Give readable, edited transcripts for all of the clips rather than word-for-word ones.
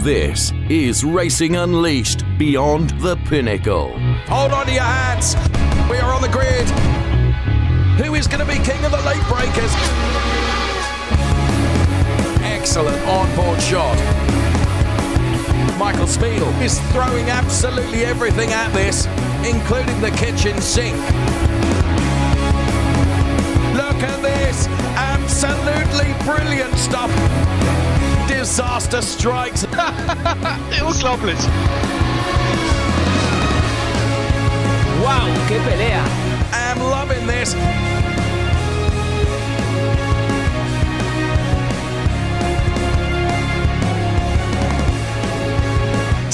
This is Racing Unleashed Beyond the Pinnacle. Hold on to your hats. We are on the grid. Who is going to be king of the late breakers? Excellent onboard shot. Michael Spiegel is throwing absolutely everything at this, including the kitchen sink. Look at this. Absolutely brilliant stuff. Disaster strikes. Unglaublich. Wow, qué pelea. I'm loving this.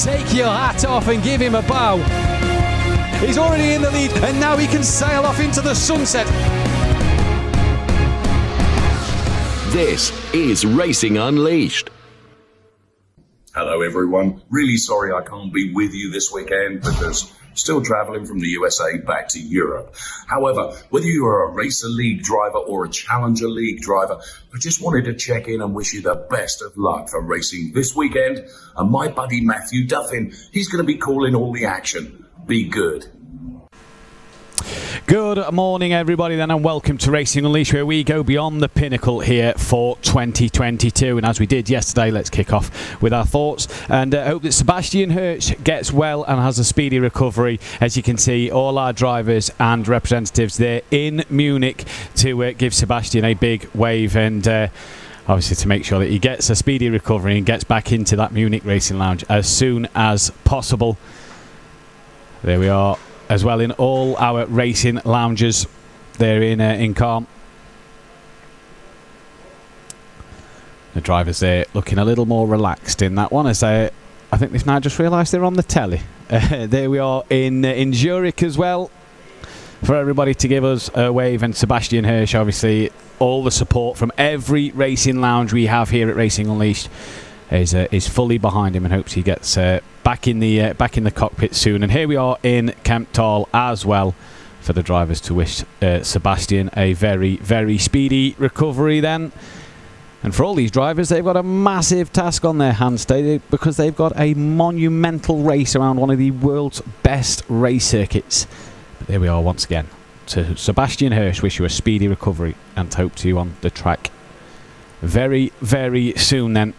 Take your hat off and give him a bow. He's already in the lead and now he can sail off into the sunset. This is Racing Unleashed. Hello everyone, really sorry I can't be with you this weekend because still travelling from the USA back to Europe. However, whether you are a Racer League driver or a Challenger League driver, I just wanted to check in and wish you the best of luck for racing this weekend. And my buddy Matthew Duffin, he's going to be calling all the action. Be good. Good morning everybody then, and welcome to Racing Unleashed, where we go beyond the pinnacle here for 2022. And as we did yesterday, let's kick off with our thoughts and hope that Sebastian Hirsch gets well and has a speedy recovery. As you can see, all our drivers and representatives there in Munich to give Sebastian a big wave and obviously to make sure that he gets a speedy recovery and gets back into that Munich Racing Lounge as soon as possible. There we are as well in all our racing lounges there in Calm. The drivers there looking a little more relaxed in that one, as I think they've now just realised they're on the telly. There we are in Zurich as well, for everybody to give us a wave, and Sebastian Hirsch, obviously all the support from every racing lounge we have here at Racing Unleashed is fully behind him and hopes he gets back in the cockpit soon. And here we are in Kemptal as well for the drivers to wish Sebastian a very, very speedy recovery then. And for all these drivers, they've got a massive task on their hands today because they've got a monumental race around one of the world's best race circuits. But there we are once again. To Sebastian Hirsch, wish you a speedy recovery and hope to you on the track very, very soon then.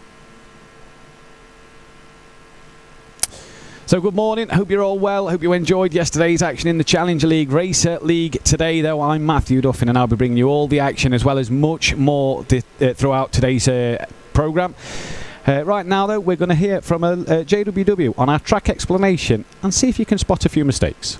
So good morning, hope you're all well, hope you enjoyed yesterday's action in the Challenger League, Racer League. Today though, I'm Matthew Duffin and I'll be bringing you all the action as well as much more throughout today's programme. Right now though, we're going to hear from a JWW on our track explanation and see if you can spot a few mistakes.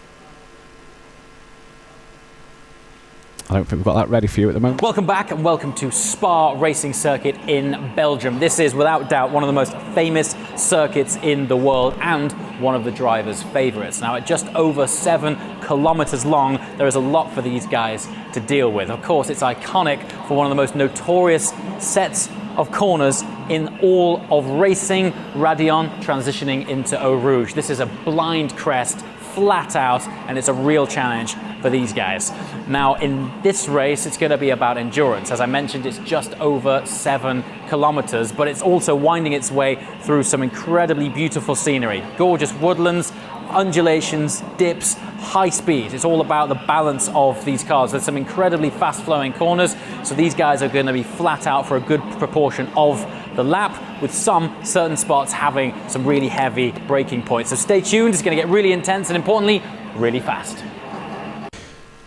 I don't think we've got that ready for you at the moment. Welcome back and welcome to Spa Racing Circuit in Belgium. This is without doubt one of the most famous circuits in the world and one of the drivers' favourites. Now at just over 7 kilometres long, there is a lot for these guys to deal with. Of course, it's iconic for one of the most notorious sets of corners in all of racing, Radion transitioning into Eau Rouge. This is a blind crest, flat out, and it's a real challenge for these guys. Now in this race it's going to be about endurance. As I mentioned, it's just over 7 kilometers, but it's also winding its way through some incredibly beautiful scenery, gorgeous woodlands, undulations, dips, high speed. It's all about the balance of these cars. There's some incredibly fast flowing corners, so these guys are going to be flat out for a good proportion of the lap, with some certain spots having some really heavy braking points. So stay tuned, it's going to get really intense and importantly, really fast.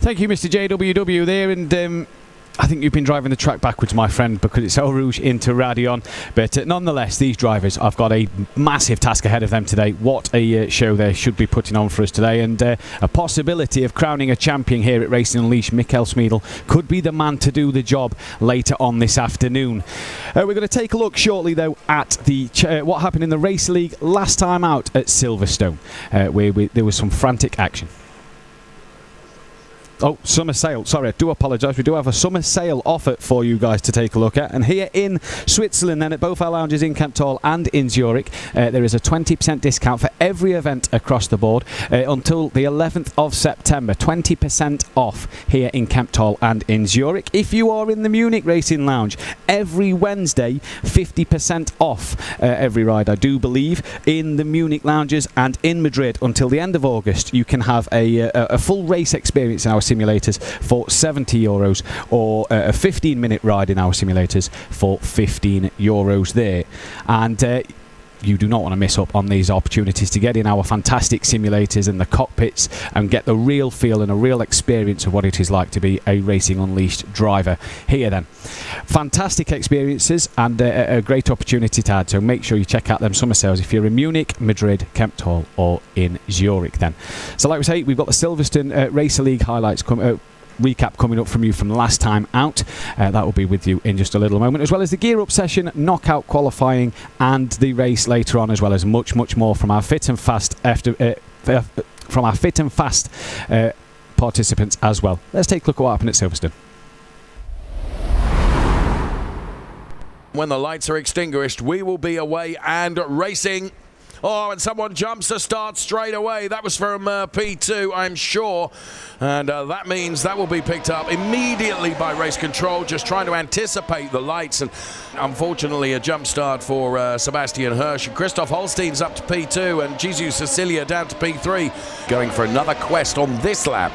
Thank you, Mr. JWW there, and I think you've been driving the track backwards, my friend, because it's Eau Rouge into Radion. But nonetheless, these drivers, I've got a massive task ahead of them today. What a show they should be putting on for us today, and a possibility of crowning a champion here at Racing Unleashed. Mikkel Smeedel could be the man to do the job later on this afternoon. We're going to take a look shortly, though, at the what happened in the Race League last time out at Silverstone, where there was some frantic action. Oh, summer sale. Sorry, I do apologise. We do have a summer sale offer for you guys to take a look at. And here in Switzerland, then, at both our lounges in Kemptthal and in Zurich, there is a 20% discount for every event across the board until the 11th of September. 20% off here in Kemptthal and in Zurich. If you are in the Munich Racing Lounge, every Wednesday, 50% off every ride, I do believe, in the Munich lounges, and in Madrid until the end of August. You can have a full race experience in our simulators for €70, or a 15-minute ride in our simulators for €15 there. And you do not want to miss up on these opportunities to get in our fantastic simulators and the cockpits and get the real feel and a real experience of what it is like to be a Racing Unleashed driver here then. Fantastic experiences and a great opportunity to add, so make sure you check out them summer sales if you're in Munich, Madrid, Kemptthal or in Zurich then. So like we say, we've got the Silverstone Racer League highlights recap coming up from you from last time out. That will be with you in just a little moment, as well as the gear up session, knockout qualifying and the race later on, as well as much more from our fit and fast participants as well. Let's take a look at what happened at Silverstone. When the lights are extinguished, we will be away and racing. Oh, and someone jumps to start straight away. That was from P2, I'm sure. And that means that will be picked up immediately by race control, just trying to anticipate the lights. And unfortunately, a jump start for Sebastian Hirsch. Christoph Holstein's up to P2 and Jesus Cecilia down to P3, going for another quest on this lap.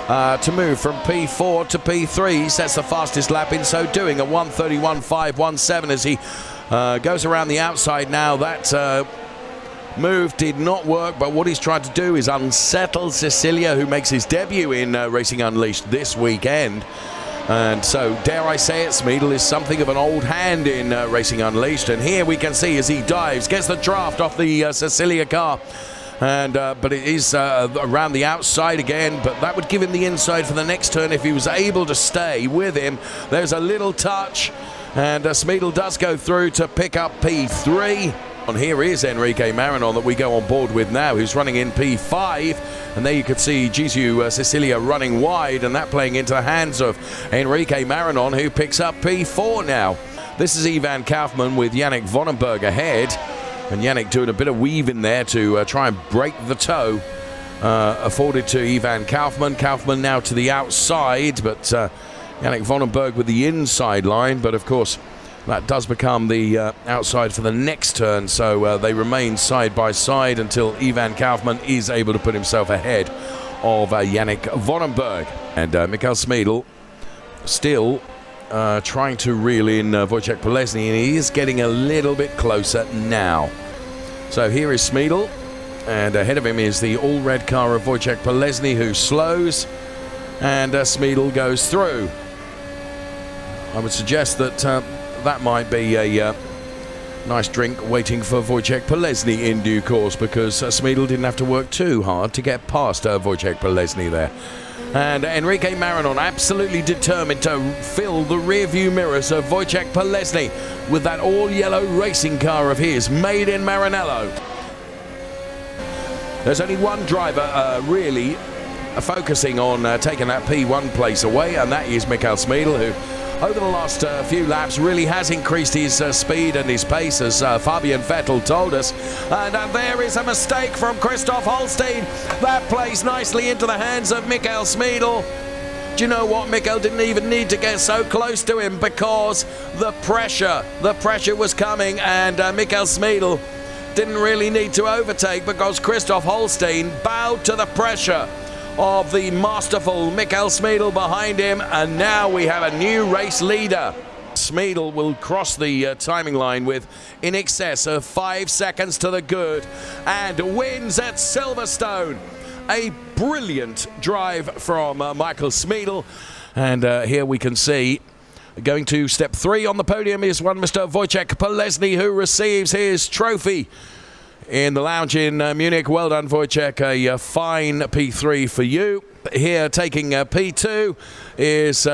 To move from P4 to P3. He sets the fastest lap in so doing, a 1:31.517 as he goes around the outside now. That move did not work, but what he's tried to do is unsettle Cecilia, who makes his debut in Racing Unleashed this weekend. And so, dare I say it, Smeedle is something of an old hand in Racing Unleashed. And here we can see as he dives, gets the draft off the Cecilia car. And but it is around the outside again, but that would give him the inside for the next turn if he was able to stay with him. There's a little touch, and Smeedle does go through to pick up P3. And here is Enrique Marinon that we go on board with now, who's running in P5. And there you could see Jesus Cecilia running wide, and that playing into the hands of Enrique Marinon, who picks up P4 now. This is Ivan Kaufman with Yannick Vonenberg ahead. And Yannick doing a bit of weaving there to try and break the toe afforded to Ivan Kaufman. Kaufman now to the outside, but Yannick Vonenberg with the inside line. But of course, that does become the outside for the next turn. So they remain side by side until Ivan Kaufman is able to put himself ahead of Yannick Vonenberg. And Michael Smeedle still trying to reel in Wojciech Polesny, and he is getting a little bit closer now. So here is Smeedle, and ahead of him is the all-red car of Wojciech Polesny, who slows, and Smeedle goes through. I would suggest that that might be a nice drink waiting for Wojciech Polesny in due course, because Smeedle didn't have to work too hard to get past Wojciech Polesny there. And Enrique Marinon absolutely determined to fill the rear-view mirrors of Wojciech Polesny with that all-yellow racing car of his, made in Maranello. There's only one driver really focusing on taking that P1 place away, and that is Michael Smeedle, who over the last few laps really has increased his speed and his pace, as Fabian Vettel told us. And there is a mistake from Christoph Holstein. That plays nicely into the hands of Michael Smeedle. Do you know what? Michael didn't even need to get so close to him, because the pressure was coming, and Michael Smeedle didn't really need to overtake, because Christoph Holstein bowed to the pressure of the masterful Michael Smeedle behind him, and now we have a new race leader. Smeedle will cross the timing line with in excess of 5 seconds to the good, and wins at Silverstone. A brilliant drive from Michael Smeedle, and here we can see going to step 3 on the podium is one Mr. Wojciech Polesny, who receives his trophy in the lounge in Munich. Well done, Wojciech. A fine P3 for you. Here taking P2 is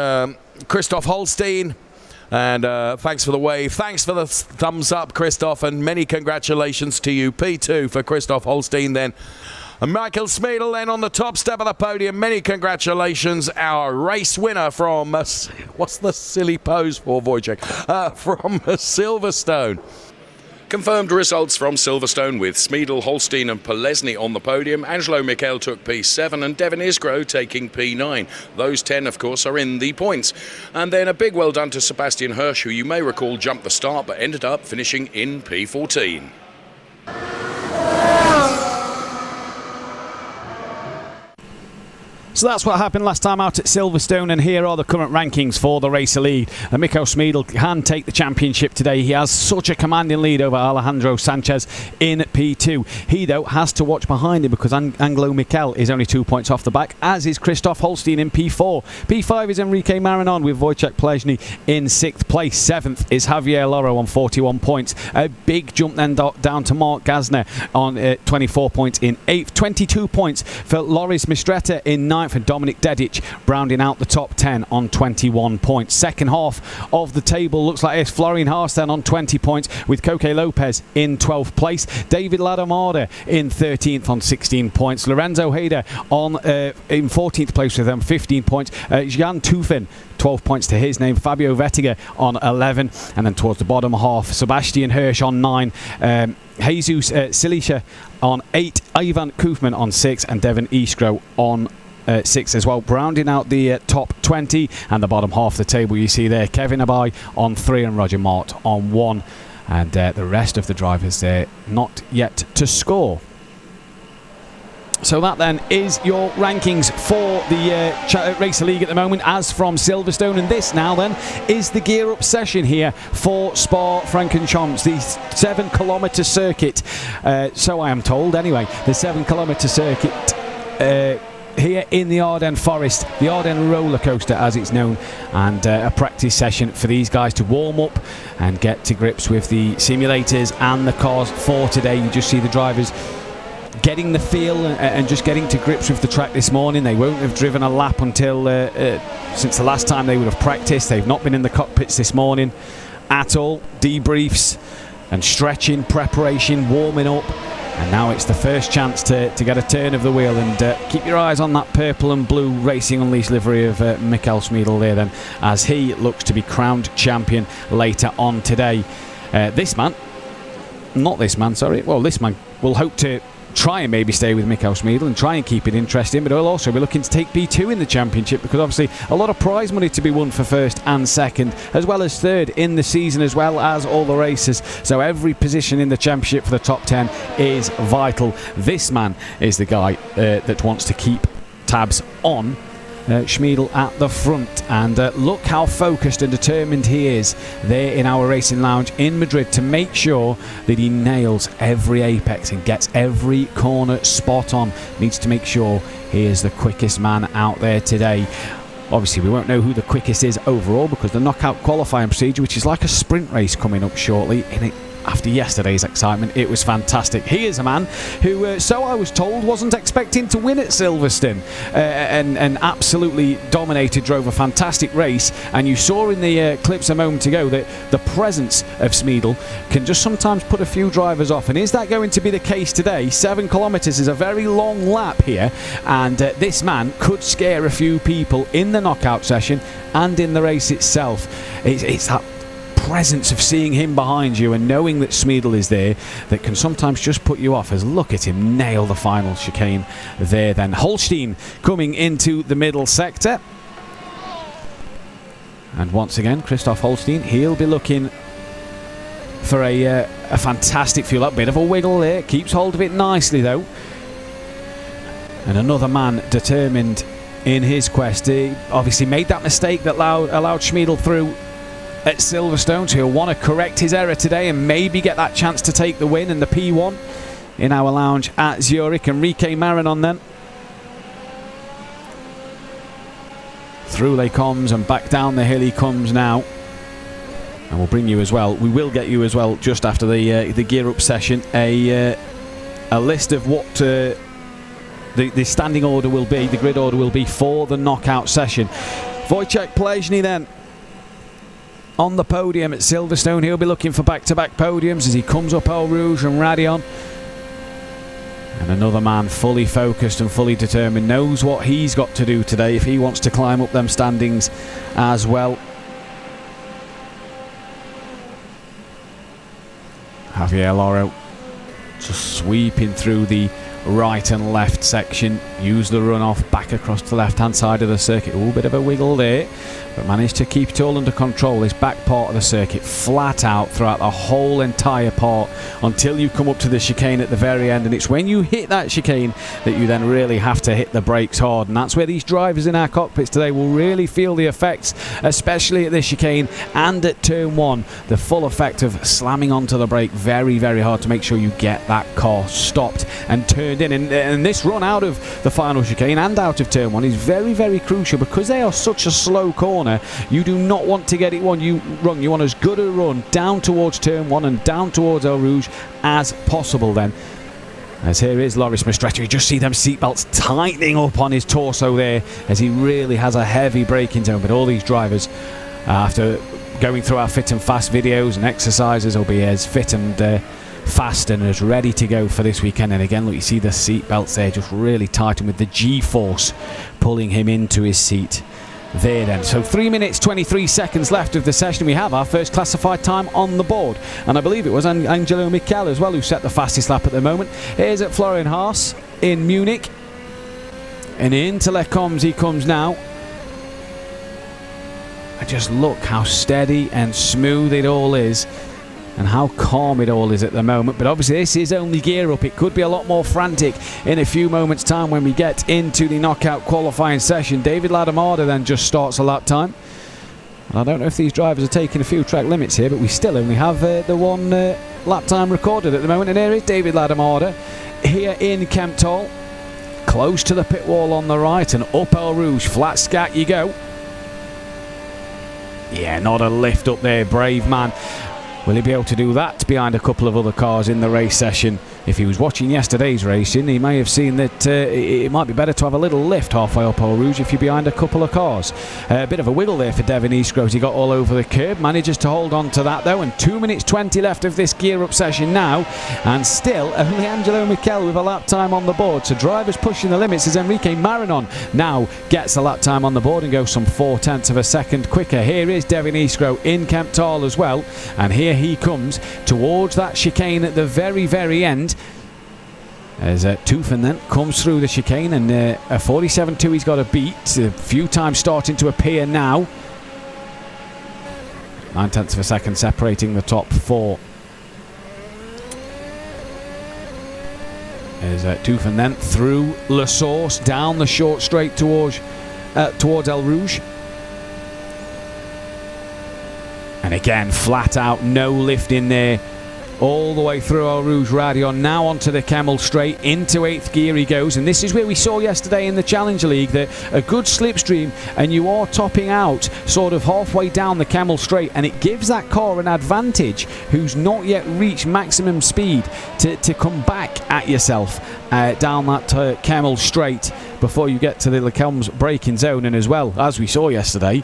Christoph Holstein. And thanks for the wave. Thanks for the thumbs up, Christoph. And many congratulations to you. P2 for Christoph Holstein then. And Michael Smeedle then on the top step of the podium. Many congratulations. Our race winner from, what's the silly pose for, Wojciech? From Silverstone. Confirmed results from Silverstone with Smeedle, Holstein and Polesny on the podium. Angelo Michel took P7 and Devin Isgro taking P9. Those 10, of course, are in the points. And then a big well done to Sebastian Hirsch, who you may recall jumped the start but ended up finishing in P14. So that's what happened last time out at Silverstone, and here are the current rankings for the Racer League. Mikko Smeedle can take the championship today. He has such a commanding lead over Alejandro Sanchez in P2. He, though, has to watch behind him because Angelo Michel is only 2 points off the back, as is Christoph Holstein in P4. P5 is Enrique Marinon with Wojciech Polesny in 6th place. 7th is Javier Loro on 41 points. A big jump then down to Mark Gasner on 24 points in 8th. 22 points for Loris Mistretta in 9th. And Dominic Dedic rounding out the top 10 on 21 points. Second half of the table looks like this. Florian Harsten on 20 points with Coque Lopez in 12th place. David Ladomada in 13th on 16 points. Lorenzo Hayder on in 14th place with them 15 points. Jan Tufin 12 points to his name. Fabio Vettiger on 11. And then towards the bottom half, Sebastian Hirsch on 9. Jesus Silica on 8. Ivan Koofman on 6. And Devin Isgro on 6 as well, rounding out the top 20. And the bottom half of the table you see there, Kevin Abai on 3 and Roger Mart on 1, and the rest of the drivers there not yet to score. So that then is your rankings for the Racer League at the moment as from Silverstone. And this now then is the gear up session here for Spa-Francorchamps, the 7 kilometre circuit, so I am told anyway, the 7 kilometre circuit here in the Ardennes Forest, the Ardennes roller coaster as it's known, and a practice session for these guys to warm up and get to grips with the simulators and the cars for today. You just see the drivers getting the feel and just getting to grips with the track this morning. They won't have driven a lap until since the last time they would have practiced. They've not been in the cockpits this morning at all. Debriefs and stretching, preparation, warming up. And now it's the first chance to get a turn of the wheel, and keep your eyes on that purple and blue Racing Unleashed livery of Mikkel Smeedle there then, as he looks to be crowned champion later on today. This man will hope to try and maybe stay with Mikkel Smeedle and try and keep it interesting, but he'll also be looking to take B2 in the championship, because obviously a lot of prize money to be won for first and second, as well as third in the season, as well as all the races. So every position in the championship for the top 10 is vital. This man is the guy that wants to keep tabs on Smeedle at the front, and look how focused and determined he is there in our racing lounge in Madrid to make sure that he nails every apex and gets every corner spot on. Needs to make sure he is the quickest man out there today. Obviously we won't know who the quickest is overall, because the knockout qualifying procedure, which is like a sprint race coming up shortly, in it after yesterday's excitement, it was fantastic. He is a man who, so I was told, wasn't expecting to win at Silverstone, and absolutely dominated, drove a fantastic race. And you saw in the clips a moment ago that the presence of Smeedle can just sometimes put a few drivers off. And is that going to be the case today? 7 kilometres is a very long lap here, and this man could scare a few people in the knockout session and in the race itself. It's that presence of seeing him behind you and knowing that Smeedle is there that can sometimes just put you off, as look at him nail the final chicane there then. Holstein coming into the middle sector, and once again Christoph Holstein, he'll be looking for a fantastic fuel up. Bit of a wiggle there, keeps hold of it nicely though, and another man determined in his quest. He obviously made that mistake that allowed Smeedle through at Silverstone, so he'll want to correct his error today and maybe get that chance to take the win and the P1 in our lounge at Zurich. Enrique Marinon then through they comes, and back down the hill he comes now, and we'll bring you as well, we will get you as well just after the gear up session a list of what the standing order will be, the grid order will be for the knockout session. Wojciech Polesny then on the podium at Silverstone. He'll be looking for back-to-back podiums as he comes up Eau Rouge and Radion. And another man fully focused and fully determined, knows what he's got to do today if he wants to climb up them standings as well. Javier Loro just sweeping through the right and left section, use the runoff back across the left hand side of the circuit. A bit of a wiggle there, but managed to keep it all under control. This back part of the circuit flat out throughout the whole entire part until you come up to the chicane at the very end, and it's when you hit that chicane that you then really have to hit the brakes hard, and that's where these drivers in our cockpits today will really feel the effects, especially at this chicane and at turn 1. The full effect of slamming onto the brake very, very hard to make sure you get that car stopped and turned in. And this run out of the final chicane and out of turn 1 is very, very crucial, because they are such a slow corner. You do not want to get it wrong. You want as good a run down towards turn 1 and down towards El Rouge as possible then. As here is Loris Mastretti. You just see them seatbelts tightening up on his torso there, as he really has a heavy braking zone. But all these drivers, after going through our fit and fast videos and exercises, will be as fit and fast and as ready to go for this weekend. And again, look, you see the seat belts there just really tighten with the G-force pulling him into his seat there then. So 3 minutes 23 seconds left of the session. We have our first classified time on the board, and I believe it was Angelo Michel as well who set the fastest lap at the moment. Here's at Florian Haas in Munich, and into Les Combes he comes now. And just look how steady and smooth it all is, and how calm it all is at the moment. But obviously this is only gear up. It could be a lot more frantic in a few moments time when we get into the knockout qualifying session. David Ladamada then just starts a lap time. And I don't know if these drivers are taking a few track limits here, but we still only have the one lap time recorded at the moment. And here is David Ladamada here in Kemptol, close to the pit wall on the right, and up El Rouge, flat scat you go. Yeah, not a lift up there, brave man. Will he be able to do that behind a couple of other cars in the race session? If he was watching yesterday's racing, he may have seen that it might be better to have a little lift halfway up El Rouge if you're behind a couple of cars. A bit of a wiggle there for Devin Eastgrow. He got all over the curb, manages to hold on to that though, and 2 minutes 20 left of this gear up session now, and still only Angelo Michel with a lap time on the board. So drivers pushing the limits as Enrique Marinon now gets a lap time on the board and goes some 0.4 of a second quicker. Here is Devin Eastgrow in Kemptol as well, and here he comes towards that chicane at the very, very end. As Tufen then comes through the chicane, and a 47.2 he's got to beat. A few times starting to appear now. 0.9 of a second separating the top 4. As Tufen then through La Source, down the short straight towards El Rouge. And again, flat out, no lift in there. All the way through El Rouge Radion, now onto the Camel Straight, into 8th gear he goes, and this is where we saw yesterday in the Challenger League that a good slipstream and you are topping out sort of halfway down the Camel Straight, and it gives that car an advantage who's not yet reached maximum speed to come back at yourself down that Camel Straight before you get to the Les Combes braking zone. And as well, as we saw yesterday,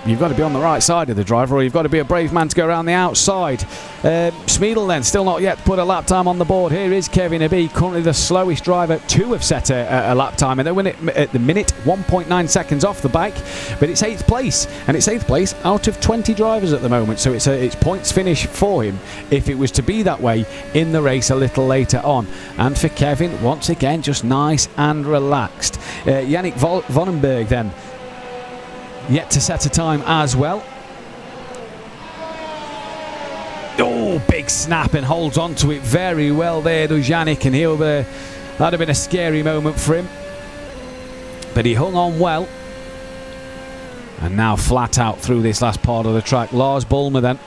you've got to be on the right side of the driver, or you've got to be a brave man to go around the outside. Smeedle then still not yet put a lap time on the board. Here is Kevin Abi, currently the slowest driver to have set a lap time, and they win it at the minute, 1.9 seconds off the bike. But it's 8th place, and it's 8th place out of 20 drivers at the moment, so it's points finish for him if it was to be that way in the race a little later on. And for Kevin, once again, just nice and relaxed. Yannick Vonenberg then yet to set a time as well. Oh, big snap, and holds on to it very well there, does Yannick, and that'd have been a scary moment for him. But he hung on well. And now flat out through this last part of the track. Lars Bulmer then,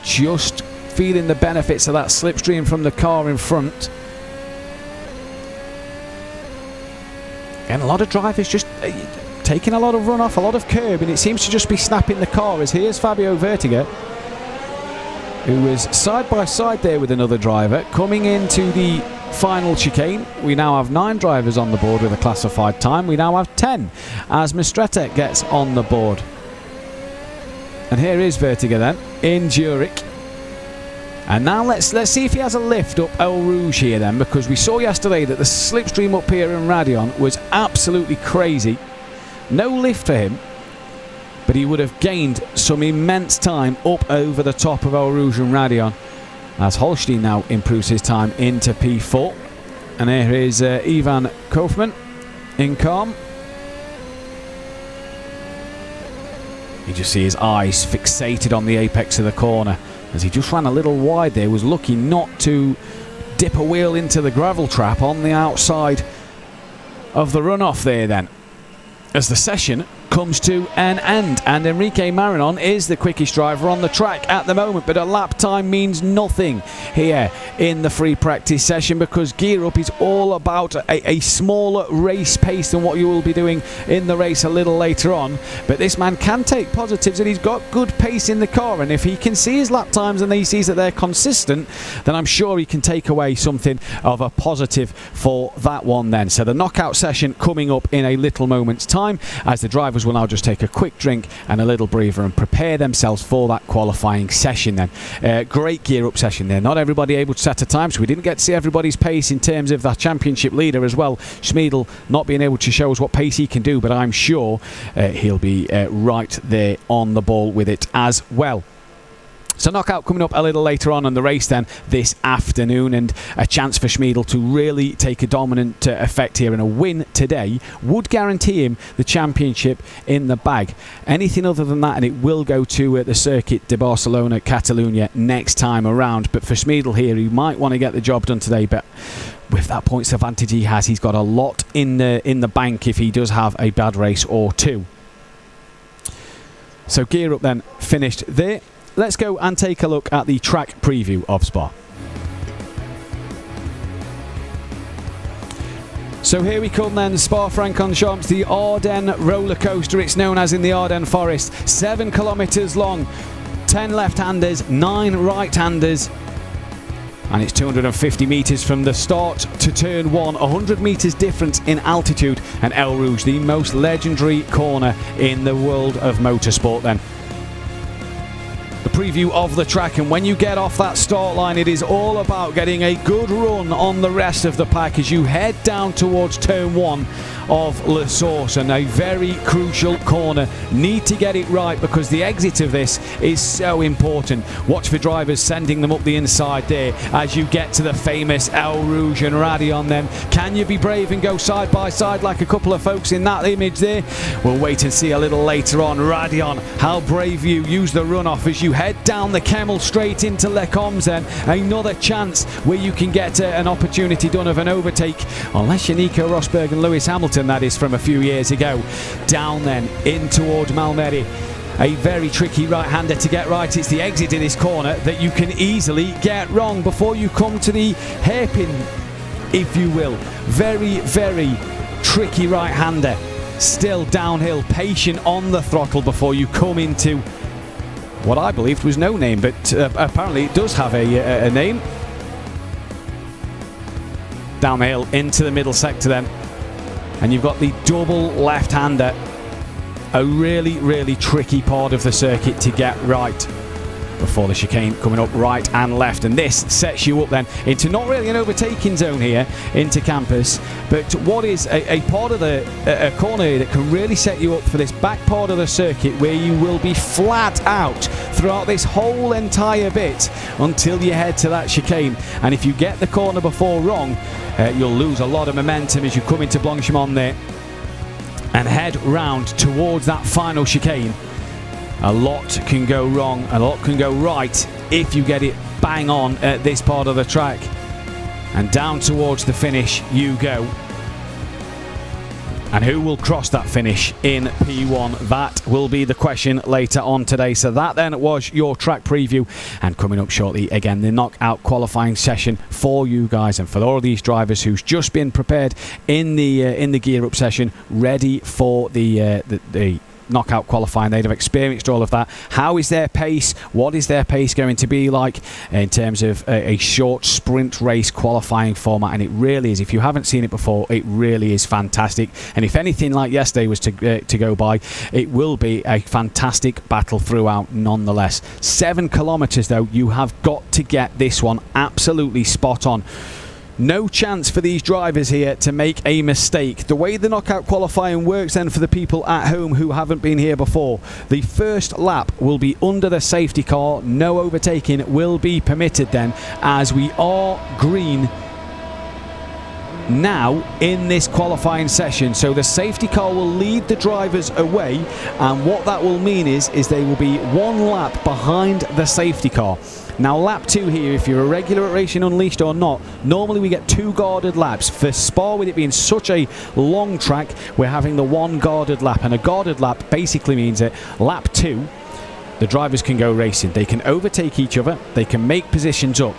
just feeling the benefits of that slipstream from the car in front. And a lot of drivers just taking a lot of run off, a lot of curb, and it seems to just be snapping the car. As here's Fabio Vertiger, who was side by side there with another driver coming into the final chicane. We now have 9 drivers on the board with a classified time. We now have 10 as Mistretek gets on the board. And here is Vertiger then in Zurich. And now let's see if he has a lift up Eau Rouge here then, because we saw yesterday that the slipstream up here in Radion was absolutely crazy. No lift for him, but he would have gained some immense time up over the top of Eau Rouge and Radion, as Holstein now improves his time into P4. And here is Ivan Kaufman in calm. You just see his eyes fixated on the apex of the corner as he just ran a little wide there, was lucky not to dip a wheel into the gravel trap on the outside of the runoff there then. As the session comes to an end, and Enrique Marinon is the quickest driver on the track at the moment, but a lap time means nothing here in the free practice session, because Gear Up is all about a smaller race pace than what you will be doing in the race a little later on. But this man can take positives, and he's got good pace in the car, and if he can see his lap times and he sees that they're consistent, then I'm sure he can take away something of a positive for that one then. So the knockout session coming up in a little moment's time, as the drivers will now just take a quick drink and a little breather and prepare themselves for that qualifying session then. Great Gear Up session there. Not everybody able to set a time, so we didn't get to see everybody's pace in terms of that championship leader as well. Schmiedel not being able to show us what pace he can do, but I'm sure he'll be right there on the ball with it as well. So knockout coming up a little later on in the race then this afternoon, and a chance for Schmiedel to really take a dominant effect here, and a win today would guarantee him the championship in the bag. Anything other than that and it will go to the Circuit de Barcelona, Catalunya next time around. But for Schmiedel here, he might want to get the job done today, but with that points advantage he has, he's got a lot in the bank if he does have a bad race or two. So Gear Up then finished there. Let's go and take a look at the track preview of Spa. So here we come then, Spa-Francorchamps, the Ardennes roller coaster it's known as in the Ardennes forest. 7 kilometres long, 10 left-handers, 9 right-handers. And it's 250 metres from the start to turn 1, 100 metres difference in altitude, and Eau Rouge, the most legendary corner in the world of motorsport then. The preview of the track, and when you get off that start line, it is all about getting a good run on the rest of the pack as you head down towards turn 1 of La Source, and a very crucial corner. Need to get it right because the exit of this is so important. Watch for drivers sending them up the inside there as you get to the famous Eau Rouge and Radion then. Can you be brave and go side by side like a couple of folks in that image there? We'll wait and see a little later on. Radion, how brave you use the runoff as you head down the Kemmel straight into Les Combes then. Another chance where you can get an opportunity done of an overtake, unless you're Nico Rosberg and Lewis Hamilton, that is from a few years ago. Down then in towards Malmedy. A very tricky right-hander to get right. It's the exit in this corner that you can easily get wrong before you come to the hairpin, if you will. Very, very tricky right-hander. Still downhill, patient on the throttle before you come into what I believed was no name, but apparently it does have a name. Down the hill into the middle sector then, and you've got the double left-hander. A really, really tricky part of the circuit to get right before the chicane coming up right and left, and this sets you up then into not really an overtaking zone here into Campus, but what is a part of the corner that can really set you up for this back part of the circuit where you will be flat out throughout this whole entire bit until you head to that chicane. And if you get the corner before wrong, you'll lose a lot of momentum as you come into Blanchimont there and head round towards that final chicane. A lot can go wrong, a lot can go right if you get it bang on at this part of the track. And down towards the finish you go. And who will cross that finish in P1? That will be the question later on today. So that then was your track preview, and coming up shortly again the knockout qualifying session for you guys and for all of these drivers who's just been prepared in the Gear Up session, ready for the knockout qualifying. They'd have experienced all of that. How is their pace? What is their pace going to be like in terms of a short sprint race qualifying format? And it really is, if you haven't seen it before, it really is fantastic. And if anything like yesterday was to go by, it will be a fantastic battle throughout nonetheless. 7 kilometres though, you have got to get this one absolutely spot on. No chance for these drivers here to make a mistake. The way the knockout qualifying works then for the people at home who haven't been here before, the first lap will be under the safety car. No overtaking will be permitted then, as we are green now in this qualifying session. So the safety car will lead the drivers away, and what that will mean is they will be 1 lap behind the safety car. Now lap 2 here, if you're a regular at Racing Unleashed or not, normally we get 2 guarded laps. For Spa, with it being such a long track, we're having the 1 guarded lap, and a guarded lap basically means that lap 2 the drivers can go racing. They can overtake each other, they can make positions up.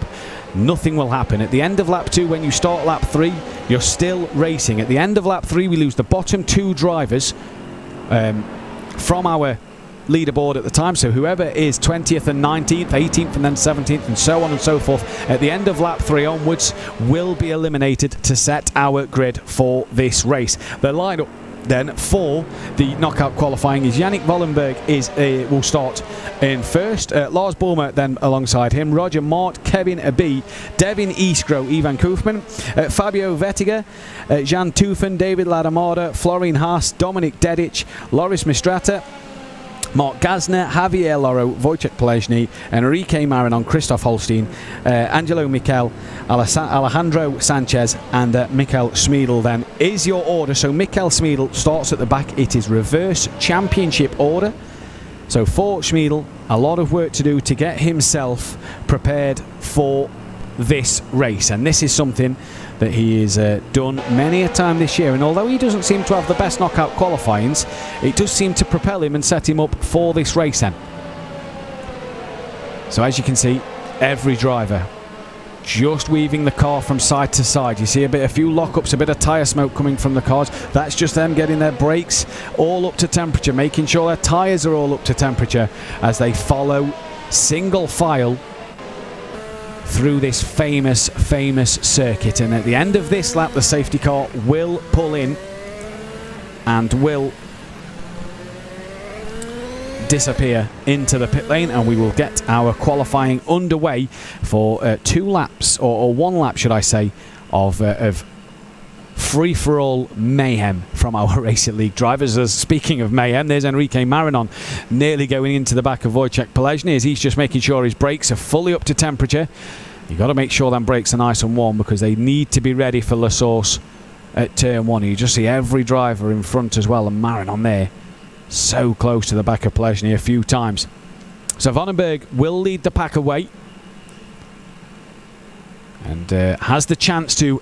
Nothing will happen. At the end of lap 2, when you start lap 3, you're still racing. At the end of lap 3, we lose the bottom 2 drivers from our leaderboard at the time. So whoever is 20th and 19th, 18th and then 17th and so on and so forth, at the end of lap 3 onwards will be eliminated to set our grid for this race. The lineup then for the knockout qualifying is Yannick Wallenberg will start in first, Lars Bulmer then alongside him, Roger Mart, Kevin Abbey, Devin Iskro, Ivan Koofman, Fabio Vettiger, Jan Tufen, David Ladamada, Florian Haas, Dominic Dedic, Loris Mistrata, Mark Gasner, Javier Loro, Wojciech Polezny, Enrique Marinon, Christoph Holstein, Angelo Mikel, Alejandro Sanchez and Mikel Schmiedel then is your order. So Mikel Schmiedel starts at the back. It is reverse championship order. So for Schmiedel, a lot of work to do to get himself prepared for this race, and this is something that he has done many a time this year, and although he doesn't seem to have the best knockout qualifyings, it does seem to propel him and set him up for this race then. So as you can see, every driver just weaving the car from side to side. You see a few lockups, a bit of tyre smoke coming from the cars. That's just them getting their brakes all up to temperature, making sure their tyres are all up to temperature as they follow single file through this famous circuit. And at the end of this lap, the safety car will pull in and will disappear into the pit lane, and we will get our qualifying underway for 2 laps, or 1 lap should I say, of free-for-all mayhem from our Racing League drivers. As speaking of mayhem, there's Enrique Marinon nearly going into the back of Wojciech Polezny as he's just making sure his brakes are fully up to temperature. You've got to make sure them brakes are nice and warm because they need to be ready for La Source at turn 1. You just see every driver in front as well, and Marinon there so close to the back of Polezny a few times. So Vandenberg will lead the pack away and has the chance to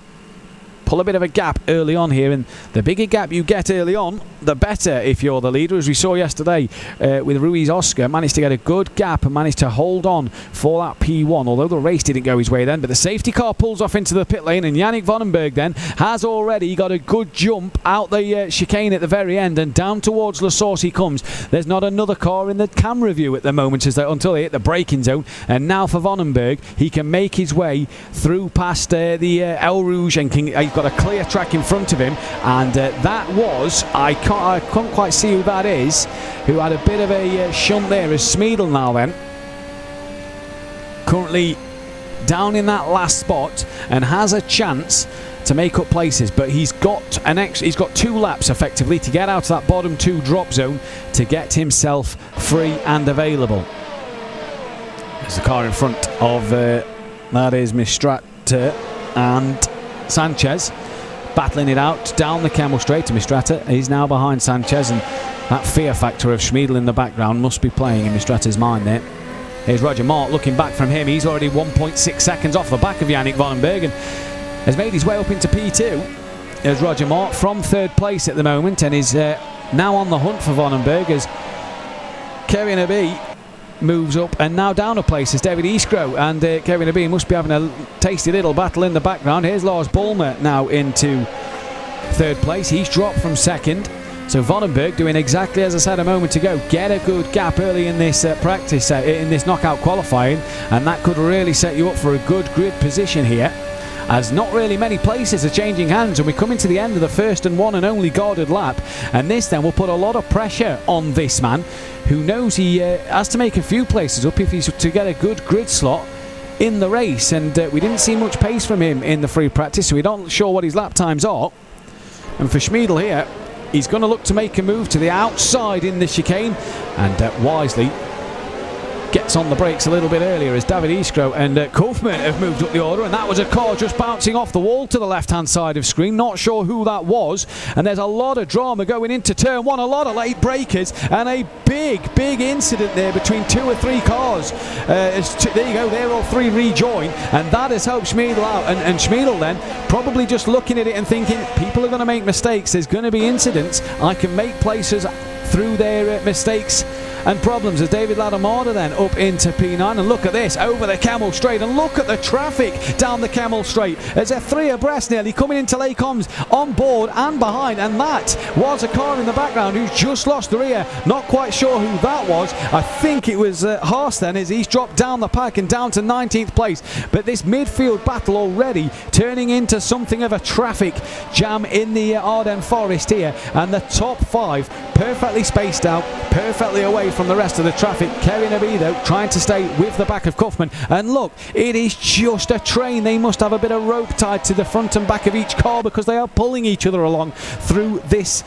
pull a bit of a gap early on here, and the bigger gap you get early on, the better if you're the leader. As we saw yesterday with Ruiz Oscar, managed to get a good gap and managed to hold on for that P1, although the race didn't go his way then. But the safety car pulls off into the pit lane, and Yannick Vandenberg then has already got a good jump out the chicane at the very end, and down towards La Source he comes. There's not another car in the camera view at the moment until they hit the braking zone, and now for Vandenberg, he can make his way through past the El Rouge, and he's got a clear track in front of him, and that was, I can't quite see who that is, who had a bit of a shunt there, as Schmiedel now then currently down in that last spot and has a chance to make up places, but he's got 2 laps effectively to get out of that bottom 2 drop zone to get himself free and available. There's the car in front of that is Mistrata and Sanchez battling it out down the Camel Straight to Mistrata. He's now behind Sanchez, and that fear factor of Schmiedel in the background must be playing in Mistrata's mind there. Here's Roger Mart looking back from him. He's already 1.6 seconds off the back of Yannick Vandenberg and has made his way up into P2. There's Roger Mart from 3rd place at the moment and is now on the hunt for Vandenberg as Kevin Abbey moves up and now down a place as David Iskro, and Kevin Abbey must be having a tasty little battle in the background. Here's Lars Bulmer now into 3rd place. He's dropped from 2nd. So Vonenberg doing exactly as I said a moment ago. Get a good gap early in this practice, in this knockout qualifying, and that could really set you up for a good grid position here. As not really many places are changing hands, and we're coming to the end of the first and one and only guarded lap, and this then will put a lot of pressure on this man, who knows he has to make a few places up if he's to get a good grid slot in the race. And we didn't see much pace from him in the free practice, so we're not sure what his lap times are. And for Schmiedl here, he's going to look to make a move to the outside in the chicane, and wisely gets on the brakes a little bit earlier as David Iskro and Kaufman have moved up the order, and that was a car just bouncing off the wall to the left hand side of screen. Not sure who that was, and there's a lot of drama going into turn one, a lot of late breakers, and a big incident there between 2 or 3 cars. There you go, they're all 3 rejoin, and that has helped Schmiedl out, and Schmiedl then probably just looking at it and thinking, people are going to make mistakes, there's going to be incidents, I can make places through their mistakes and problems. As David Ladomada then up into P9, and look at this, over the Camel Straight, and look at the traffic down the Camel Straight. There's a 3 abreast nearly coming into Lake Combs on board and behind, and that was a car in the background who's just lost the rear. Not quite sure who that was. I think it was Haas then, as he's dropped down the pack and down to 19th place. But this midfield battle already turning into something of a traffic jam in the Ardennes Forest here, and the top 5 perfectly spaced out, perfectly away from the rest of the traffic. Kerry Nabi though trying to stay with the back of Kaufman, and look, it is just a train. They must have a bit of rope tied to the front and back of each car, because they are pulling each other along through this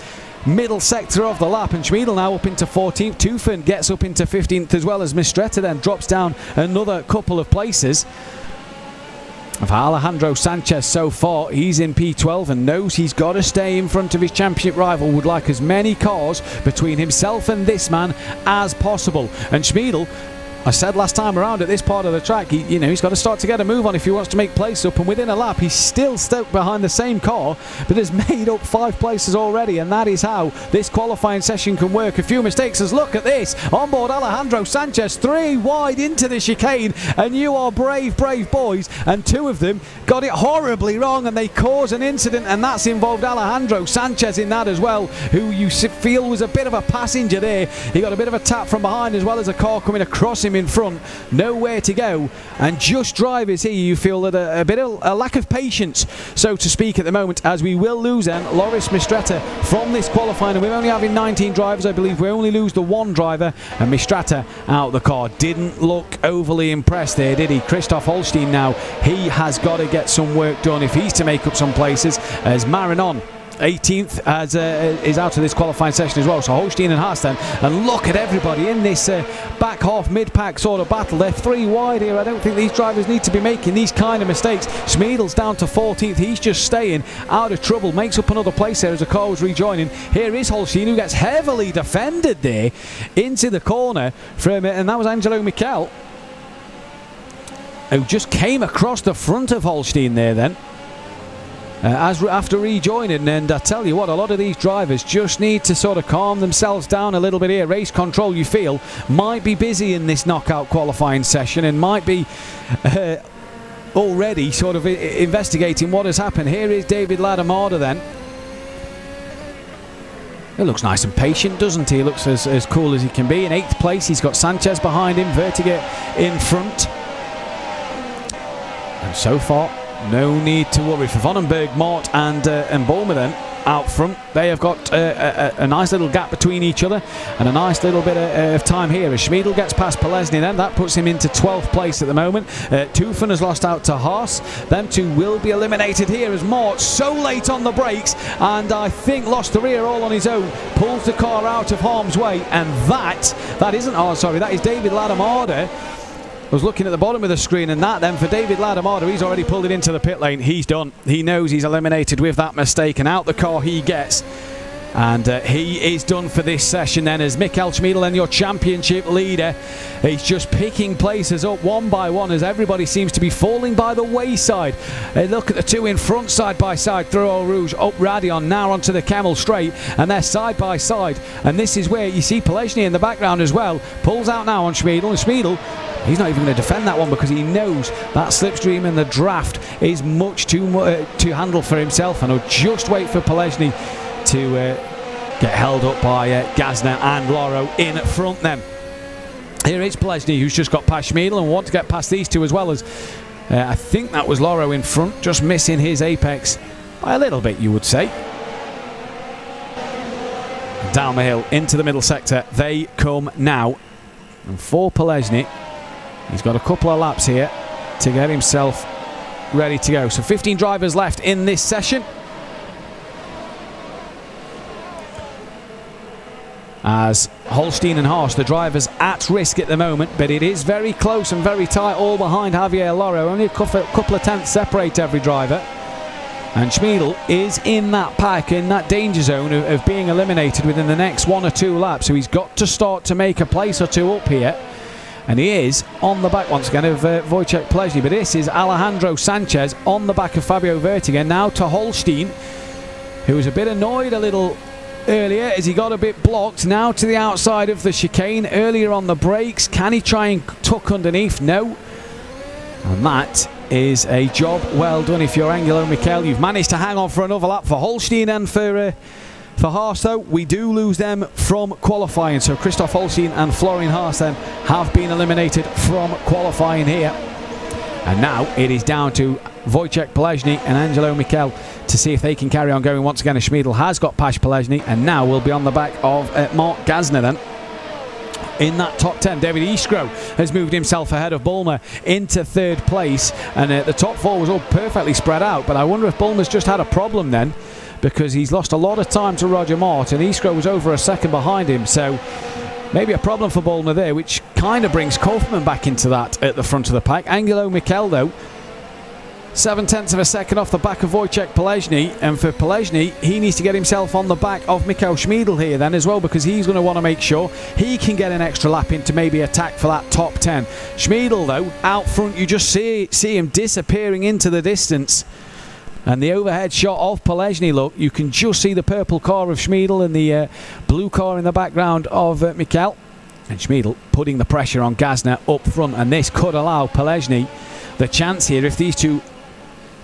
middle sector of the lap. And Schmiedl now up into 14th, Tufan gets up into 15th as well, as Mistretta then drops down another couple of places. Of Alejandro Sanchez so far, he's in P12 and knows he's got to stay in front of his championship rival, would like as many cars between himself and this man as possible. And Schmiedl, I said last time around at this part of the track, he's got to start to get a move on if he wants to make place up, and within a lap he's still stuck behind the same car, but has made up 5 places already, and that is how this qualifying session can work. A few mistakes, as look at this, on board Alejandro Sanchez, 3 wide into the chicane, and you are brave boys, and 2 of them got it horribly wrong, and they cause an incident, and that's involved Alejandro Sanchez in that as well, who you feel was a bit of a passenger there. He got a bit of a tap from behind, as well as a car coming across him in front, nowhere to go, and just drivers here, you feel that a bit of a lack of patience, so to speak, at the moment, as we will lose then Loris Mistretta from this qualifying, and we're only having 19 drivers, I believe. We only lose the 1 driver, and Mistretta out the car. Didn't look overly impressed there, did he? Christoph Holstein now, he has got to get some work done if he's to make up some places, as Marinon 18th is out of this qualifying session as well. So Holstein and Haas then, and look at everybody in this back half mid-pack sort of battle. They're 3 wide here. I don't think these drivers need to be making these kind of mistakes. Schmiedl's down to 14th. He's just staying out of trouble, makes up another place there as the car was rejoining. Here is Holstein, who gets heavily defended there into the corner from and that was Angelo Michel, who just came across the front of Holstein there then. After rejoining, and I tell you what, a lot of these drivers just need to sort of calm themselves down a little bit here. Race control, you feel, might be busy in this knockout qualifying session, and might be already sort of investigating what has happened. Here is David Ladomada then. He looks nice and patient, doesn't he? He looks as cool as he can be. In 8th place, he's got Sanchez behind him, Vertiger in front. And so far, no need to worry for Vonenberg, Mort and Bulmer then out front. They have got a nice little gap between each other, and a nice little bit of time here as Schmiedl gets past Polesny then. That puts him into 12th place at the moment. Tufan has lost out to Haas. Them 2 will be eliminated here as Mort, so late on the brakes, and I think lost the rear all on his own, pulls the car out of harm's way, and that isn't, oh sorry, that is David Ladomada. I was looking at the bottom of the screen, and that then for David Ladomada, he's already pulled it into the pit lane. He's done. He knows he's eliminated with that mistake, and out the car he gets. And he is done for this session then, as Michael Schmiedl, and your championship leader, he's just picking places up one by one as everybody seems to be falling by the wayside. Look at the 2 in front side by side through Eau Rouge, up Radion, now onto the Camel Straight, and they're side by side. And this is where you see Polesny in the background as well, pulls out now on Schmiedl, and Schmiedl, he's not even going to defend that one because he knows that slipstream and the draft is much too to handle for himself, and he'll just wait for Polesny to get held up by Gazner and Loro in front then. Here is Plesny, who's just got past Schmiedel and want to get past these two as well as I think that was Loro in front, just missing his apex by a little bit, you would say. Down the hill into the middle sector they come now, and for Plesny, he's got a couple of laps here to get himself ready to go. So 15 drivers left in this session, as Holstein and Haas, the drivers at risk at the moment, but it is very close and very tight all behind Javier Loro. Only a couple of tenths separate every driver, and Schmiedel is in that pack, in that danger zone of being eliminated within the next 1 or 2 laps, so he's got to start to make a place or two up here. And he is on the back once again of Wojciech Plesny, but this is Alejandro Sanchez on the back of Fabio Vertiger. Now to Holstein, who was a bit annoyed a little earlier as he got a bit blocked. Now to the outside of the chicane, earlier on the brakes. Can he try and tuck underneath? No. And that is a job well done if you're Angelo Michel. You've managed to hang on for another lap. For Holstein and for Haas, though, we do lose them from qualifying. So Christoph Holstein and Florian Haas then have been eliminated from qualifying here. And now it is down to Wojciech Plesny and Angelo Michel to see if they can carry on going. Once again, Schmiedel has got past Plesny and now will be on the back of Mark Gazner then. In that top 10, David Iskro has moved himself ahead of Bulmer into 3rd place, and the top 4 was all perfectly spread out, but I wonder if Bulmer's just had a problem then, because he's lost a lot of time to Roger Mort, and Iskro was over a second behind him, so maybe a problem for Bulmer there, which kind of brings Kaufman back into that at the front of the pack. Angelo Michel, though, 7/10 of a second off the back of Wojciech Plesny, and for Plesny, he needs to get himself on the back of Michael Schmiedel here then as well, because he's going to want to make sure he can get an extra lap in to maybe attack for that top 10. Schmiedel, though, out front, you just see him disappearing into the distance. And the overhead shot of Plesny, look, you can just see the purple car of Schmiedel and the blue car in the background of Michel. And Schmiedel putting the pressure on Gazner up front, and this could allow Plesny the chance here if these two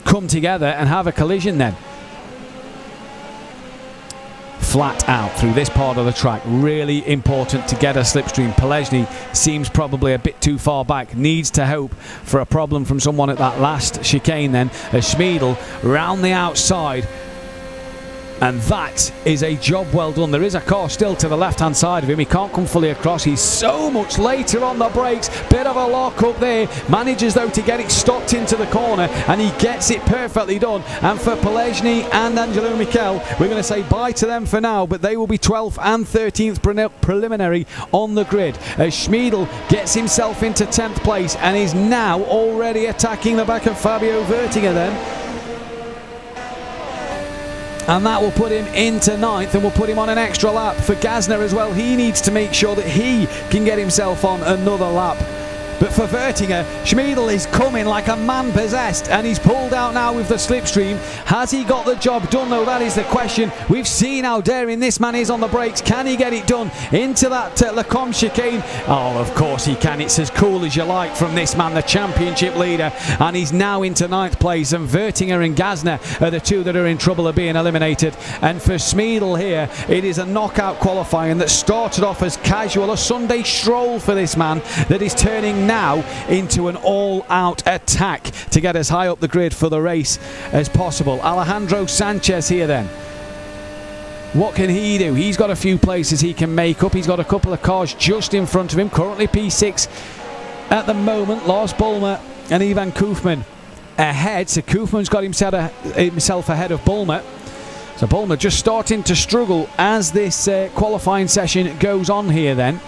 come together and have a collision then. Flat out through this part of the track, really important to get a slipstream. Plesny seems probably a bit too far back, needs to hope for a problem from someone at that last chicane then, as Schmiedel round the outside. And that is a job well done. There is a car still to the left hand side of him. He can't come fully across. He's so much later on the brakes. Bit of a lock up there. Manages though to get it stopped into the corner, and he gets it perfectly done. And for Plesny and Angelo Michel, we're going to say bye to them for now, but they will be 12th and 13th preliminary on the grid, as Schmiedel gets himself into 10th place and is now already attacking the back of Fabio Vertiger then. And that will put him into 9th and will put him on an extra lap. For Gazner as well, he needs to make sure that he can get himself on another lap. But for Vertiger, Schmiedel is coming like a man possessed, and he's pulled out now with the slipstream. Has he got the job done though? That is the question. We've seen how daring this man is on the brakes. Can he get it done into that Lecombe chicane? Oh, of course he can. It's as cool as you like from this man, the championship leader, and he's now into 9th place, and Vertiger and Gazner are the two that are in trouble of being eliminated. And for Schmiedel here, it is a knockout qualifying that started off as casual, a Sunday stroll for this man, that is turning now into an all-out attack to get as high up the grid for the race as possible. Alejandro Sanchez here then. What can he do? He's got a few places he can make up. He's got a couple of cars just in front of him. Currently P6 at the moment. Lars Bulmer and Ivan Koofman ahead. So Koofman's got himself ahead of Bulmer. So Bulmer just starting to struggle as this qualifying session goes on here then.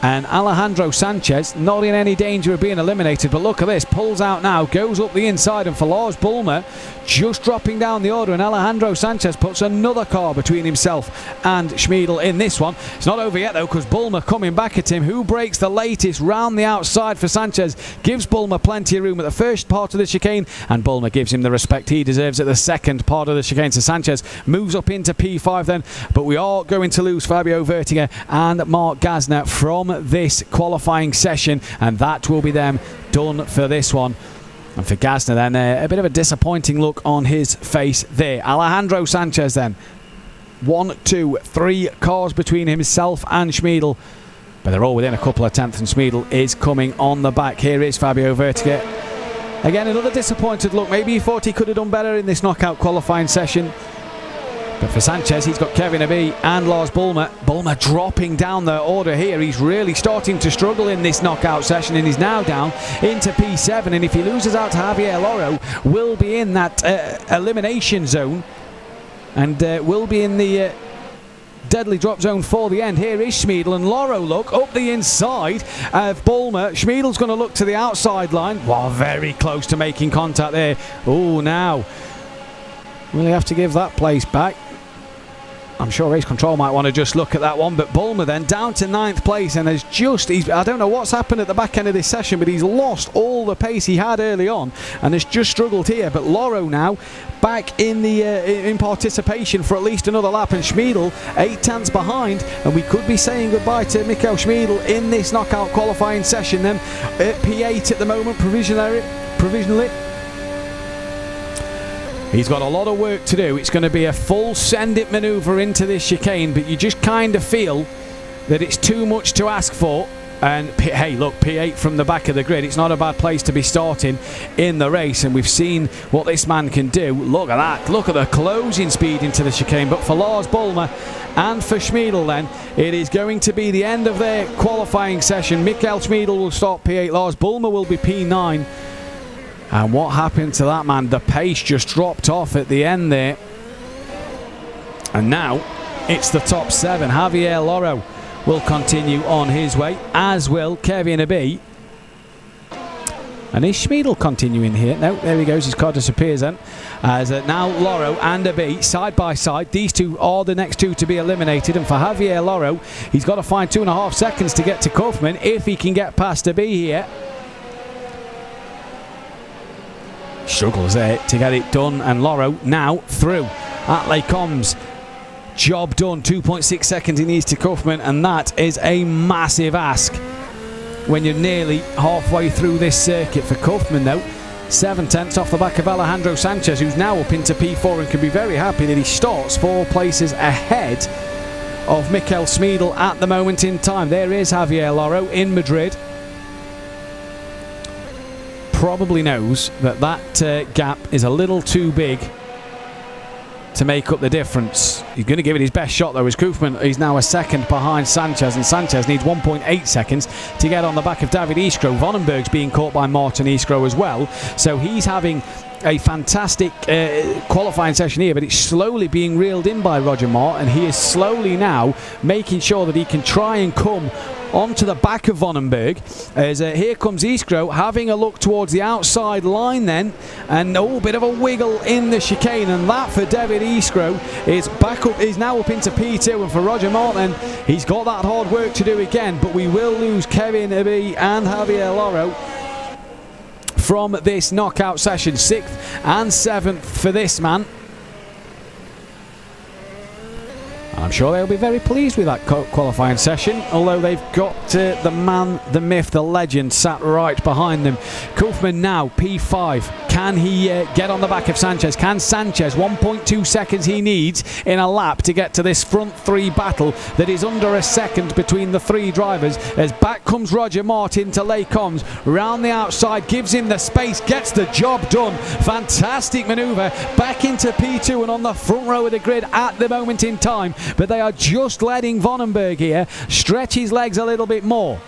And Alejandro Sanchez not in any danger of being eliminated, but look at this, pulls out now, goes up the inside, and for Lars Bulmer just dropping down the order, and Alejandro Sanchez puts another car between himself and Schmiedel in this one. It's not over yet though, because Bulmer coming back at him. Who breaks the latest round the outside for Sanchez? Gives Bulmer plenty of room at the first part of the chicane, and Bulmer gives him the respect he deserves at the second part of the chicane. So Sanchez moves up into P5 then, but we are going to lose Fabio Vertiger and Mark Gazner from this qualifying session, and that will be them done for this one. And for Gazner then, a bit of a disappointing look on his face there. Alejandro Sanchez then 1, 2, 3 cars between himself and Schmiedel. But they're all within a couple of tenths, and Schmiedel is coming on the back. Here is Fabio Vertiger. Again, another disappointed look. Maybe he thought he could have done better in this knockout qualifying session. But for Sanchez, he's got Kevin Abbey and Lars Bulmer. Bulmer dropping down the order here. He's really starting to struggle in this knockout session, and he's now down into P7. And if he loses out to Javier Loro, will be in that elimination zone, and will be in the deadly drop zone for the end. Here is Schmiedel, and Loro look up the inside of Bulmer. Schmiedel's going to look to the outside line. Wow, very close to making contact there. Oh, now will he have to give that place back? I'm sure Race Control might want to just look at that one, but Bulmer then down to 9th place, and I don't know what's happened at the back end of this session, but he's lost all the pace he had early on and has just struggled here. But Loro now back in the in participation for at least another lap, and Schmiedel 8 tenths behind, and we could be saying goodbye to Michael Schmiedel in this knockout qualifying session then at P8 at the moment, provisionally. He's got a lot of work to do. It's going to be a full send-it manoeuvre into this chicane, but you just kind of feel that it's too much to ask for. And hey, look, P8 from the back of the grid. It's not a bad place to be starting in the race, and we've seen what this man can do. Look at that. Look at the closing speed into the chicane. But for Lars Bulmer and for Schmiedel then, it is going to be the end of their qualifying session. Michael Schmiedel will start P8. Lars Bulmer will be P9. And what happened to that man? The pace just dropped off at the end there. And now it's the top 7. Javier Loro will continue on his way, as will Kevin Abbey. And is Schmiedel continuing here? No, there he goes. His car disappears then. As now Loro and Abbey side by side. These two are the next two to be eliminated. And for Javier Loro, he's got to find 2.5 seconds to get to Kaufman if he can get past Abbey here. Struggles there to get it done, and Loro now through at Les Combes. Job done. 2.6 seconds he needs to Kaufman, and that is a massive ask when you're nearly halfway through this circuit. For Kaufman though, 7 tenths off the back of Alejandro Sanchez, who's now up into P4 and can be very happy that he starts 4 places ahead of Michael Schmiedel at the moment in time. There is Javier Loro in Madrid. Probably knows that gap is a little too big to make up the difference. He's going to give it his best shot though, as Kaufman is now a second behind Sanchez, and Sanchez needs 1.8 seconds to get on the back of David Iskro. Vonenberg's being caught by Martin Iskro as well, so he's having a fantastic qualifying session here, but it's slowly being reeled in by Roger Mart, and he is slowly now making sure that he can try and come onto the back of Vonenberg. As here comes Iskro having a look towards the outside line then, and a bit of a wiggle in the chicane, and that for David Iskro is back up, is now up into P2, and for Roger Mart then, he's got that hard work to do again. But we will lose Kevin Abbey and Javier Loro from this knockout session. 6th and 7th for this man. I'm sure they'll be very pleased with that qualifying session, although they've got the man, the myth, the legend sat right behind them. Kaufman now P5. Can he get on the back of Sanchez? Can Sanchez, 1.2 seconds he needs in a lap to get to this front 3 battle that is under a second between the 3 drivers, as back comes Roger Mart into Les Combes, round the outside, gives him the space, gets the job done. Fantastic manoeuvre back into P2 and on the front row of the grid at the moment in time. But they are just letting Vonenberg here stretch his legs a little bit more.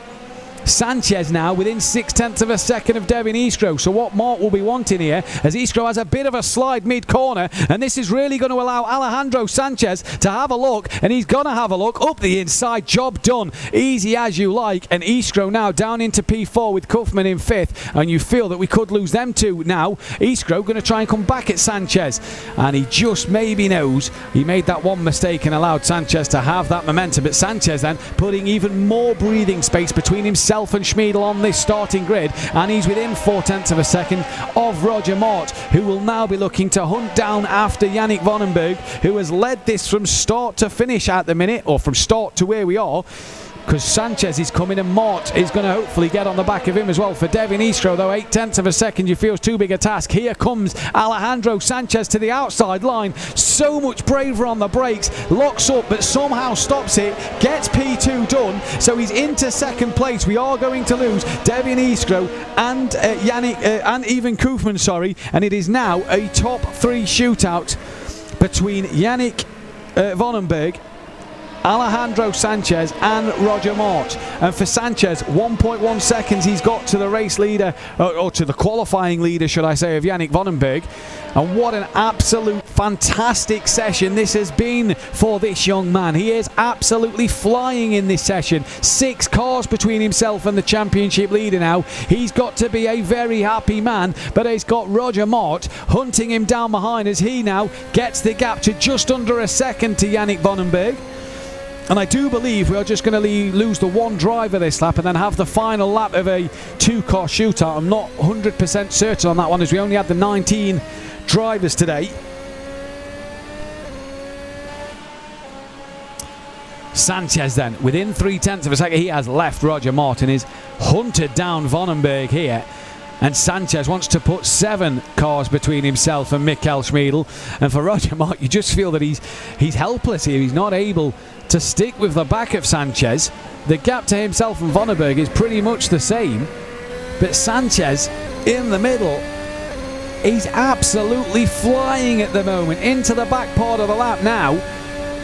Sanchez now within 0.6 of a second of Devin Iskro. So what Mart will be wanting here, as Iskro has a bit of a slide mid-corner, and this is really going to allow Alejandro Sanchez to have a look, and he's going to have a look up the inside. Job done. Easy as you like. And Iskro now down into P4 with Kaufman in 5th, and you feel that we could lose them two now. Iskro going to try and come back at Sanchez, and he just maybe knows he made that one mistake and allowed Sanchez to have that momentum. But Sanchez then putting even more breathing space between himself and Schmiedel on this starting grid, and he's within 0.4 of a second of Roger Mart, who will now be looking to hunt down after Yannick Vonenberg, who has led this from start to finish at the minute, or from start to where we are. because Sanchez is coming and Mott is going to hopefully get on the back of him as well. For Devin Eastro, though, 0.8 of a second, you feel is too big a task. Here comes Alejandro Sanchez to the outside line. So much bravery on the brakes, locks up, but somehow stops it, gets P2 done, so he's into second place. We are going to lose Devin Eastro and and even Koofman, and it is now a top 3 shootout between Yannick Vandenberg, Alejandro Sanchez and Roger Mott. And for Sanchez, 1.1 seconds he's got to the race leader, or to the qualifying leader, should I say, of Yannick Vandenberg. And what an absolute fantastic session this has been for this young man. He is absolutely flying in this session. 6 cars between himself and the championship leader now. He's got to be a very happy man, but he's got Roger Mott hunting him down behind as he now gets the gap to just under a second to Yannick Vandenberg. And I do believe we are just going to lose the one driver this lap and then have the final lap of a 2-car shootout. I'm not 100% certain on that one, as we only had the 19 drivers today. Sanchez then, within 0.3 of a second, he has left Roger Mott and is hunted down Vandenberg here. And Sanchez wants to put 7 cars between himself and Michael Schmiedel. And for Roger Mott, you just feel that he's helpless here. He's not able to stick with the back of Sanchez. The gap to himself and Vandenberg is pretty much the same. But Sanchez in the middle, he's absolutely flying at the moment into the back part of the lap now.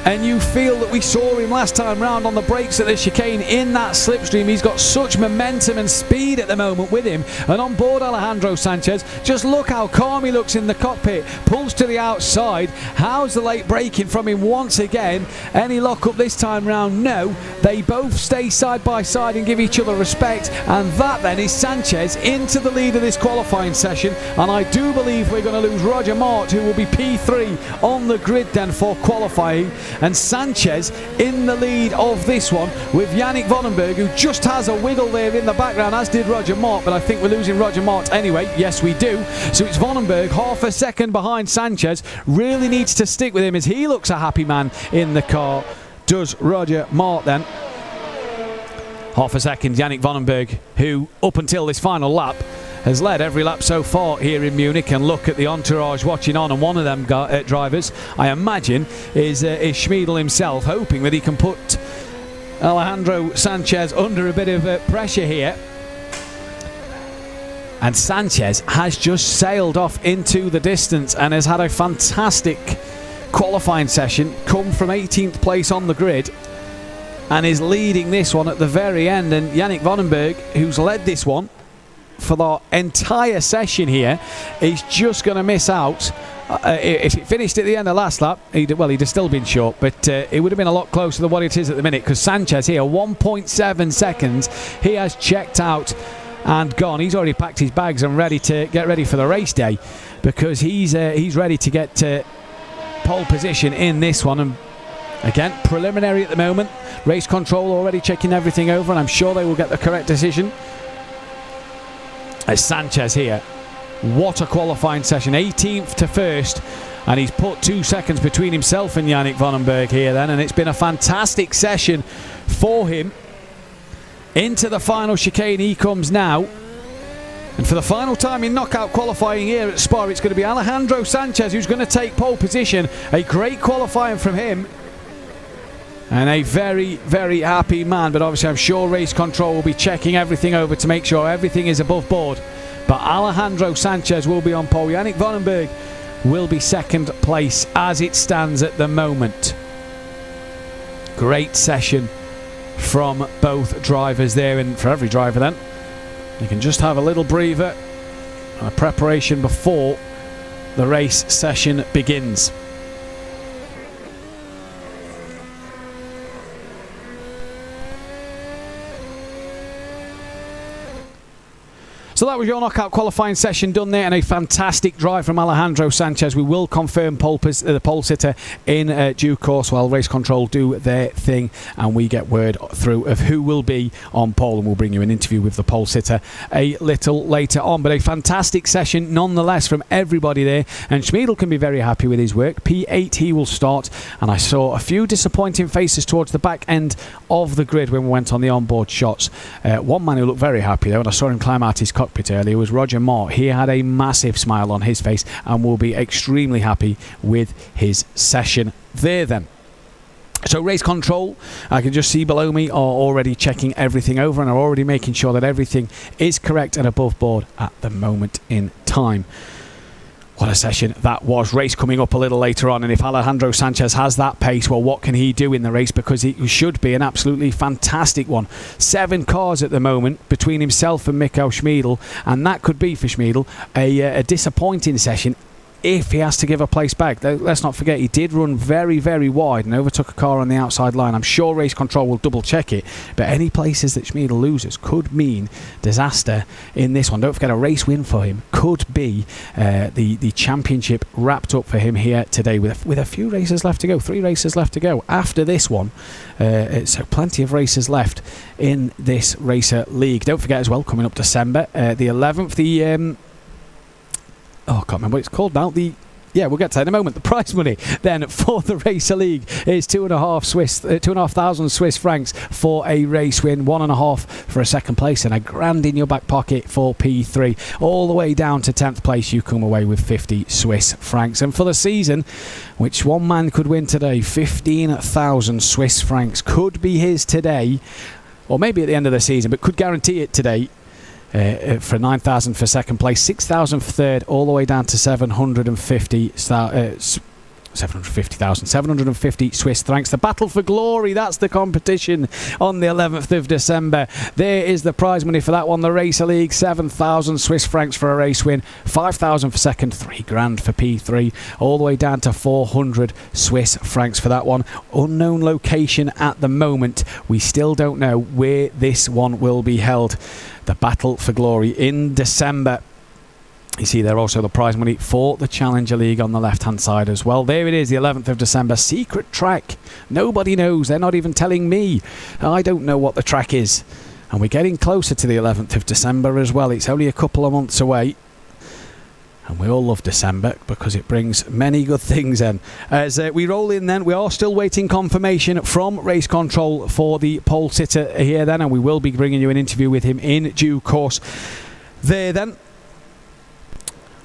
And you feel that we saw him last time round on the brakes at the chicane in that slipstream. He's got such momentum and speed at the moment with him. And on board Alejandro Sanchez, just look how calm he looks in the cockpit. Pulls to the outside. How's the late braking from him once again? Any lock up this time round? No. They both stay side by side and give each other respect. And that then is Sanchez into the lead of this qualifying session. And I do believe we're going to lose Roger Mott, who will be P3 on the grid then for qualifying. And Sanchez in the lead of this one with Yannick Vandenberg, who just has a wiggle there in the background, as did Roger Mott, but I think we're losing Roger Mott anyway. Yes, we do. So it's Vandenberg, half a second behind Sanchez. Really needs to stick with him as he looks a happy man in the car. Does Roger Mott then. Half a second, Yannick Vandenberg, who up until this final lap has led every lap so far here in Munich. And look at the entourage watching on, and one of them drivers, I imagine, is Schmiedel himself, hoping that he can put Alejandro Sanchez under a bit of pressure here. And Sanchez has just sailed off into the distance and has had a fantastic qualifying session, come from 18th place on the grid and is leading this one at the very end. And Yannick Vandenberg, who's led this one for the entire session here, is just going to miss out. If it finished at the end of last lap, he'd have still been short, but it would have been a lot closer than what it is at the minute, because Sanchez here, 1.7 seconds, he has checked out and gone. He's already packed his bags and ready to get ready for the race day, because he's ready to get to pole position in this one. And again, preliminary at the moment, race control already checking everything over, and I'm sure they will get the correct decision. As Sanchez here, what a qualifying session, 18th to 1st, and he's put 2 seconds between himself and Yannick Vandenberg here then, and it's been a fantastic session for him. Into the final chicane he comes now, and for the final time in knockout qualifying here at Spa, it's going to be Alejandro Sanchez who's going to take pole position. A great qualifying from him, and a very, very happy man. But obviously I'm sure race control will be checking everything over to make sure everything is above board. But Alejandro Sanchez will be on pole. Yannick Vandenberg will be second place as it stands at the moment. Great session from both drivers there, and for every driver then, you can just have a little breather and a preparation before the race session begins. So So that was your knockout qualifying session done there, and a fantastic drive from Alejandro Sanchez. We will confirm the pole sitter in due course while race control do their thing, and we get word through of who will be on pole, and we'll bring you an interview with the pole sitter a little later on. But a fantastic session nonetheless from everybody there, and Schmiedl can be very happy with his work. P8 he will start, and I saw a few disappointing faces towards the back end of the grid when we went on the onboard shots. One man who looked very happy though, and I saw him climb out his cockpit earlier, was Roger Moore. He had a massive smile on his face and will be extremely happy with his session there then. So race control, I can just see below me, are already checking everything over and are already making sure that everything is correct and above board at the moment in time. What a session that was. Race coming up a little later on, and if Alejandro Sanchez has that pace, well, what can he do in the race? Because it should be an absolutely fantastic one. 7 cars at the moment between himself and Michael Schmiedl, and that could be for Schmiedl a disappointing session if he has to give a place back. Let's not forget, he did run very, very wide and overtook a car on the outside line. I'm sure race control will double check it, but any places that Schmiedl loses could mean disaster in this one. Don't forget, a race win for him could be the championship wrapped up for him here today with a few races left to go. 3 races left to go after this one, so plenty of races left in this Racer League. Don't forget as well, coming up December the 11th, I can't remember what it's called now. We'll get to that in a moment. The prize money then for the Racer League is 2,500 Swiss francs for a race win, 1.5 for a second place, and £1,000 in your back pocket for P3. All the way down to 10th place, you come away with 50 Swiss francs. And for the season, which one man could win today, 15,000 Swiss francs could be his today, or maybe at the end of the season, but could guarantee it today. For 9,000 for second place, 6,000 for third, all the way down to 750 Swiss francs. The battle for glory, that's the competition on the 11th of December. There is the prize money for that one. The Racer League, 7,000 Swiss francs for a race win, 5,000 for second, £3,000 for P3, all the way down to 400 Swiss francs for that one. Unknown location at the moment. We still don't know where this one will be held. The battle for glory in December. You see there also the prize money for the Challenger League on the left-hand side as well. There it is, the 11th of December. Secret track. Nobody knows. They're not even telling me. I don't know what the track is. And we're getting closer to the 11th of December as well. It's only a couple of months away. And we all love December because it brings many good things in. As we roll in then, we are still waiting confirmation from race control for the pole sitter here then, and we will be bringing you an interview with him in due course there then.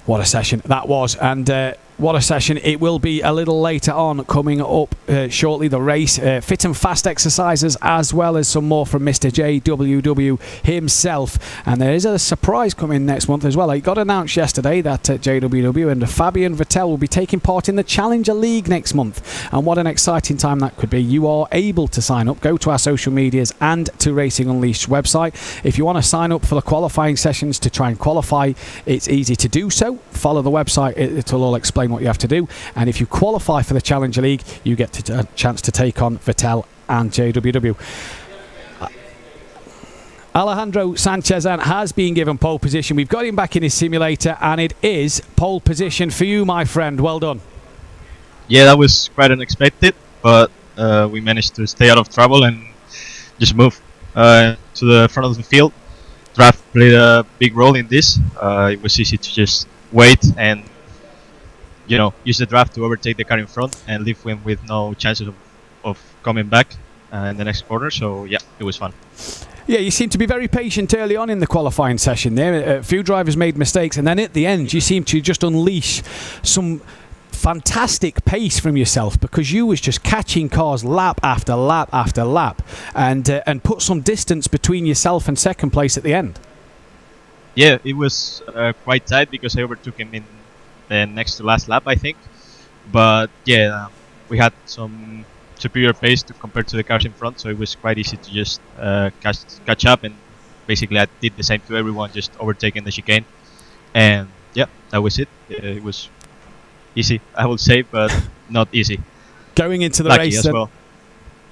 What a session that was, and what a session it will be a little later on, coming up shortly. The race, fit and fast exercises, as well as some more from Mr. JWW himself. And there is a surprise coming next month as well. It got announced yesterday that JWW and Fabian Vettel will be taking part in the Challenger League next month. And what an exciting time that could be. You are able to sign up. Go to our social medias and to Racing Unleashed website. If you want to sign up for the qualifying sessions to try and qualify, it's easy to do so. Follow the website. It'll all explain what you have to do, and if you qualify for the Challenger League, you get a chance to take on Vettel and JWW. Alejandro Sanchez has been given pole position. We've got him back in his simulator, and it is pole position for you, my friend. Well done. Yeah, that was quite unexpected, but we managed to stay out of trouble and just move to the front of the field. Draft played a big role in this. It was easy to just wait and use the draft to overtake the car in front and leave him with no chances of coming back in the next corner. So yeah, it was fun. Yeah, you seem to be very patient early on in the qualifying session there. A few drivers made mistakes, and then at the end you seem to just unleash some fantastic pace from yourself, because you was just catching cars lap after lap after lap, and put some distance between yourself and second place at the end. Yeah, it was quite tight because I overtook him in the next to last lap, I think. But yeah, we had some superior pace compared to the cars in front, so it was quite easy to just catch up, and basically I did the same to everyone, just overtaking the chicane. And yeah, that was it. It was easy, I would say, but not easy. Going into the race as well.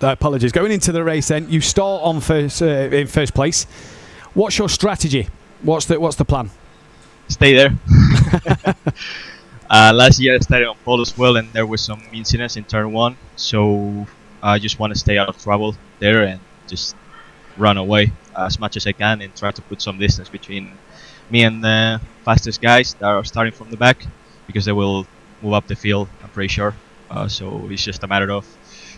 Apologies. Going into the race then, you start on in first place. What's your strategy? What's the plan? Stay there. Last year I started on pole as well, and there were some incidents in turn 1, so I just want to stay out of trouble there and just run away as much as I can and try to put some distance between me and the fastest guys that are starting from the back, because they will move up the field, I'm pretty sure. So it's just a matter of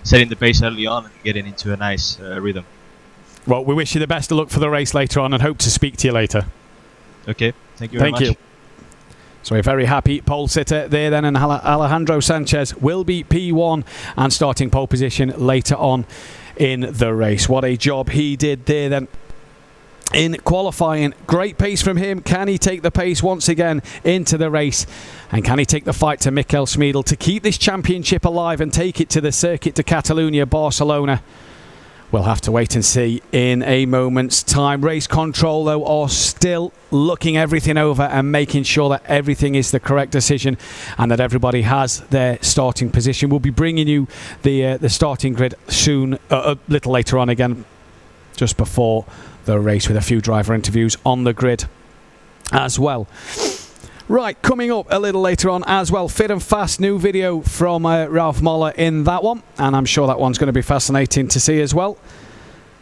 setting the pace early on and getting into a nice rhythm. Well, we wish you the best of luck for the race later on and hope to speak to you later. Okay, thank you very much. So a very happy pole sitter there then, and Alejandro Sanchez will be P1 and starting pole position later on in the race. What a job he did there then in qualifying. Great pace from him. Can he take the pace once again into the race? And can he take the fight to Mikel Schmidl to keep this championship alive and take it to the Circuit de Catalunya, Barcelona? We'll have to wait and see in a moment's time. Race control, though, are still looking everything over and making sure that everything is the correct decision and that everybody has their starting position. We'll be bringing you the starting grid soon, a little later on again, just before the race, with a few driver interviews on the grid as well. Right, coming up a little later on as well, Fit and Fast, new video from Ralph Moller in that one, and I'm sure that one's going to be fascinating to see as well.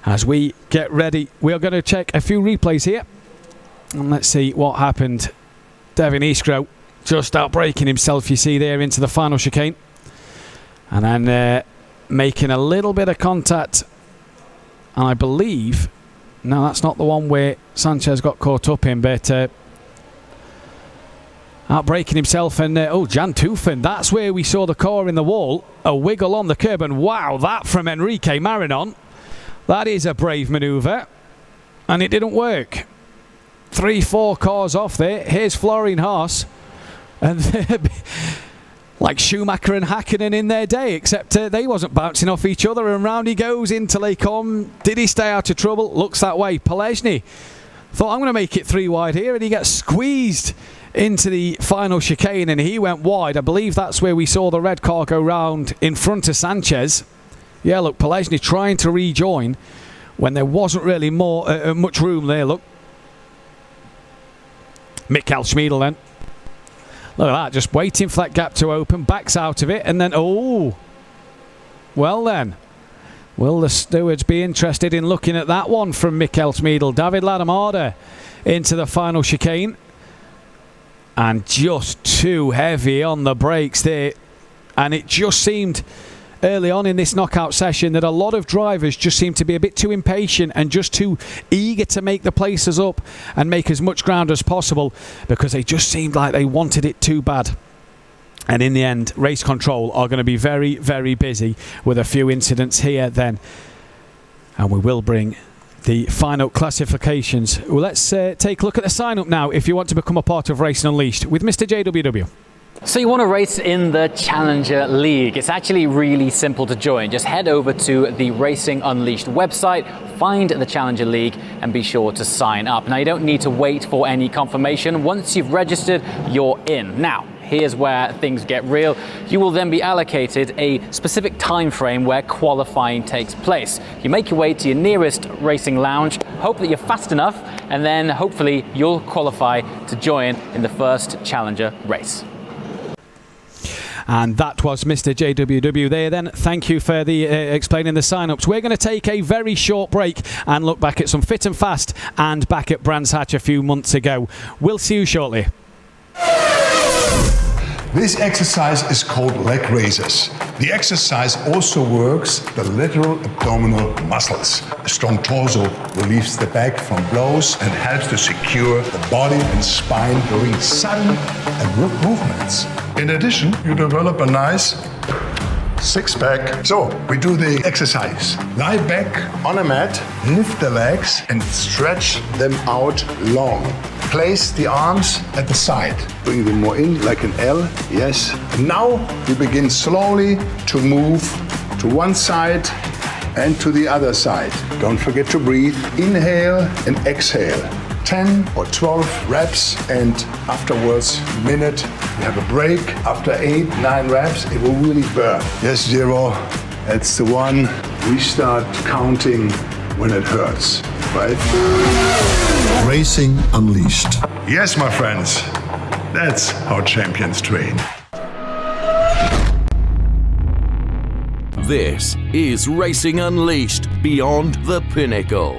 As we get ready, we are going to check a few replays here, and let's see what happened. Devin Eastgrow just outbraking himself, you see there, into the final chicane, and then making a little bit of contact, and I believe, no, that's not the one where Sanchez got caught up in, but outbraking himself, and Jan Toofen, that's where we saw the car in the wall, a wiggle on the curb, and wow, that from Enrique Marinon. That is a brave manoeuvre, and it didn't work. 3-4 cars off there. Here's Florian Haas, and like Schumacher and Hakkinen in their day, except they wasn't bouncing off each other, and round he goes into Les Combes. Did he stay out of trouble? Looks that way. Polesny thought, I'm going to make it 3 wide here, and he gets squeezed into the final chicane, and he went wide. I believe that's where we saw the red car go round in front of Sanchez. Yeah, look, Polesny trying to rejoin when there wasn't really much room there. Look, Mikel Schmidl then. Look at that, just waiting for that gap to open, backs out of it, and then, oh, well then, will the stewards be interested in looking at that one from Mikel Schmidl? David Ladomada into the final chicane, and just too heavy on the brakes there. And it just seemed early on in this knockout session that a lot of drivers just seemed to be a bit too impatient and just too eager to make the places up and make as much ground as possible, because they just seemed like they wanted it too bad. And in the end, race control are going to be very, very busy with a few incidents here then. And we will bring the final classifications. Well, let's take a look at the sign up now if you want to become a part of Racing Unleashed with Mr. JWW. So you want to race in the Challenger League. It's actually really simple to join. Just head over to the Racing Unleashed website, find the Challenger League, and be sure to sign up. Now, you don't need to wait for any confirmation. Once you've registered, you're in. Now, here's where things get real. You will then be allocated a specific time frame where qualifying takes place. You make your way to your nearest racing lounge, hope that you're fast enough, and then hopefully you'll qualify to join in the first Challenger race. And that was Mr. JWW there then. Thank you for the explaining the sign-ups. We're going to take a very short break and look back at some Fit and Fast and back at Brands Hatch a few months ago. We'll see you shortly. This exercise is called leg raises. The exercise also works the lateral abdominal muscles. A strong torso relieves the back from blows and helps to secure the body and spine during sudden abrupt movements. In addition, you develop a nice six-pack. So, we do the exercise. Lie back on a mat, lift the legs and stretch them out long. Place the arms at the side. Bring them more in like an L, yes. And now you begin slowly to move to one side and to the other side. Don't forget to breathe. Inhale and exhale. 10 or 12 reps, and afterwards, minute, you have a break. After 8, 9 reps, it will really burn. Yes, 0, that's the one. We start counting when it hurts. 5. Racing Unleashed. Yes, my friends. That's how champions train. This is Racing Unleashed Beyond the Pinnacle.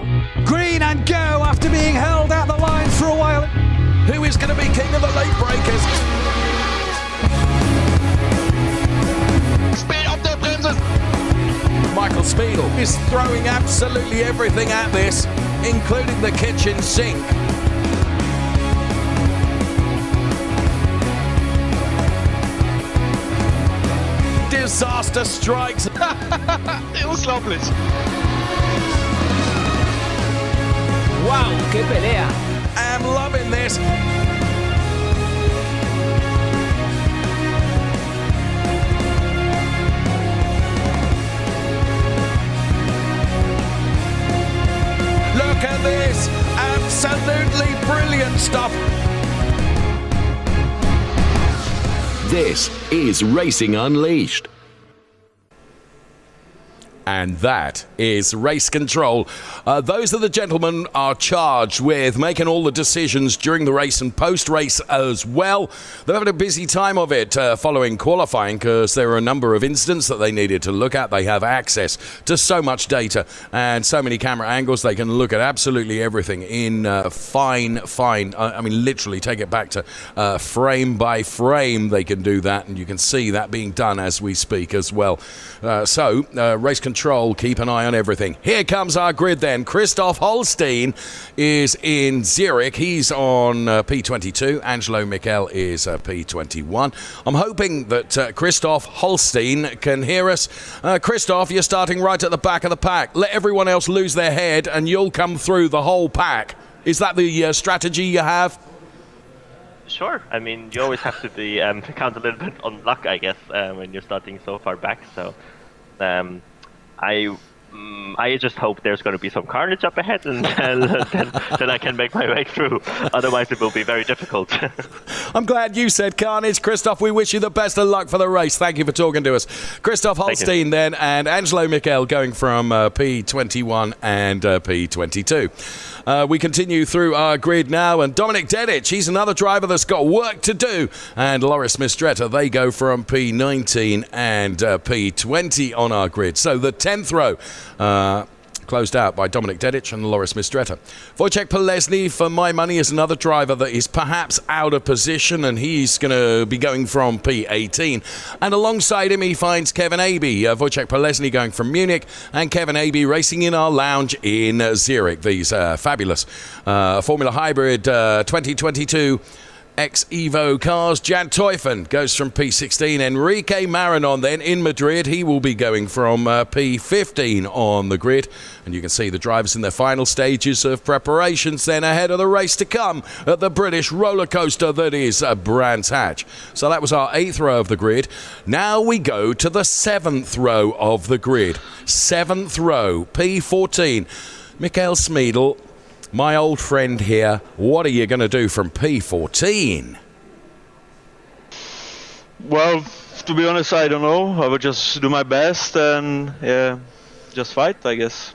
Green and go after being held at the line for a while. Who is going to be king of the late breakers? Speed up the Bremses! Michael Spiedel is throwing absolutely everything at this, including the kitchen sink. Disaster strikes. Unglaublich! Wow, qué pelea. I'm loving this. Look at this. Absolutely brilliant stuff. This is Racing Unleashed. And that is race control. Those are the gentlemen are charged with making all the decisions during the race and post-race as well. They're having a busy time of it following qualifying because there are a number of incidents that they needed to look at. They have access to so much data and so many camera angles. They can look at absolutely everything in fine. I mean, literally take it back to frame by frame. They can do that, and you can see that being done as we speak as well. Race control, keep an eye on everything. Here comes our grid then. Christoph Holstein is in Zurich. He's on P22. Angelo Michel is P21. I'm hoping that Christoph Holstein can hear us. Christoph, you're starting right at the back of the pack. Let everyone else lose their head and you'll come through the whole pack. Is that the strategy you have? Sure. I mean, you always have to be count a little bit on luck, I guess, when you're starting so far back. So I just hope there's going to be some carnage up ahead, and then I can make my way through. Otherwise, it will be very difficult. I'm glad you said carnage, Christoph. We wish you the best of luck for the race. Thank you for talking to us. Christoph Holstein then, and Angelo Michel going from P21 and P22. We continue through our grid now, and Dominic Dedic, he's another driver that's got work to do, and Loris Mistretta, they go from P19 and P20 on our grid. So the 10th row closed out by Dominic Dedic and Loris Mistretta. Wojciech Polesny, for my money, is another driver that is perhaps out of position, and he's going to be going from P18. And alongside him, he finds Kevin Abey. Wojciech Polesny going from Munich, and Kevin Abey racing in our lounge in Zurich. These fabulous Formula Hybrid 2022 Ex-Evo cars. Jan Teufen goes from P16. Enrique Marinon then in Madrid. He will be going from P15 on the grid. And you can see the drivers in their final stages of preparations then ahead of the race to come at the British roller coaster that is Brands Hatch. So that was our 8th row of the grid. Now we go to the 7th row of the grid. 7th row, P14. Michael Smeedel, my old friend here, what are you going to do from P14? Well, to be honest, I don't know. I will just do my best and just fight, I guess.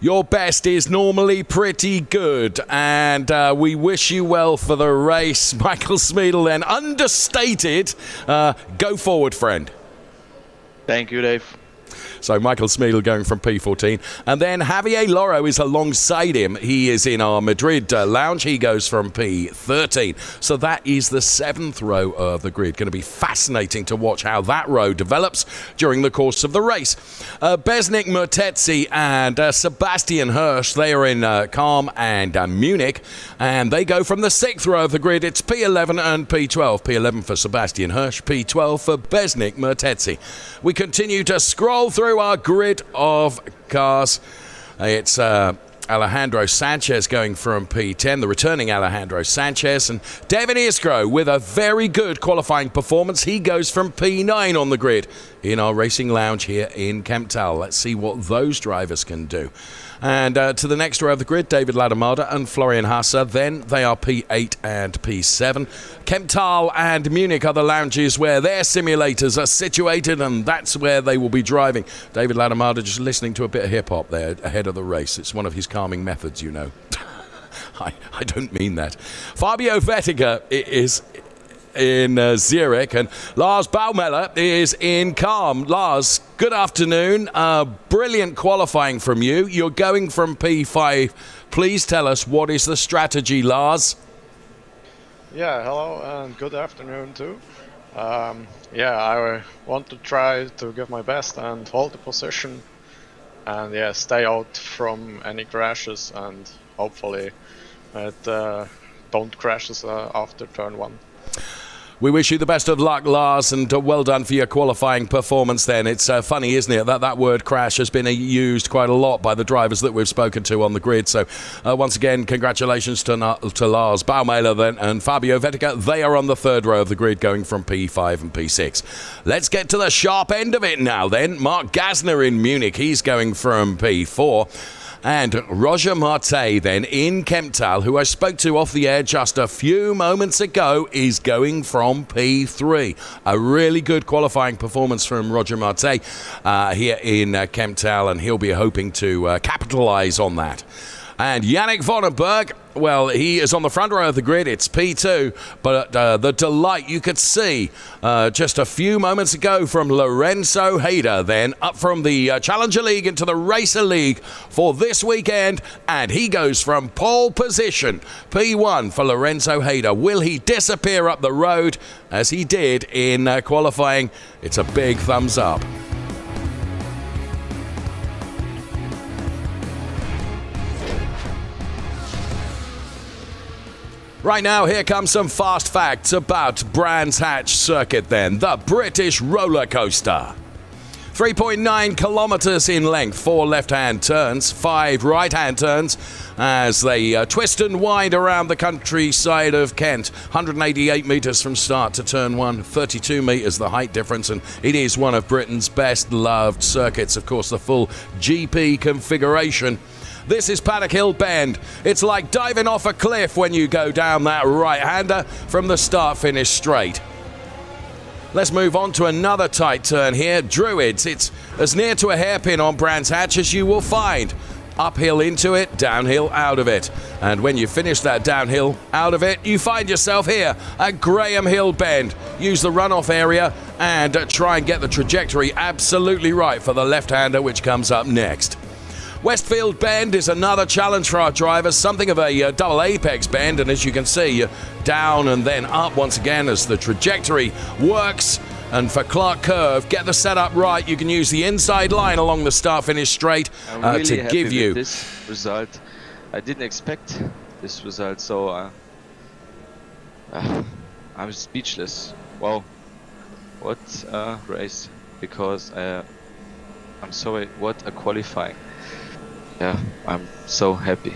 Your best is normally pretty good, and we wish you well for the race. Michael Smeedel then, understated. Go forward, friend. Thank you, Dave. So Michael Smeedel going from P14. And then Javier Loro is alongside him. He is in our Madrid lounge. He goes from P13. So that is the 7th row of the grid. Going to be fascinating to watch how that row develops during the course of the race. Besnik Murtetsi and Sebastian Hirsch, they are in Calm and Munich. And they go from the 6th row of the grid. It's P11 and P12. P11 for Sebastian Hirsch, P12 for Besnik Murtetsi. We continue to scroll through our grid of cars. It's Alejandro Sanchez going from P10, the returning Alejandro Sanchez, and Devin Iskro with a very good qualifying performance. He goes from P9 on the grid in our racing lounge here in Kemptal. Let's see what those drivers can do. And to the next row of the grid, David Ladamada and Florian Hasse. Then they are P8 and P7. Kemptal and Munich are the lounges where their simulators are situated, and that's where they will be driving. David Ladamada just listening to a bit of hip-hop there ahead of the race. It's one of his calming methods, you know. I don't mean that. Fabio Vettiger is in Zurich, and Lars Baumeister is in Calm. Lars, good afternoon. Brilliant qualifying from you. You're going from P5. Please tell us, what is the strategy, Lars? Yeah, hello and good afternoon too. I want to try to give my best and hold the position and stay out from any crashes, and hopefully it don't crashes after turn 1. We wish you the best of luck, Lars, and well done for your qualifying performance then. It's funny, isn't it, that word crash has been used quite a lot by the drivers that we've spoken to on the grid. So once again, congratulations to Lars Baumeister then and Fabio Vettiger. They are on the third row of the grid going from P5 and P6. Let's get to the sharp end of it now then. Mark Gasner in Munich, he's going from P4. And Roger Marte then in Kemptal, who I spoke to off the air just a few moments ago, is going from P3. A really good qualifying performance from Roger Marte here in Kemptal, and he'll be hoping to capitalise on that. And Yannick Vonenberg, well, he is on the front row of the grid. It's P2, but the delight you could see just a few moments ago from Lorenzo Hayder, then up from the Challenger League into the Racer League for this weekend, and he goes from pole position, P1 for Lorenzo Hayder. Will he disappear up the road as he did in qualifying? It's a big thumbs up. Right now, here comes some fast facts about Brands Hatch Circuit then, the British roller coaster. 3.9 kilometres in length, 4 left-hand turns, 5 right-hand turns as they twist and wind around the countryside of Kent. 188 metres from start to turn 1, 32 metres the height difference, and it is one of Britain's best-loved circuits. Of course, the full GP configuration. This is Pinnacle Bend. It's like diving off a cliff when you go down that right-hander from the start-finish straight. Let's move on to another tight turn here. Druids. It's as near to a hairpin on Brands Hatch as you will find. Uphill into it, downhill out of it. And when you finish that downhill out of it, you find yourself here at Graham Hill Bend. Use the runoff area and try and get the trajectory absolutely right for the left-hander, which comes up next. Westfield Bend is another challenge for our drivers, something of a double apex bend, and as you can see, down and then up once again as the trajectory works. And for Clark Curve, get the setup right. You can use the inside line along the start-finish straight to give you this result. I didn't expect this result, so I'm speechless. Wow, what a race! Because I'm sorry, what a qualifying. Yeah, I'm so happy.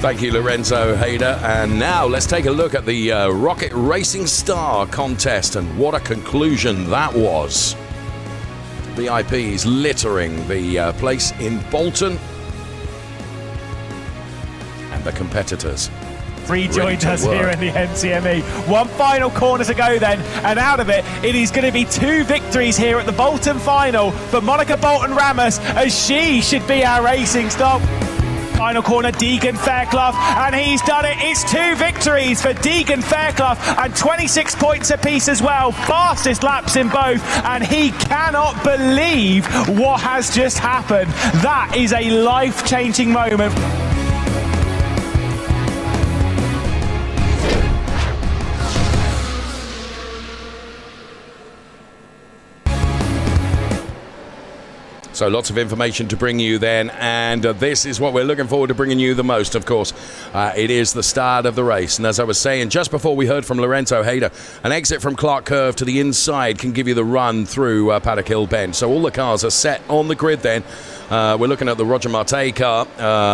Thank you, Lorenzo Hayder. And now let's take a look at the Rocket Racing Star contest and what a conclusion that was. VIPs littering the place in Bolton. And the competitors rejoined us here in the NCME. One final corner to go then, and out of it, it is going to be 2 victories here at the Bolton final for Monica Bolton Ramos, as she should be our racing star. Final corner, Deegan Fairclough, and he's done it. It's 2 victories for Deegan Fairclough and 26 points apiece as well. Fastest laps in both, and he cannot believe what has just happened. That is a life-changing moment. So lots of information to bring you then, and this is what we're looking forward to bringing you the most, of course. It is the start of the race, and as I was saying just before we heard from Lorenzo Hayder, an exit from Clark Curve to the inside can give you the run through Paddock Hill Bend. So all the cars are set on the grid then. We're looking at the Roger Marte car.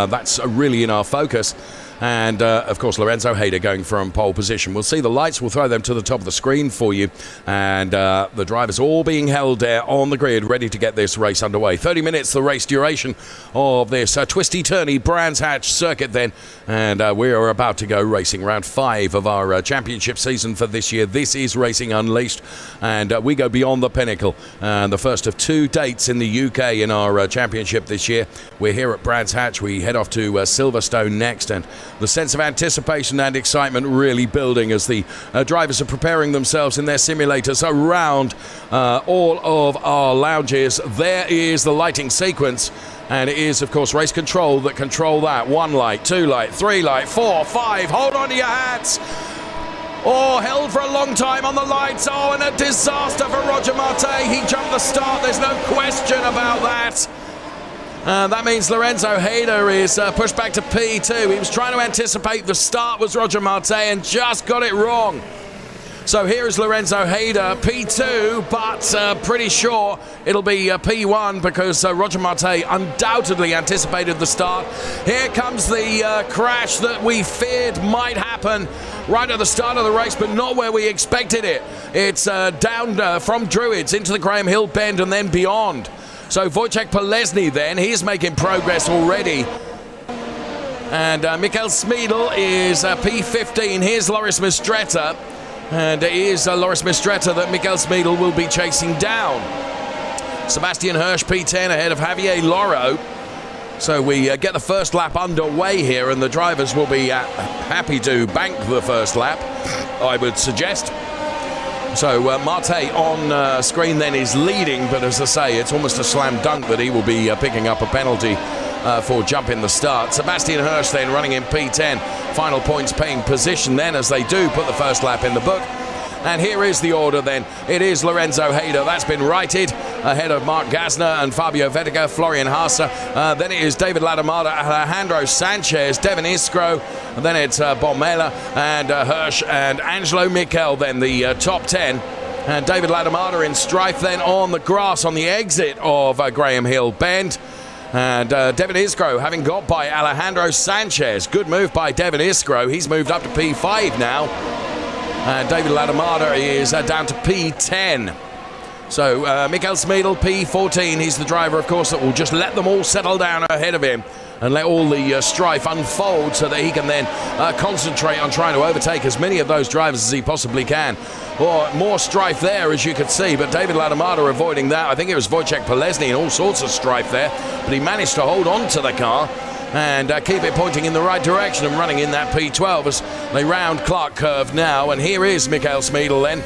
That's really in our focus. And, of course, Lorenzo Hayder going from pole position. We'll see the lights. We'll throw them to the top of the screen for you. And the drivers all being held there on the grid, ready to get this race underway. 30 minutes, the race duration of this twisty-turny Brands Hatch circuit then. And we are about to go racing round 5 of our championship season for this year. This is Racing Unleashed. And we go beyond the Pinnacle. And the first of 2 dates in the UK in our championship this year. We're here at Brands Hatch. We head off to Silverstone next. And the sense of anticipation and excitement really building as the drivers are preparing themselves in their simulators around all of our lounges. There is the lighting sequence, and it is, of course, race control that control that. 1 light, 2 light, 3 light, 4, 5. Hold on to your hats. Oh, held for a long time on the lights. Oh, and a disaster for Roger Marte. He jumped the start. There's no question about that. That means Lorenzo Hayder is pushed back to P2. He was trying to anticipate the start was Roger Marte and just got it wrong. So here is Lorenzo Hayder, P2, but pretty sure it'll be P1 because Roger Marte undoubtedly anticipated the start. Here comes the crash that we feared might happen right at the start of the race, but not where we expected it. It's down from Druids into the Graham Hill Bend and then beyond. So Wojciech Polesny then, he's making progress already. And Michael Smeedel is P15. Here's Loris Mistretta. And it is Loris Mistretta that Michael Smeedel will be chasing down. Sebastian Hirsch P10 ahead of Javier Loro. So we get the first lap underway here, and the drivers will be happy to bank the first lap, I would suggest. So Marte on screen then is leading, but as I say, it's almost a slam dunk that he will be picking up a penalty for jumping the start. Sebastian Hirsch then running in P10. Final points paying position then as they do put the first lap in the book. And here is the order then. It is Lorenzo Hayder. That's been righted ahead of Mark Gasner and Fabio Vettiger, Florian Haase. Then it is David Ladamada, Alejandro Sanchez, Devin Iskro. And then it's Bomela and Hirsch and Angelo Michel then the top 10. And David Ladamada in strife then on the grass on the exit of Graham Hill Bend. And Devin Iskro having got by Alejandro Sanchez. Good move by Devin Iskro. He's moved up to P5 now. And David Ladamada is down to P10. So Michael Smeedel, P14. He's the driver, of course, that will just let them all settle down ahead of him and let all the strife unfold so that he can then concentrate on trying to overtake as many of those drivers as he possibly can. Or more strife there, as you could see, but David Ladamada avoiding that. I think it was Wojciech Polesny and all sorts of strife there, but he managed to hold on to the car and keep it pointing in the right direction and running in that P12 as they round Clark Curve now. And here is Michael Smeedel then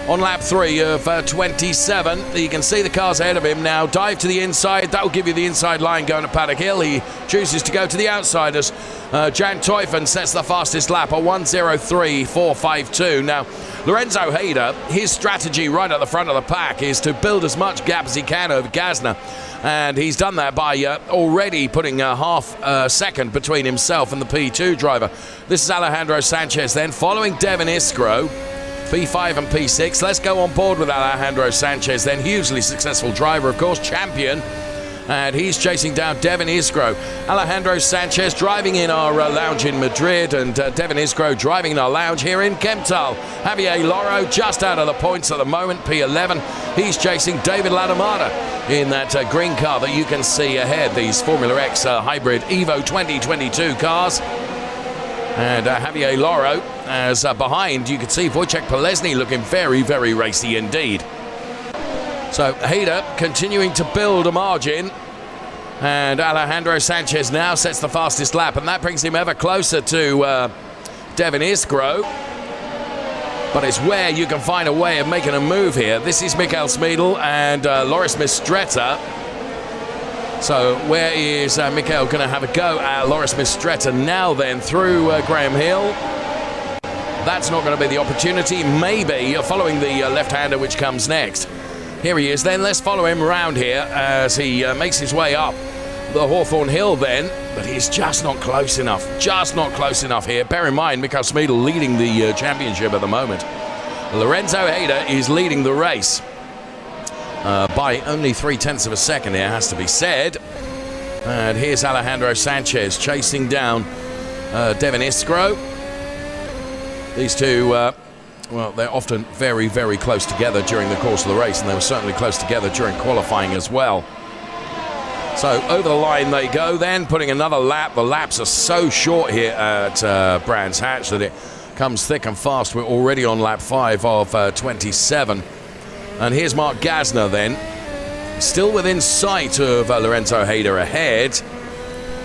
on lap 3 of 27. You can see the cars ahead of him now. Dive to the inside. That will give you the inside line going to Paddock Hill. He chooses to go to the outside as Jan Teufen sets the fastest lap at 1:03.452. Now, Lorenzo Hayder, his strategy right at the front of the pack is to build as much gap as he can over Gasner. And he's done that by already putting a half second between himself and the P2 driver. This is Alejandro Sanchez then, following Devin Iskro, P5 and P6. Let's go on board with Alejandro Sanchez then, hugely successful driver, of course, champion. And he's chasing down Devin Iskro. Alejandro Sanchez driving in our lounge in Madrid, and Devin Iskro driving in our lounge here in Kempthal. Javier Loro just out of the points at the moment, P11. He's chasing David Ladamada in that green car that you can see ahead, these Formula X hybrid Evo 2022 cars. And Javier Loro, as behind, you can see Wojciech Polesny looking very, very racy indeed. So Hayder continuing to build a margin, and Alejandro Sanchez now sets the fastest lap, and that brings him ever closer to Devin Iskro. But it's where you can find a way of making a move here. This is Michael Smeedel and Loris Mistretta. So where is Michael going to have a go at Loris Mistretta now then through Graham Hill? That's not going to be the opportunity. Maybe following the left-hander which comes next. Here he is then. Let's follow him around here as he makes his way up the Hawthorne Hill then. But he's just not close enough. Just not close enough here. Bear in mind, Michael Smeedel leading the championship at the moment. Lorenzo Hayder is leading the race by only 0.3 of a second, it has to be said. And here's Alejandro Sanchez chasing down Devin Iskro. These two, well, they're often very, very close together during the course of the race, and they were certainly close together during qualifying as well. So over the line they go then, putting another lap. The laps are so short here at Brands Hatch that it comes thick and fast. We're already on lap 5 of 27. And here's Mark Gasner then, still within sight of Lorenzo Hayder ahead.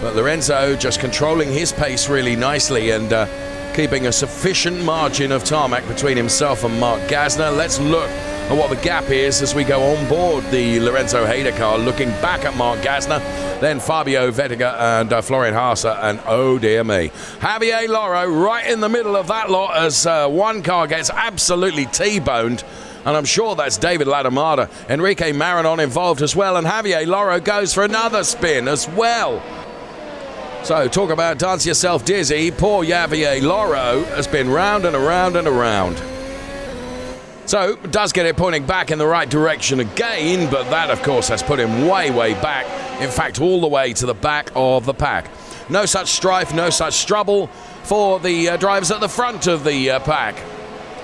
But Lorenzo just controlling his pace really nicely and keeping a sufficient margin of tarmac between himself and Mark Gasner. Let's look at what the gap is as we go on board the Lorenzo Hayder car, looking back at Mark Gasner, then Fabio Vettiger and Florian Haase, and oh dear me, Javier Loro right in the middle of that lot as one car gets absolutely T-boned, and I'm sure that's David Ladomada. Enrique Marinon involved as well, and Javier Loro goes for another spin as well. So talk about dance yourself dizzy. Poor Javier Loro has been round and around and around. So, does get it pointing back in the right direction again, but that, of course, has put him way, way back. In fact, all the way to the back of the pack. No such strife, no such trouble for the drivers at the front of the pack.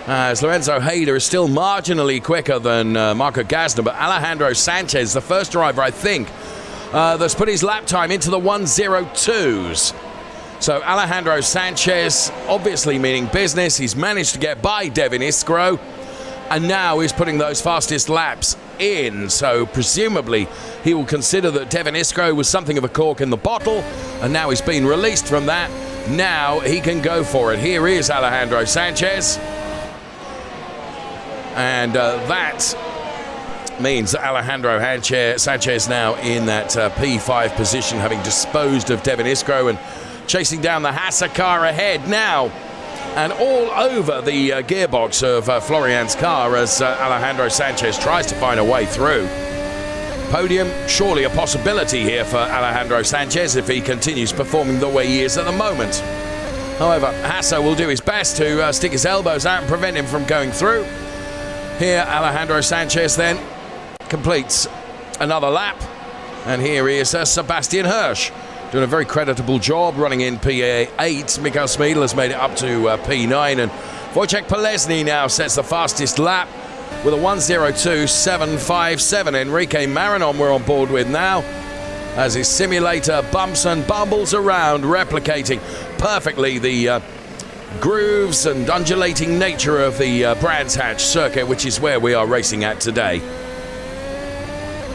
As Lorenzo Hayder is still marginally quicker than Marco Gasner, but Alejandro Sanchez, the first driver, I think, that's put his lap time into the 1:02s. So Alejandro Sanchez, obviously meaning business. He's managed to get by Devin Iskro, and now he's putting those fastest laps in. So presumably he will consider that Devin Iskro was something of a cork in the bottle, and now he's been released from that. Now he can go for it. Here is Alejandro Sanchez. And that means that Alejandro Sanchez now in that P5 position, having disposed of Devin Iskro and chasing down the Haase car ahead now. And all over the gearbox of Florian's car as Alejandro Sanchez tries to find a way through. Podium, surely a possibility here for Alejandro Sanchez if he continues performing the way he is at the moment. However, Haase will do his best to stick his elbows out and prevent him from going through. Here, Alejandro Sanchez then completes another lap. And here is Sebastian Hirsch, doing a very creditable job, running in P8. Mikael Schmidl has made it up to P9, and Wojciech Polesny now sets the fastest lap with a 1:02.757. Enrique Marinon we're on board with now, as his simulator bumps and bumbles around, replicating perfectly the grooves and undulating nature of the Brands Hatch circuit, which is where we are racing at today.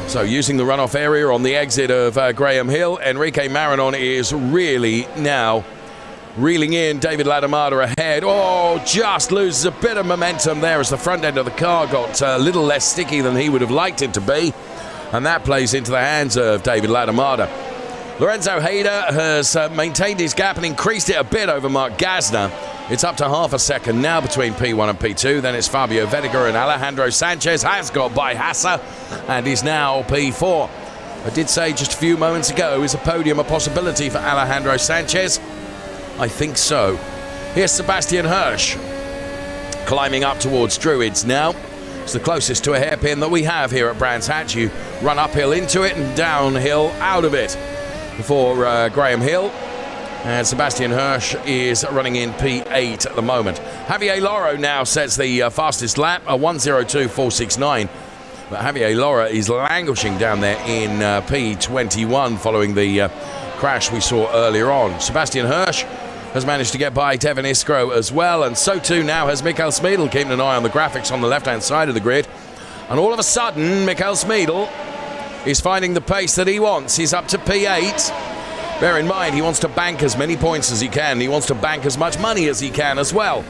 So using the runoff area on the exit of Graham Hill, Enrique Marinon is really now reeling in. David Ladomada ahead. Oh, just loses a bit of momentum there as the front end of the car got a little less sticky than he would have liked it to be. And that plays into the hands of David Ladomada. Lorenzo Hayder has maintained his gap and increased it a bit over Mark Gasner. It's up to half a second now between P1 and P2. Then it's Fabio Vettiger, and Alejandro Sanchez has got by Haase and is now P4. I did say just a few moments ago, is a podium a possibility for Alejandro Sanchez? I think so. Here's Sebastian Hirsch climbing up towards Druids now. It's the closest to a hairpin that we have here at Brands Hatch. You run uphill into it and downhill out of it before Graham Hill. And Sebastian Hirsch is running in P8 at the moment. Javier Loro now sets the fastest lap, a 1:02.469. But Javier Loro is languishing down there in P21 following the crash we saw earlier on. Sebastian Hirsch has managed to get by Devin Iskro as well, and so too now has Mikael Schmidl, keeping an eye on the graphics on the left-hand side of the grid. And all of a sudden, Mikael Schmidl is finding the pace that he wants. He's up to P8. Bear in mind, he wants to bank as many points as he can. He wants to bank as much money as he can as well.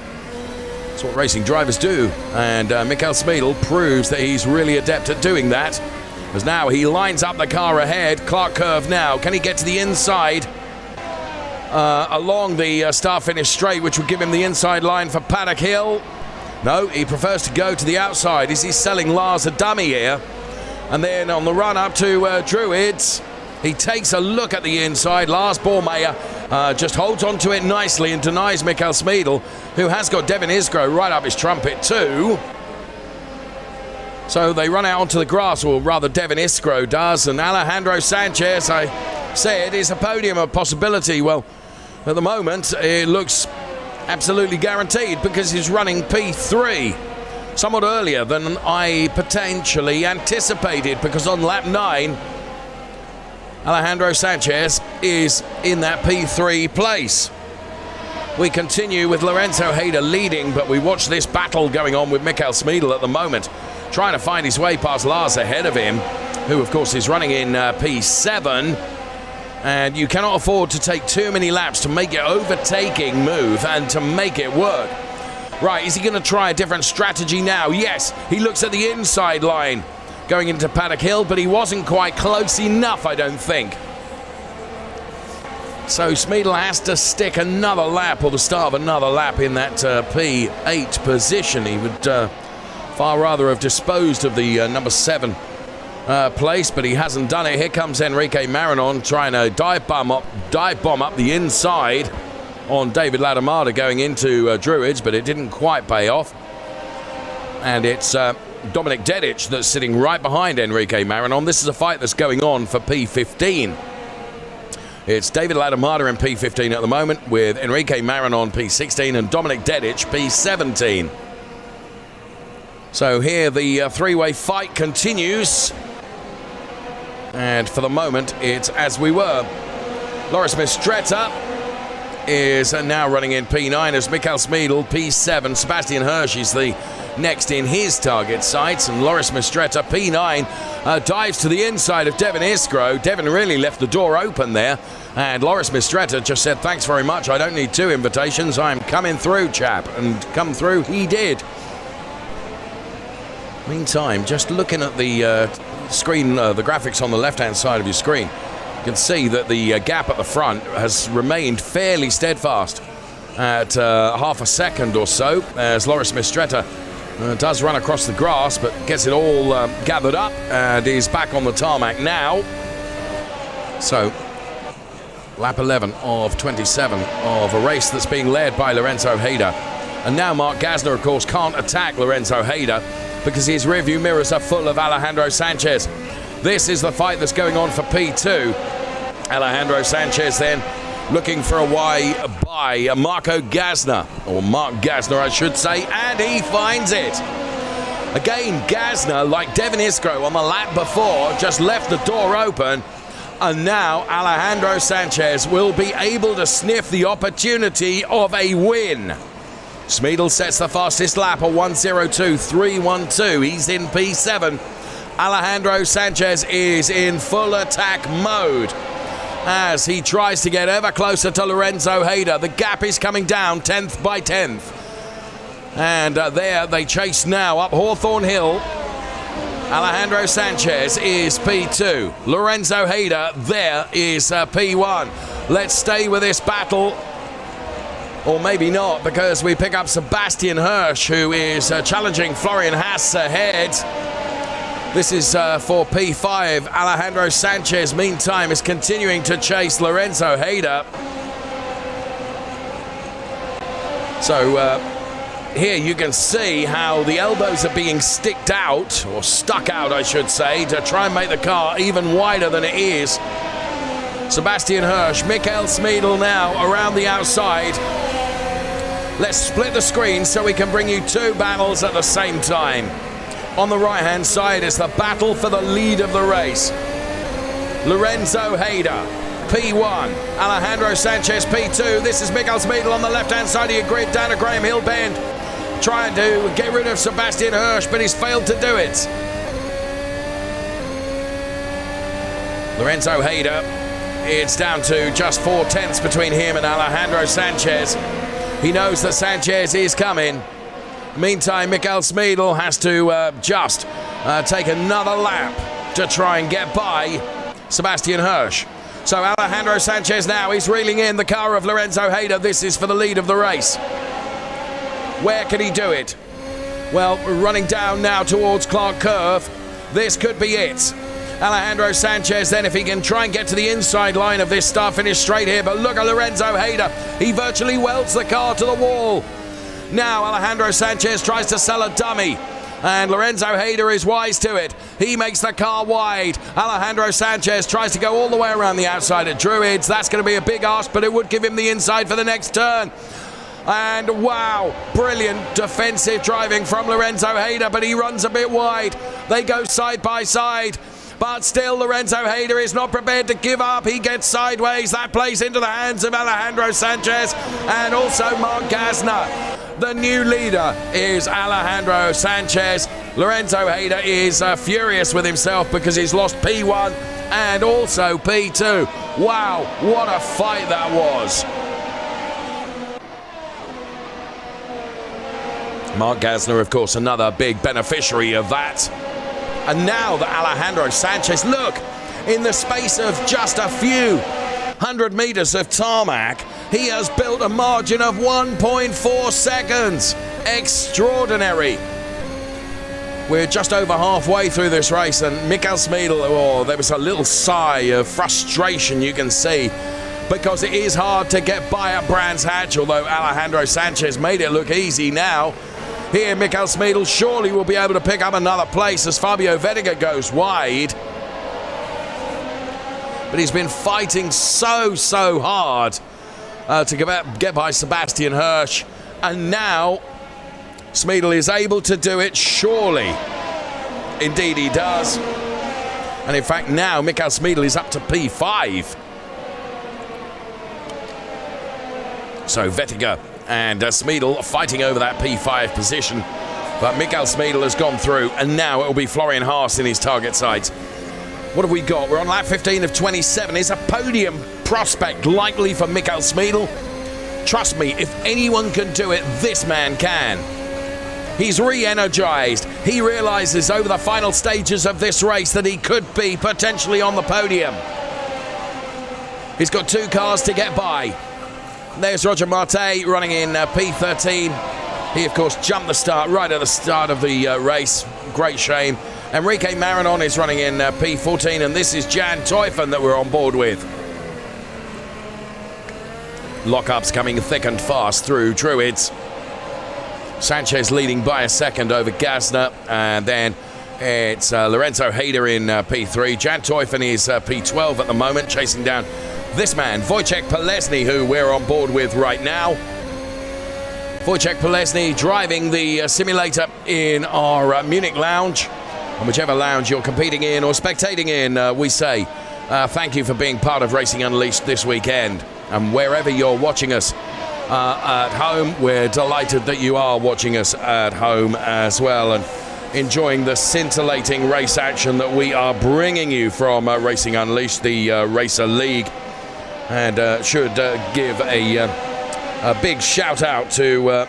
That's what racing drivers do. And Mikael Schmidl proves that he's really adept at doing that. As now he lines up the car ahead. Clark Curve now. Can he get to the inside? Along the start-finish straight, which would give him the inside line for Paddock Hill. No, he prefers to go to the outside. Is he selling Lars a dummy here? And then on the run up to Druids, he takes a look at the inside. Lars Bormeyer just holds onto it nicely and denies Mikael Schmidl, who has got Devin Iskro right up his trumpet too. So they run out onto the grass, or rather Devin Iskro does, and Alejandro Sanchez, I said, is a podium a possibility. Well, At the moment, it looks absolutely guaranteed because he's running P3 somewhat earlier than I potentially anticipated, because on lap 9, Alejandro Sanchez is in that P3 place. We continue with Lorenzo Hayder leading, but we watch this battle going on with Mikael Smeedel at the moment, trying to find his way past Lars ahead of him, who of course is running in P7. And you cannot afford to take too many laps to make your overtaking move and to make it work. Right, is he going to try a different strategy now? Yes, he looks at the inside line going into Paddock Hill, but he wasn't quite close enough, I don't think. So Smeedel has to stick another lap, or the start of another lap, in that P8 position. He would far rather have disposed of the number 7 place, but he hasn't done it. Here comes Enrique Marinon trying to dive bomb up the inside on David Latamada going into Druids, but it didn't quite pay off. And it's Dominic Dedic that's sitting right behind Enrique Marinon. This is a fight that's going on for P15. It's David Latamada in P15 at the moment, with Enrique Marinon P16 and Dominic Dedic P17. So here the three-way fight continues. And for the moment, it's as we were. Loris Mistretta is now running in P9 as Mikael Smeedel P7. Sebastian Hirsch is the next in his target sights, and Loris Mistretta P9 dives to the inside of Devin Iskro. Devin really left the door open there, and Loris Mistretta just said, thanks very much, I don't need 2 invitations, I'm coming through, chap. And come through he did. Meantime, just looking at the screen, the graphics on the left-hand side of your screen, you can see that the gap at the front has remained fairly steadfast at half a second or so, as Loris Mistretta does run across the grass, but gets it all gathered up and is back on the tarmac now. So, lap 11 of 27 of a race that's being led by Lorenzo Hayder. And now Mark Gasner, of course, can't attack Lorenzo Hayder because his rearview mirrors are full of Alejandro Sanchez. This is the fight that's going on for P2. Alejandro Sanchez then looking for a way by Marco Gasner, or Mark Gasner I should say, and he finds it. Again, Gasner, like Devin Iskro on the lap before, just left the door open, and now Alejandro Sanchez will be able to sniff the opportunity of a win. Smeedel sets the fastest lap, a 1:02.312. He's in P7. Alejandro Sanchez is in full attack mode as he tries to get ever closer to Lorenzo Hayder. The gap is coming down 10th by 10th. And there they chase now up Hawthorne Hill. Alejandro Sanchez is P2. Lorenzo Hayder there is P1. Let's stay with this battle. Or maybe not, because we pick up Sebastian Hirsch, who is challenging Florian Haas ahead. This is for P5. Alejandro Sanchez, meantime, is continuing to chase Lorenzo Hayder. So here you can see how the elbows are being stuck out, I should say, to try and make the car even wider than it is. Sebastian Hirsch, Mikael Smeedel now around the outside. Let's split the screen so we can bring you 2 battles at the same time. On the right-hand side is the battle for the lead of the race. Lorenzo Hayder, P1. Alejandro Sanchez, P2. This is Mikael Smeedel on the left-hand side of your grid down at Graham Hill Bend, trying to get rid of Sebastian Hirsch, but he's failed to do it. Lorenzo Hayder, it's down to just 4 tenths between him and Alejandro Sanchez. He knows that Sanchez is coming. Meantime, Mikael Smeedel has to just take another lap to try and get by Sebastian Hirsch. So Alejandro Sanchez now, he's reeling in the car of Lorenzo Hayder. This is for the lead of the race. Where can he do it? Well, running down now towards Clark Curve. This could be it. Alejandro Sanchez then, if he can try and get to the inside line of this start-finish straight here. But look at Lorenzo Hayder. He virtually welds the car to the wall. Now Alejandro Sanchez tries to sell a dummy. And Lorenzo Hayder is wise to it. He makes the car wide. Alejandro Sanchez tries to go all the way around the outside at Druids. That's going to be a big ask, but it would give him the inside for the next turn. And wow, brilliant defensive driving from Lorenzo Hayder, but he runs a bit wide. They go side by side. But still, Lorenzo Hayder is not prepared to give up. He gets sideways. That plays into the hands of Alejandro Sanchez and also Mark Gasner. The new leader is Alejandro Sanchez. Lorenzo Hayder is furious with himself because he's lost P1 and also P2. Wow, what a fight that was. Mark Gasner, of course, another big beneficiary of that. And now that Alejandro Sanchez, look, in the space of just a few 100 meters of tarmac, he has built a margin of 1.4 seconds. Extraordinary. We're just over halfway through this race, and Mikael Smedel, there was a little sigh of frustration you can see, because it is hard to get by at Brands Hatch, although Alejandro Sanchez made it look easy now. Here, Mikael Smedel surely will be able to pick up another place as Fabio Vettiger goes wide. But he's been fighting so hard to get by Sebastian Hirsch. And now, Smedel is able to do it, surely. Indeed he does. And in fact, now Mikael Smedel is up to P5. So Vettiger and Smedel fighting over that P5 position. But Mikael Smedel has gone through, and now it will be Florian Haas in his target sights. What have we got? We're on lap 15 of 27. Is a podium prospect likely for Mikael Smedel? Trust me, if anyone can do it, this man can. He's re-energized. He realizes over the final stages of this race that he could be potentially on the podium. He's got two cars to get by. There's Roger Marte running in P13. He, of course, jumped the start right at the start of the race. Great shame. Enrique Marinon is running in P14, and this is Jan Teufen that we're on board with. Lockups coming thick and fast through Druids. Sanchez leading by a second over Gasner, and then it's Lorenzo Hayder in P3. Jan Teufen is P12 at the moment, chasing down this man, Wojciech Polesny, who we're on board with right now. Wojciech Polesny driving the simulator in our Munich lounge. And whichever lounge you're competing in or spectating in, we say thank you for being part of Racing Unleashed this weekend. And wherever you're watching us at home, we're delighted that you are watching us at home as well and enjoying the scintillating race action that we are bringing you from Racing Unleashed, the Racer League. And should give a big shout out to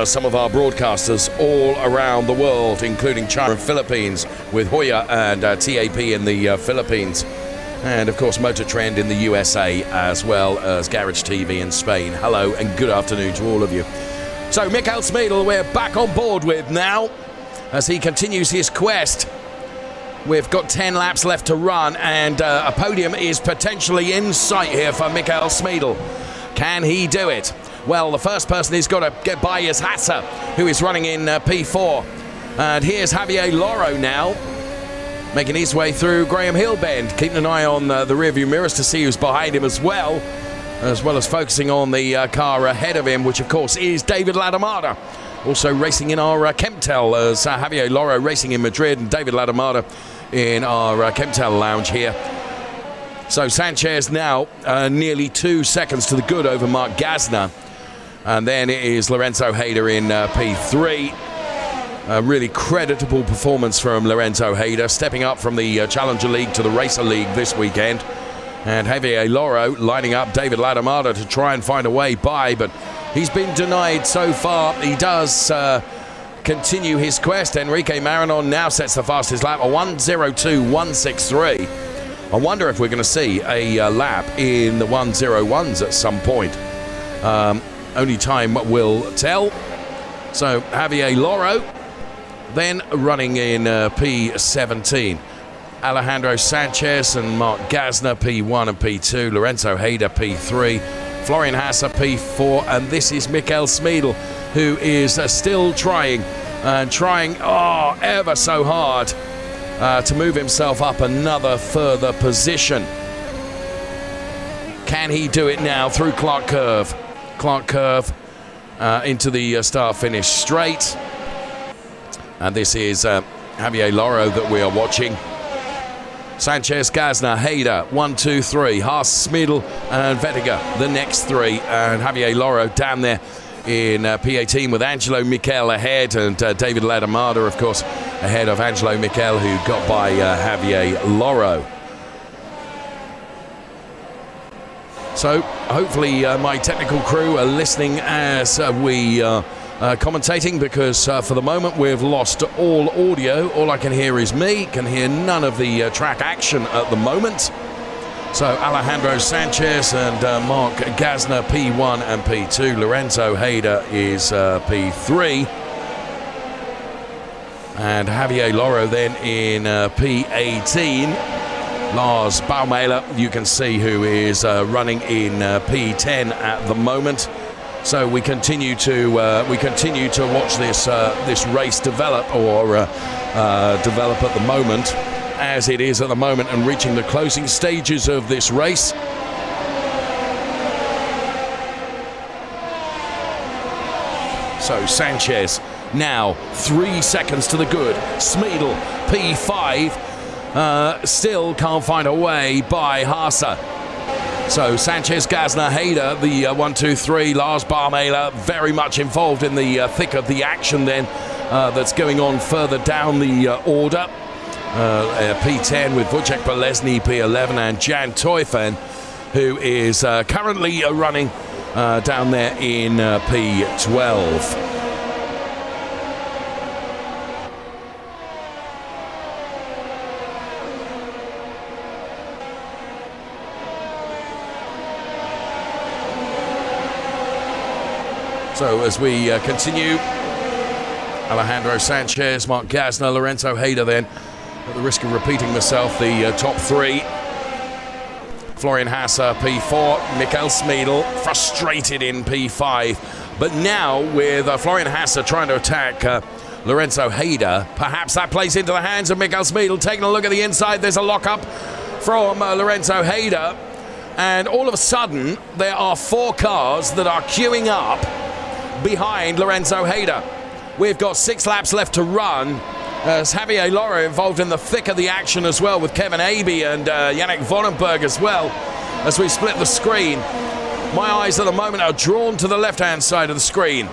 some of our broadcasters all around the world, including China and Philippines, with Hoya and TAP in the Philippines. And of course Motor Trend in the USA, as well as Garage TV in Spain. Hello and good afternoon to all of you. So Mikael Smedel we're back on board with now as he continues his quest. We've got 10 laps left to run, and a podium is potentially in sight here for Mikael Smedel. Can he do it? Well, the first person he's got to get by is Hasser, who is running in P4. And here's Javier Loro now, making his way through Graham Hill Bend, keeping an eye on the rearview mirrors to see who's behind him as well as focusing on the car ahead of him, which of course is David Ladamada. Also racing in our Chemtel, as Javier Loro racing in Madrid and David Ladamada in our Chemtel lounge here. So Sanchez now nearly 2 seconds to the good over Mark Gasner. And then it is Lorenzo Hayder in P3. A really creditable performance from Lorenzo Hayder, stepping up from the Challenger League to the Racer League this weekend. And Javier Loro lining up David Ladamada to try and find a way by, but he's been denied so far. He does continue his quest. Enrique Marinon now sets the fastest lap, a 1:02.163. I wonder if we're going to see a lap in the 1:01s at some point. Only time will tell. So Javier Loro then running in P17. Alejandro Sanchez and Mark Gasner P1 and P2. Lorenzo Hayder P3. Florian Hasser P4. And this is Mikael Smedel, who is still trying and trying ever so hard to move himself up another further position. Can he do it now through Clark Curve? Clark Curve into the start-finish straight. And this is Javier Loro that we are watching. Sanchez, Gasner, Hayder, 1, 2, 3. Haas, Smeedle and Vettiger, the next three. And Javier Loro down there in P18 with Angelo Michel ahead, and David Ladamada, of course, ahead of Angelo Michel, who got by Javier Loro. So hopefully my technical crew are listening as we commentating, because for the moment we've lost all audio. All I can hear is me, can hear none of the track action at the moment. So Alejandro Sanchez and Mark Gasner P1 and P2. Lorenzo Hayder is P3. And Javier Loro then in P18. Lars Baumeiler, you can see, who is running in P10 at the moment. So we continue to watch this race develop at the moment, as it is at the moment, and reaching the closing stages of this race. So Sanchez now 3 seconds to the good. Smeedle P5 still can't find a way by Haase. So Sanchez, Gasner, Hayder, the 1, 2, 3. Lars Baumeiler very much involved in the thick of the action then that's going on further down the order. P10 with Wojciech Bolesny, P11, and Jan Teufen, who is currently running down there in P12. So as we continue, Alejandro Sanchez, Mark Gasner, Lorenzo Hayder then, at the risk of repeating myself, the top three. Florian Haase, P4, Michael Smeedle, frustrated in P5. But now with Florian Haase trying to attack Lorenzo Hayder, perhaps that plays into the hands of Michael Smeedle. Taking a look at the inside, there's a lock-up from Lorenzo Hayder. And all of a sudden, there are 4 cars that are queuing up behind Lorenzo Hayder. We've got 6 laps left to run. As Javier Loro involved in the thick of the action as well, with Kevin Abey and Yannick Vonenberg as well, as we split the screen. My eyes at the moment are drawn to the left-hand side of the screen,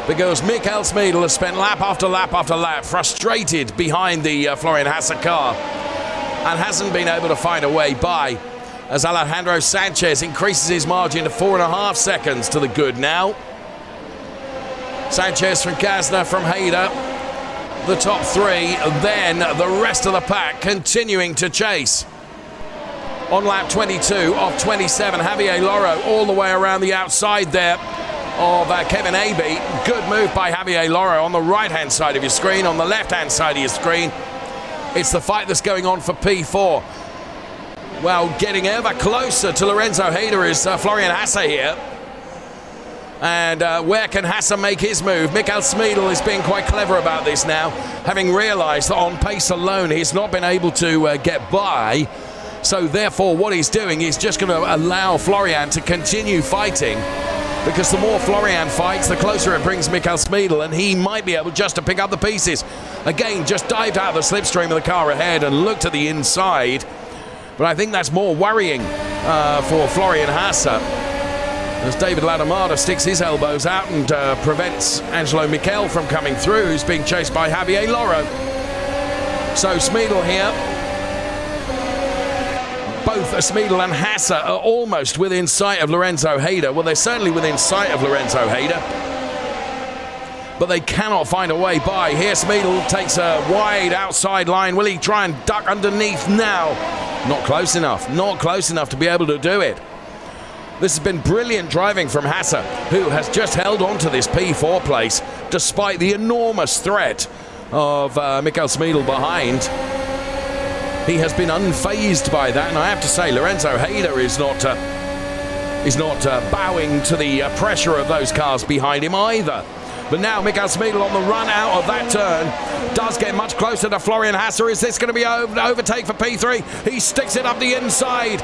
because Michael Smeedle has spent lap after lap after lap frustrated behind the Florian Haase car and hasn't been able to find a way by, as Alejandro Sanchez increases his margin to 4.5 seconds to the good now. Sanchez from Gasner, from Hayder, the top 3, then the rest of the pack continuing to chase. On lap 22 of 27, Javier Loro all the way around the outside there of Kevin Abey. Good move by Javier Loro on the right-hand side of your screen. On the left-hand side of your screen, it's the fight that's going on for P4. Well, getting ever closer to Lorenzo Hayder is Florian Haase here. And where can Haase make his move? Michael Smeedle is being quite clever about this now, having realised that on pace alone he's not been able to get by. So therefore what he's doing is just going to allow Florian to continue fighting, because the more Florian fights, the closer it brings Michael Smeedle, and he might be able just to pick up the pieces. Again, just dived out of the slipstream of the car ahead and looked at the inside. But I think that's more worrying for Florian Haase, as David Ladamada sticks his elbows out and prevents Angelo Michel from coming through, who's being chased by Javier Loro. So Smeedle here. Both Smeedle and Haase are almost within sight of Lorenzo Hayder. Well, they're certainly within sight of Lorenzo Hayder, but they cannot find a way by. Here Smeedle takes a wide outside line. Will he try and duck underneath now? Not close enough. Not close enough to be able to do it. This has been brilliant driving from Haase, who has just held on to this P4 place despite the enormous threat of Michael Smeedle behind. He has been unfazed by that, and I have to say Lorenzo Hayder is not bowing to the pressure of those cars behind him either. But now Mikael Smeedel on the run out of that turn does get much closer to Florian Hasser. Is this going to be an overtake for P3? He sticks it up the inside,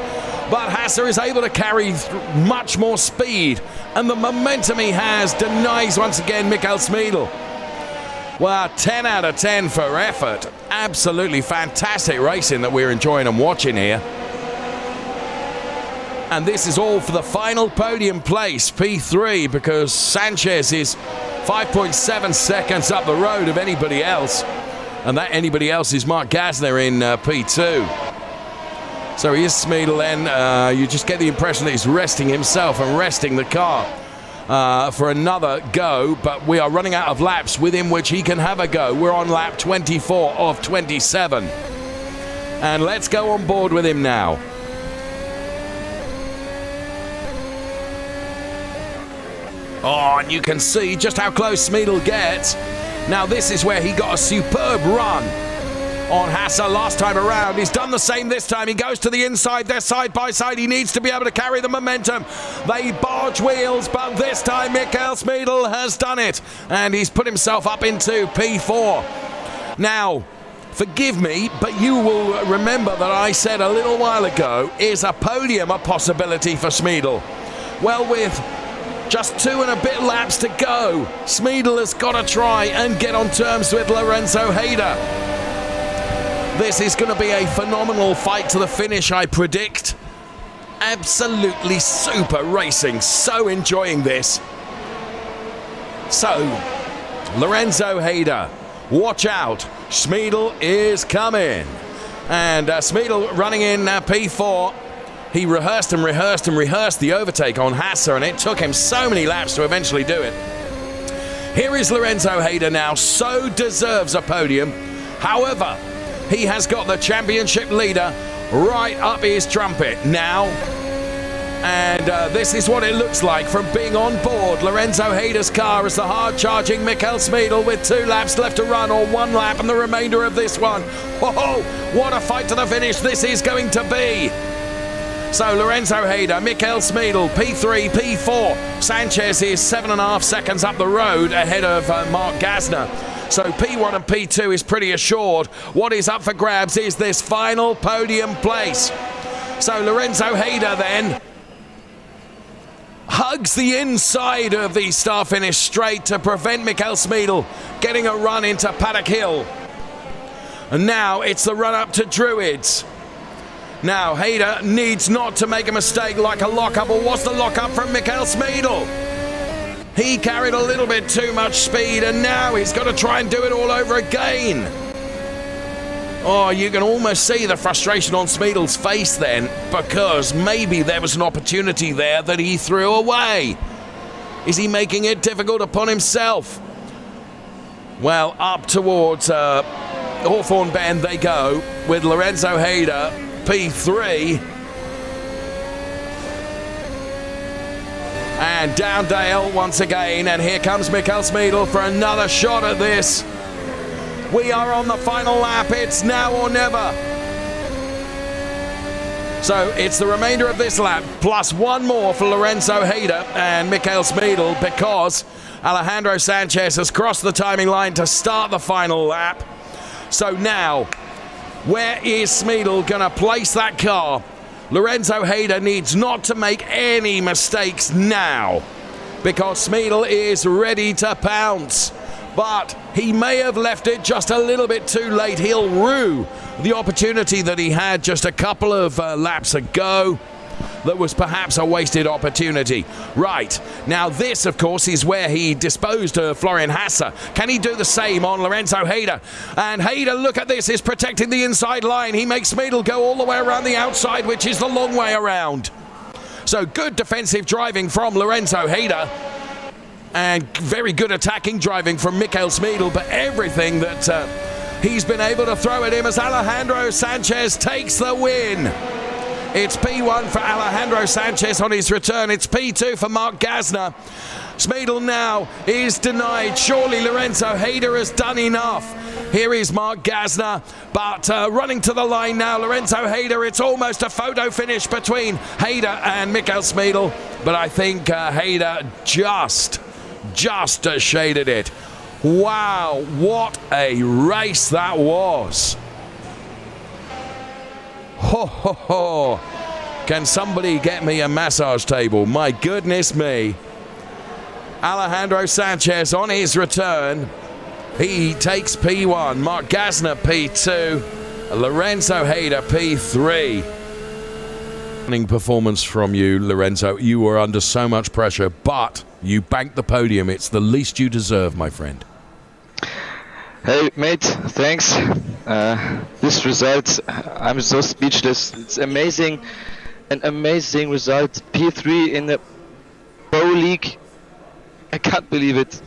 but Hasser is able to carry much more speed, and the momentum he has denies once again Mikael Smeedel. Well, 10 out of 10 for effort. Absolutely fantastic racing that we're enjoying and watching here. And this is all for the final podium place, P3, because Sanchez is 5.7 seconds up the road of anybody else. And that anybody else is Mark Gasner in P2. So he is Smeedel then. You just get the impression that he's resting himself and resting the car for another go. But we are running out of laps within which he can have a go. We're on lap 24 of 27. And let's go on board with him now. Oh, and you can see just how close Smeedel gets. Now this is where he got a superb run on Hasser last time around. He's done the same this time. He goes to the inside. They're side by side. He needs to be able to carry the momentum. They barge wheels, but this time Mikael Smeedel has done it. And he's put himself up into P4. Now, forgive me, but you will remember that I said a little while ago, is a podium a possibility for Smeedel? Well, with just 2 and a bit laps to go, Smeedel has got to try and get on terms with Lorenzo Hayder. This is going to be a phenomenal fight to the finish, I predict. Absolutely super racing. So enjoying this. So, Lorenzo Hayder, watch out. Smeedel is coming. And Smeedel running in P4. He rehearsed and rehearsed and rehearsed the overtake on Hasser, and it took him so many laps to eventually do it. Here is Lorenzo Hayder now, so deserves a podium. However, he has got the championship leader right up his trumpet now. And this is what it looks like from being on board Lorenzo Hayder's car as the hard-charging Mikael Smeedel with 2 laps left to run, or 1 lap and the remainder of this one. Whoa, what a fight to the finish this is going to be. So Lorenzo Hayder, Mikael Smeedel, P3, P4. Sanchez is 7.5 seconds up the road ahead of Mark Gasner. So P1 and P2 is pretty assured. What is up for grabs is this final podium place. So Lorenzo Hayder then hugs the inside of the start finish straight to prevent Mikael Smeedel getting a run into Paddock Hill. And now it's the run up to Druids. Now, Hayder needs not to make a mistake like a lockup, or was the lockup from Mikael Smeedel. He carried a little bit too much speed, and now he's got to try and do it all over again. Oh, you can almost see the frustration on Smeedel's face then, because maybe there was an opportunity there that he threw away. Is he making it difficult upon himself? Well, up towards Hawthorne Bend they go with Lorenzo Hayder, P3. And down Dale once again, and here comes Mikael Smeedel for another shot at this. We are on the final lap. It's now or never. So it's the remainder of this lap plus 1 more for Lorenzo Hayder and Mikael Smeedel, because Alejandro Sanchez has crossed the timing line to start the final lap. So now, where is Smeedel going to place that car? Lorenzo Hayder needs not to make any mistakes now, because Smeedel is ready to pounce. But he may have left it just a little bit too late. He'll rue the opportunity that he had just a couple of laps ago. That was perhaps a wasted opportunity. Right, now this, of course, is where he disposed of Florian Hasser. Can he do the same on Lorenzo Hayder? And Hayder, look at this, is protecting the inside line. He makes Smeedel go all the way around the outside, which is the long way around. So good defensive driving from Lorenzo Hayder. And very good attacking driving from Mikael Smeedel, but everything that he's been able to throw at him as Alejandro Sanchez takes the win. It's P1 for Alejandro Sanchez on his return. It's P2 for Mark Gasner. Smeedel now is denied. Surely Lorenzo Hayder has done enough. Here is Mark Gasner, but running to the line now, Lorenzo Hayder. It's almost a photo finish between Hayder and Mikael Smeedel, but I think Hayder just shaded it. Wow, what a race that was. Ho, ho, ho. Can somebody get me a massage table? My goodness me. Alejandro Sanchez on his return. He takes P1. Mark Gassner P2. Lorenzo Hayder P3. Running performance from you, Lorenzo. You were under so much pressure, but you banked the podium. It's the least you deserve, my friend. Hey, mate, thanks. This result, I'm so speechless. It's amazing. An amazing result. P3 in the Pro League. I can't believe it.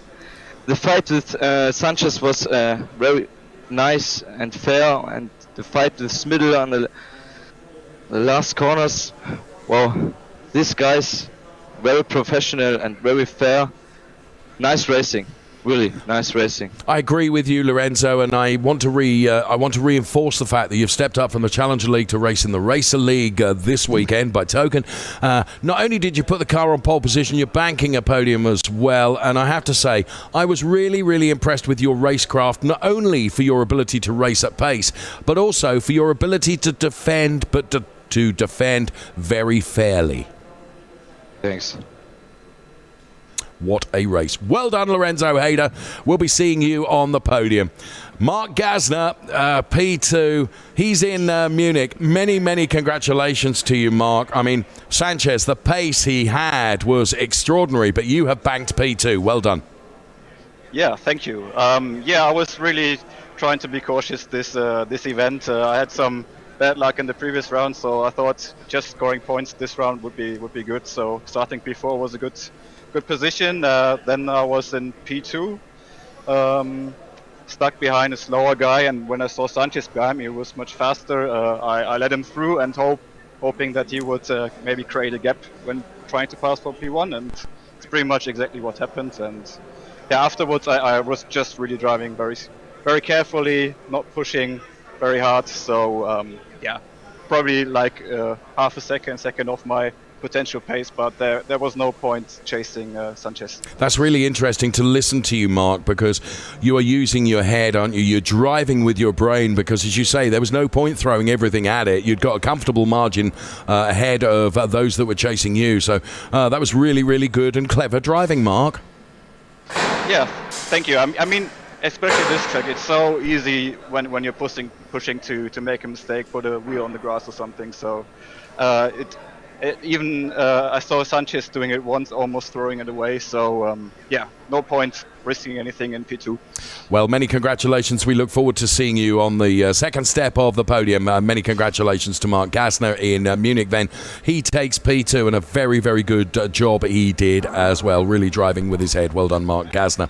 The fight with Sanchez was very nice and fair, and the fight with Smiddle on the last corners. Wow, these guys very professional and very fair. Nice racing. Really nice racing. I agree with you, Lorenzo, and I want to reinforce the fact that you've stepped up from the Challenger League to race in the Racer League this weekend. By token, not only did you put the car on pole position, you're banking a podium as well. And I have to say, I was really, really impressed with your racecraft, not only for your ability to race at pace, but also for your ability to defend, but to defend very fairly. Thanks. What a race. Well done, Lorenzo Hayder. We'll be seeing you on the podium. Mark Gassner, P2. He's in Munich. Many, many congratulations to you, Mark. I mean, Sanchez, the pace he had was extraordinary, but you have banked P2. Well done. Yeah, thank you. I was really trying to be cautious this event. I had some bad luck in the previous round, so I thought just scoring points this round would be good. So starting P4 was a good position. Then I was in P2, stuck behind a slower guy, and when I saw Sanchez behind me, he was much faster. I let him through and hoping that he would maybe create a gap when trying to pass for P1, and it's pretty much exactly what happened. And yeah, afterwards I was just really driving very, very carefully, not pushing very hard. So probably like half a second off my potential pace, but there was no point chasing Sanchez. That's really interesting to listen to you, Mark, because you are using your head, aren't you? You're driving with your brain, because as you say, there was no point throwing everything at it. You'd got a comfortable margin ahead of those that were chasing you. So that was really, really good and clever driving, Mark. Yeah, thank you. I mean, especially this track, it's so easy when you're pushing to make a mistake, put a wheel on the grass or something. So I saw Sanchez doing it once, almost throwing it away. So no point risking anything in P2. Well, many congratulations. We look forward to seeing you on the second step of the podium. Many congratulations to Mark Gassner in Munich then. He takes P2, and a very, very good job he did as well, really driving with his head. Well done, Mark Gassner.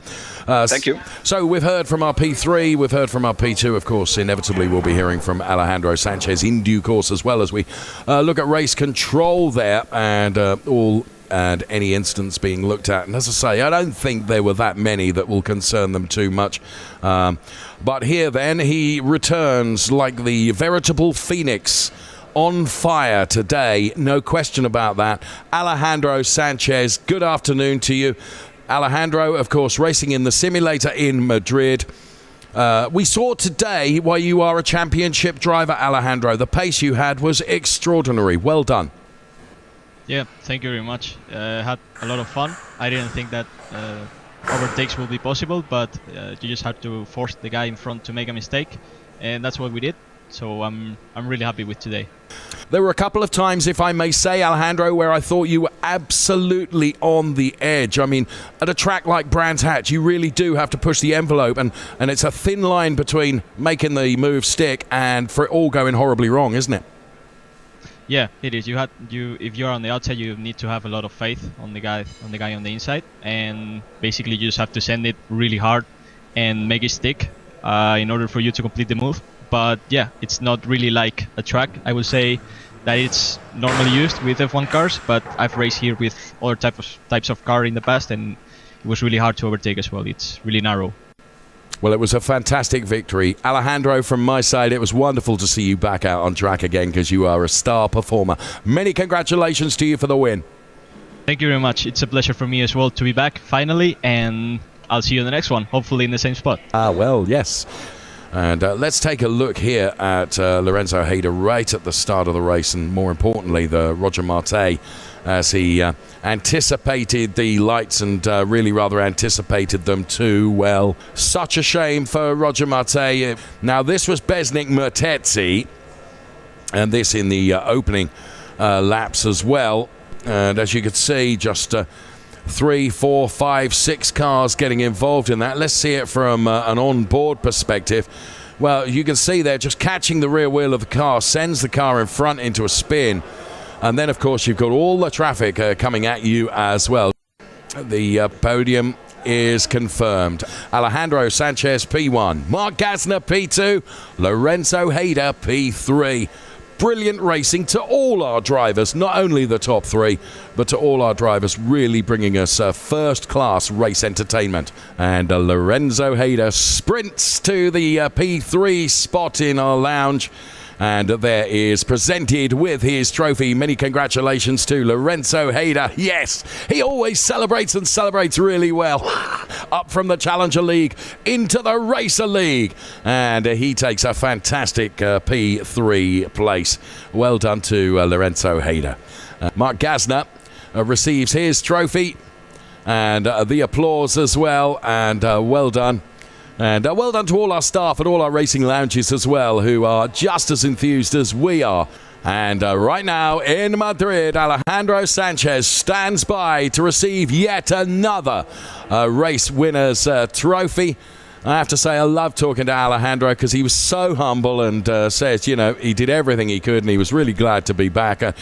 Thank you. So we've heard from our P3, we've heard from our P2. Of course, inevitably we'll be hearing from Alejandro Sanchez in due course as well, as we look at race control there and any instance being looked at. And as I say, I don't think there were that many that will concern them too much. But here then, he returns like the veritable phoenix, on fire today. No question about that. Alejandro Sanchez, good afternoon to you. Alejandro, of course, racing in the simulator in Madrid. We saw today why you are a championship driver, Alejandro. The pace you had was extraordinary. Well done. Yeah, thank you very much. Had a lot of fun. I didn't think that overtakes will be possible, but you just had to force the guy in front to make a mistake, and that's what we did. So I'm really happy with today. There were a couple of times, if I may say, Alejandro, where I thought you were absolutely on the edge. I mean, at a track like Brands Hatch, you really do have to push the envelope, and it's a thin line between making the move stick and for it all going horribly wrong, isn't it? Yeah, it is. If you're on the outside, you need to have a lot of faith on the guy on the inside, and basically you just have to send it really hard and make it stick in order for you to complete the move. But yeah, it's not really like a track. I would say that it's normally used with F1 cars, but I've raced here with other types of car in the past, and it was really hard to overtake as well. It's really narrow. Well, it was a fantastic victory. Alejandro, from my side, it was wonderful to see you back out on track again, because you are a star performer. Many congratulations to you for the win. Thank you very much. It's a pleasure for me as well to be back finally, and I'll see you in the next one, hopefully in the same spot. Well, yes. And let's take a look here at Lorenzo Hayder right at the start of the race, and more importantly, the Roger Marte, as he anticipated the lights and really rather anticipated them too well. Such a shame for Roger Marte. Now, this was Besnik Mertetzi, and this in the opening laps as well. And as you can see, just 3, 4, 5, 6 cars getting involved in that. Let's see it from an on-board perspective. Well, you can see there, just catching the rear wheel of the car sends the car in front into a spin. And then, of course, you've got all the traffic coming at you as well. The podium is confirmed. Alejandro Sanchez, P1. Mark Gassner, P2. Lorenzo Hayder, P3. Brilliant racing to all our drivers, not only the top 3, but to all our drivers, really bringing us first-class race entertainment. And Lorenzo Hayder sprints to the P3 spot in our lounge. And there is presented with his trophy. Many congratulations to Lorenzo Hayder. Yes, he always celebrates and celebrates really well. Up from the Challenger League into the Racer League. And he takes a fantastic P3 place. Well done to Lorenzo Hayder. Mark Gassner receives his trophy. And the applause as well. And well done. And well done to all our staff at all our racing lounges as well, who are just as enthused as we are. And right now in Madrid, Alejandro Sanchez stands by to receive yet another race winner's trophy. I have to say, I love talking to Alejandro because he was so humble and says, you know, he did everything he could and he was really glad to be back.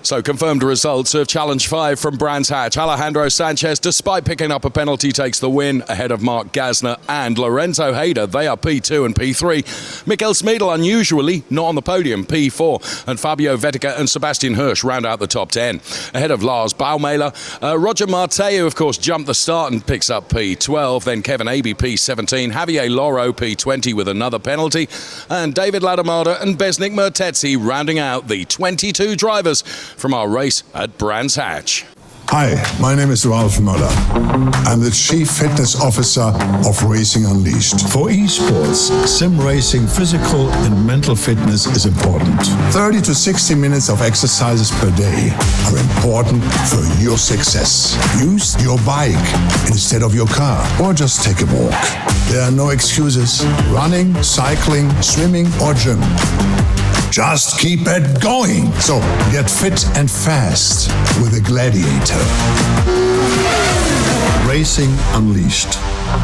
So confirmed results of Challenge 5 from Brands Hatch. Alejandro Sanchez, despite picking up a penalty, takes the win ahead of Mark Gassner and Lorenzo Hayder. They are P2 and P3. Mikel Smeedel, unusually, not on the podium, P4. And Fabio Vettica and Sebastian Hirsch round out the top 10. Ahead of Lars Baumeiler. Roger Marte, who of course jumped the start and picks up P12. Then Kevin Abey, P17. Javier Loro, P20 with another penalty. And David Ladamada and Besnik Mertetzi rounding out the 22 drivers from our race at Brands Hatch. Hi, my name is Ralph Möller. I'm the Chief Fitness Officer of Racing Unleashed. For esports, sim racing, physical and mental fitness is important. 30 to 60 minutes of exercises per day are important for your success. Use your bike instead of your car, or just take a walk. There are no excuses. Running, cycling, swimming, or gym. Just keep it going. So get fit and fast with a Gladiator. Racing Unleashed.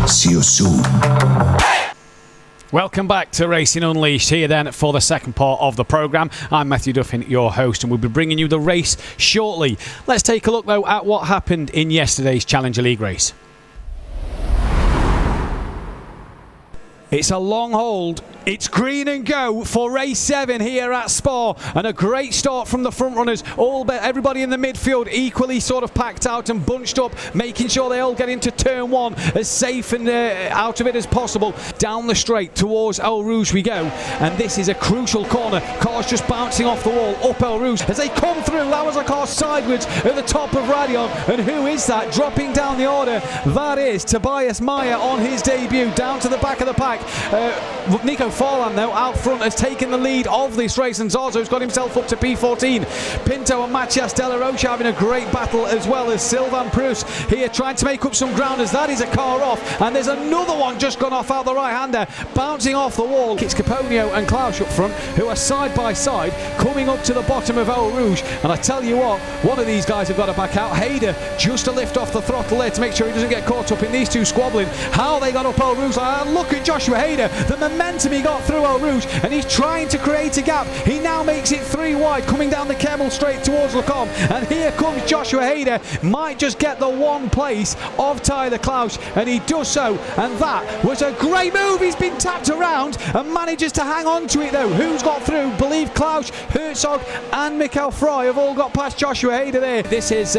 See you soon. Welcome back to Racing Unleashed, here then for the second part of the programme. I'm Matthew Duffin, your host, and we'll be bringing you the race shortly. Let's take a look though at what happened in yesterday's Challenger League race. It's a long hold. It's green and go for race 7 here at Spa, and a great start from the front runners. Everybody in the midfield equally sort of packed out and bunched up, making sure they all get into turn 1 as safe and out of it as possible. Down the straight towards El Rouge we go, and this is a crucial corner. Cars just bouncing off the wall up El Rouge as they come through. That was a car sideways at the top of Radion, and who is that dropping down the order? That is Tobias Meyer on his debut, down to the back of the pack. Nico Forlan though out front has taken the lead of this race, and Zarzo's got himself up to P14. Pinto and Matias De La Rocha having a great battle, as well as Sylvain Proust here trying to make up some ground as that is a car off, and there's another one just gone off out the right hander, bouncing off the wall. It's Caponio and Klaus up front, who are side by side coming up to the bottom of El Rouge, and I tell you what, one of these guys have got to back out. Hayder just to lift off the throttle there to make sure he doesn't get caught up in these two squabbling. How they got up El Rouge, and look at Joshua Hayder, the momentum he got through El Rouge, and he's trying to create a gap. He now makes it 3 wide coming down the Kemmel straight towards Lecombe, and here comes Joshua Hayder, might just get the 1 place of Tyler Klaus, and he does so, and that was a great move. He's been tapped around and manages to hang on to it though. Who's got through? Believe Klaus, Herzog and Mikael Fry have all got past Joshua Hayder there. This is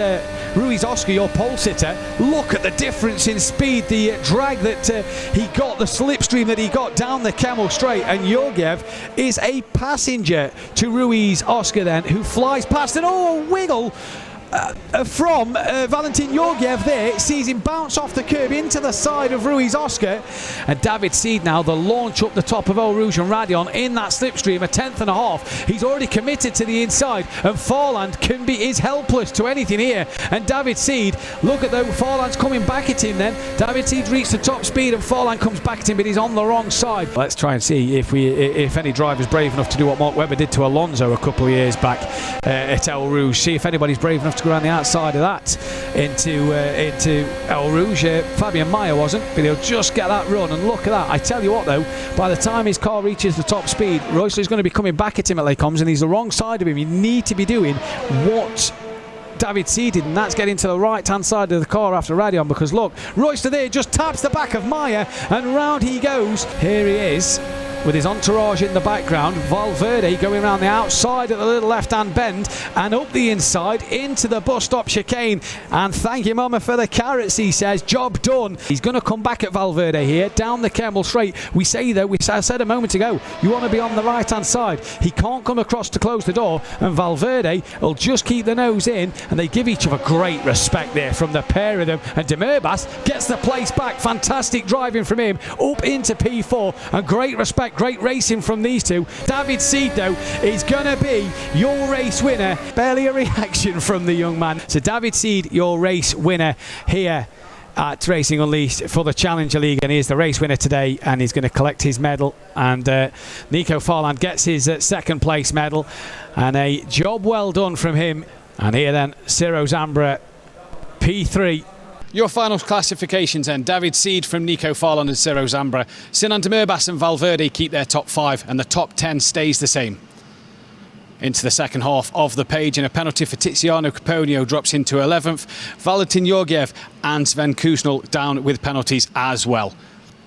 Ruiz Oscar, your pole sitter. Look at the difference in speed, the drag that he got, the slipstream that he got down the Kemmel straight, and Georgiev is a passenger to Ruiz Oscar then, who flies past, and oh, a wiggle from Valentin Georgiev there, sees him bounce off the curb into the side of Ruiz Oscar, and David Seed now, the launch up the top of Eau Rouge and Radion in that slipstream, a 10th and a half. He's already committed to the inside, and Forland is helpless to anything here. And David Seed, look at though, Forland's coming back at him then. David Seed reached the top speed and Forland comes back at him, but he's on the wrong side. Let's try and see if any driver's brave enough to do what Mark Webber did to Alonso a couple of years back at Eau Rouge. See if anybody's brave enough to go around the outside of that into Eau Rouge. Fabian Mayer wasn't, but he'll just get that run, and look at that. I tell you what though, by the time his car reaches the top speed, Royster's going to be coming back at him at Les Combes, and he's the wrong side of him. You need to be doing what David Seed did, and that's getting to the right hand side of the car after Radion, because look, Royster there just taps the back of Mayer and round he goes. Here he is with his entourage in the background. Valverde going around the outside at the little left-hand bend and up the inside into the bus stop chicane. And thank you, Mama, for the carrots, he says. Job done. He's going to come back at Valverde here, down the Kemmel straight. We say, though, I said a moment ago, you want to be on the right-hand side. He can't come across to close the door, and Valverde will just keep the nose in, and they give each other great respect there from the pair of them. And De Murbas gets the place back. Fantastic driving from him up into P4, and great respect. Great racing from these two. David Seed, though, is going to be your race winner. Barely a reaction from the young man. So David Seed, your race winner here at Racing Unleashed for the Challenger League, and he is the race winner today, and he's going to collect his medal. And Nico Farland gets his second place medal, and a job well done from him. And here then, Ciro Zambra, P3. Your final classifications then. David Seed from Nico Farland and Ciro Zambra. Sinan De Murbas and Valverde keep their top 5, and the top 10 stays the same. Into the second half of the page, and a penalty for Tiziano Caponio drops into 11th. Valentin Georgiev and Sven Kusnel down with penalties as well.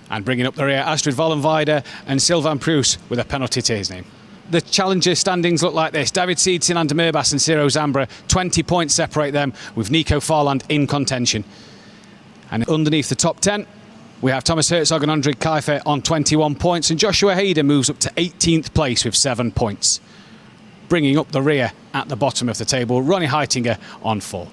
And bringing up the rear, Astrid Vollenweider and Sylvain Pruss with a penalty to his name. The Challenger standings look like this. David Seed, Sinan De Murbas and Ciro Zambra, 20 points separate them, with Nico Farland in contention. And underneath the top 10, we have Thomas Herzog and Andre Kiefer on 21 points, and Joshua Hayden moves up to 18th place with 7 points. Bringing up the rear at the bottom of the table, Ronnie Heitinger on 4.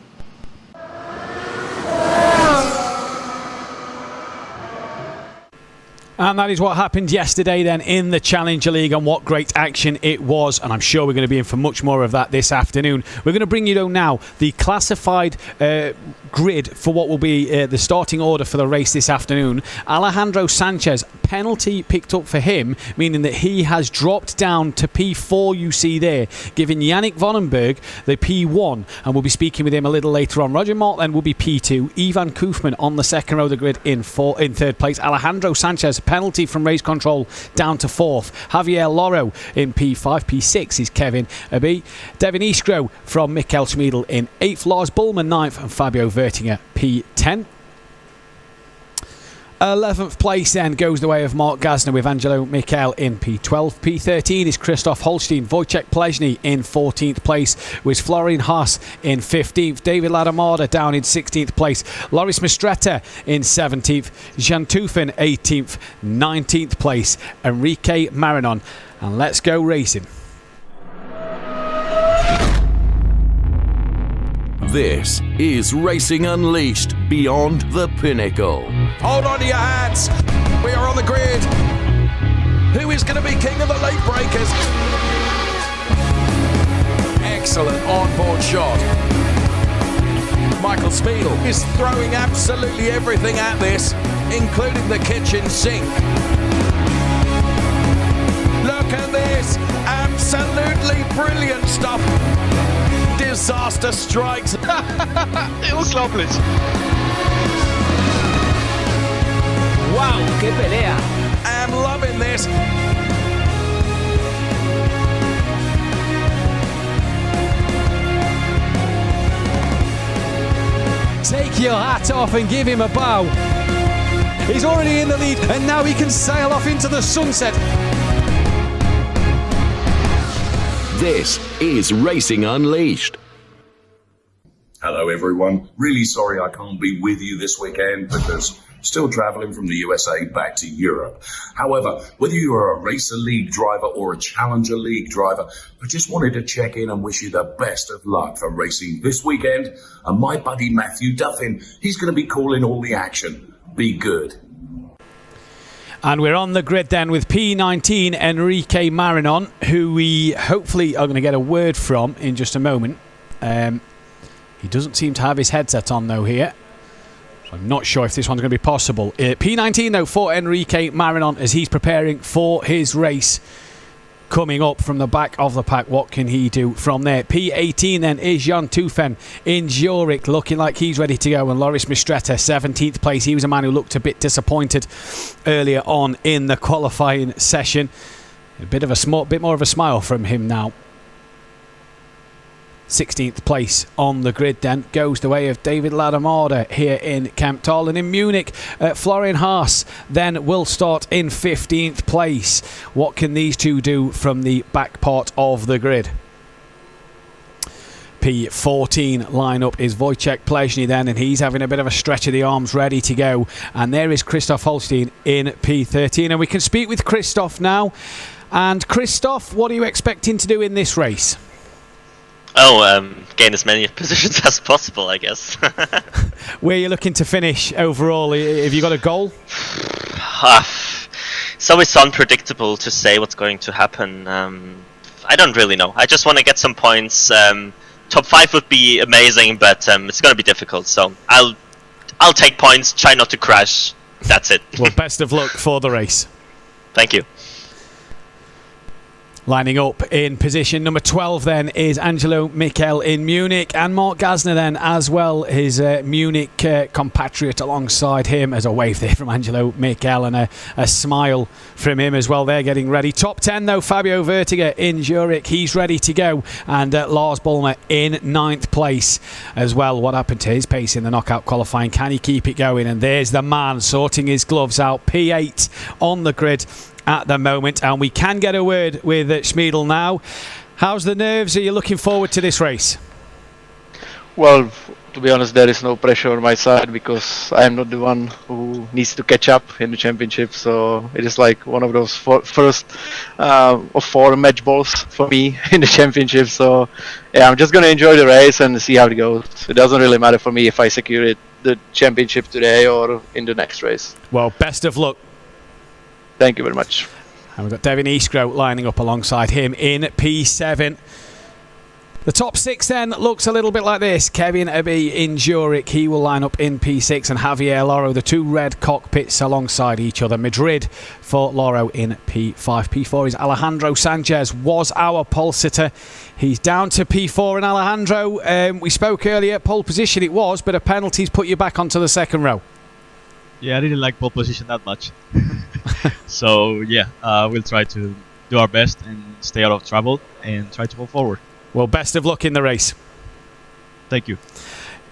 And that is what happened yesterday then in the Challenger League, and what great action it was, and I'm sure we're going to be in for much more of that this afternoon. We're going to bring you though now the classified grid for what will be the starting order for the race this afternoon. Alejandro Sanchez, penalty picked up for him, meaning that he has dropped down to P4, you see there, giving Yannick Vonenberg the P1, and we'll be speaking with him a little later on. Roger Martland will be P2, Ivan Koofman on the second row of the grid in third place. Alejandro Sanchez, penalty from race control, down to 4th. Javier Loro in P5. P6 is Kevin Abbey. Devin Iskro from Mikkel Schmiedel in 8th. Lars Bullman 9th, and Fabio Vertinger P10. 11th place then goes the way of Mark Gasner with Angelo Mikel in P12. P13 is Christoph Holstein. Wojciech Plezny in 14th place, with Florian Haas in 15th. David Ladamada down in 16th place. Loris Mistretta in 17th. Jean Tufen 18th. 19th place, Enrique Marinon. And let's go racing. This is Racing Unleashed Beyond the Pinnacle. Hold on to your hats. We are on the grid. Who is going to be king of the late breakers? Excellent onboard shot. Michael Spiegel is throwing absolutely everything at this, including the kitchen sink. Look at this. Absolutely brilliant stuff. Disaster strikes. Unglaublich. Wow, qué pelea. I'm loving this. Take your hat off and give him a bow. He's already in the lead, and now he can sail off into the sunset. This is Racing Unleashed. Hello everyone. Really sorry I can't be with you this weekend because still traveling from the USA back to Europe. However, whether you are a Racer League driver or a Challenger League driver, I just wanted to check in and wish you the best of luck for racing this weekend. And my buddy Matthew Duffin, he's going to be calling all the action. Be good. And we're on the grid then with P19 Enrique Marinon, who we hopefully are going to get a word from in just a moment. He doesn't seem to have his headset on though here, so I'm not sure if this one's going to be possible. P19 though for Enrique Marinon as he's preparing for his race coming up from the back of the pack. What can he do from there? P18 then is Jan Tufen in Zurich, looking like he's ready to go. And Loris Mistretta, 17th place. He was a man who looked a bit disappointed earlier on in the qualifying session. A bit more of a smile from him now. 16th place on the grid then goes the way of David Ladamada here in Kemptal. And in Munich, Florian Haas then will start in 15th place. What can these two do from the back part of the grid? P14 lineup is Wojciech Plezny then, and he's having a bit of a stretch of the arms ready to go. And there is Christoph Holstein in P13. And we can speak with Christoph now. And Christoph, what are you expecting to do in this race? Gain as many positions as possible, I guess. Where are you looking to finish overall? Have you got a goal? It's always unpredictable to say what's going to happen. I don't really know. I just want to get some points. Top 5 would be amazing, but it's going to be difficult. So I'll take points, try not to crash. That's it. Well, best of luck for the race. Thank you. Lining up in position number 12 then is Angelo Michel in Munich, and Mark Gasner then as well, his Munich compatriot alongside him. As a wave there from Angelo Michel and a smile from him as well. They're getting ready. Top 10 though, Fabio Vertiger in Zurich, he's ready to go, and Lars Bulmer in 9th place as well. What happened to his pace in the knockout qualifying? Can he keep it going? And there's the man sorting his gloves out. P8 on the grid at the moment, and we can get a word with Schmiedl now. How's the nerves? Are you looking forward to this race? Well, to be honest, there is no pressure on my side because I am not the one who needs to catch up in the championship. So it is like one of those first of 4 match balls for me in the championship. So yeah, I'm just going to enjoy the race and see how it goes. It doesn't really matter for me if I secure the championship today or in the next race. Well, best of luck. Thank you very much. And we've got Devin Eastgrow lining up alongside him in P7. The top 6 then looks a little bit like this. Kevin Abbey in Zurich, he will line up in P6, and Javier Loro, the 2 red cockpits alongside each other. Madrid for Loro in P5. P4 is Alejandro Sanchez, was our pole sitter. He's down to P4, and Alejandro, we spoke earlier, pole position it was, but a penalty's put you back onto the second row. Yeah, I didn't like pole position that much. So yeah, we'll try to do our best and stay out of trouble and try to move forward. Well, best of luck in the race. Thank you.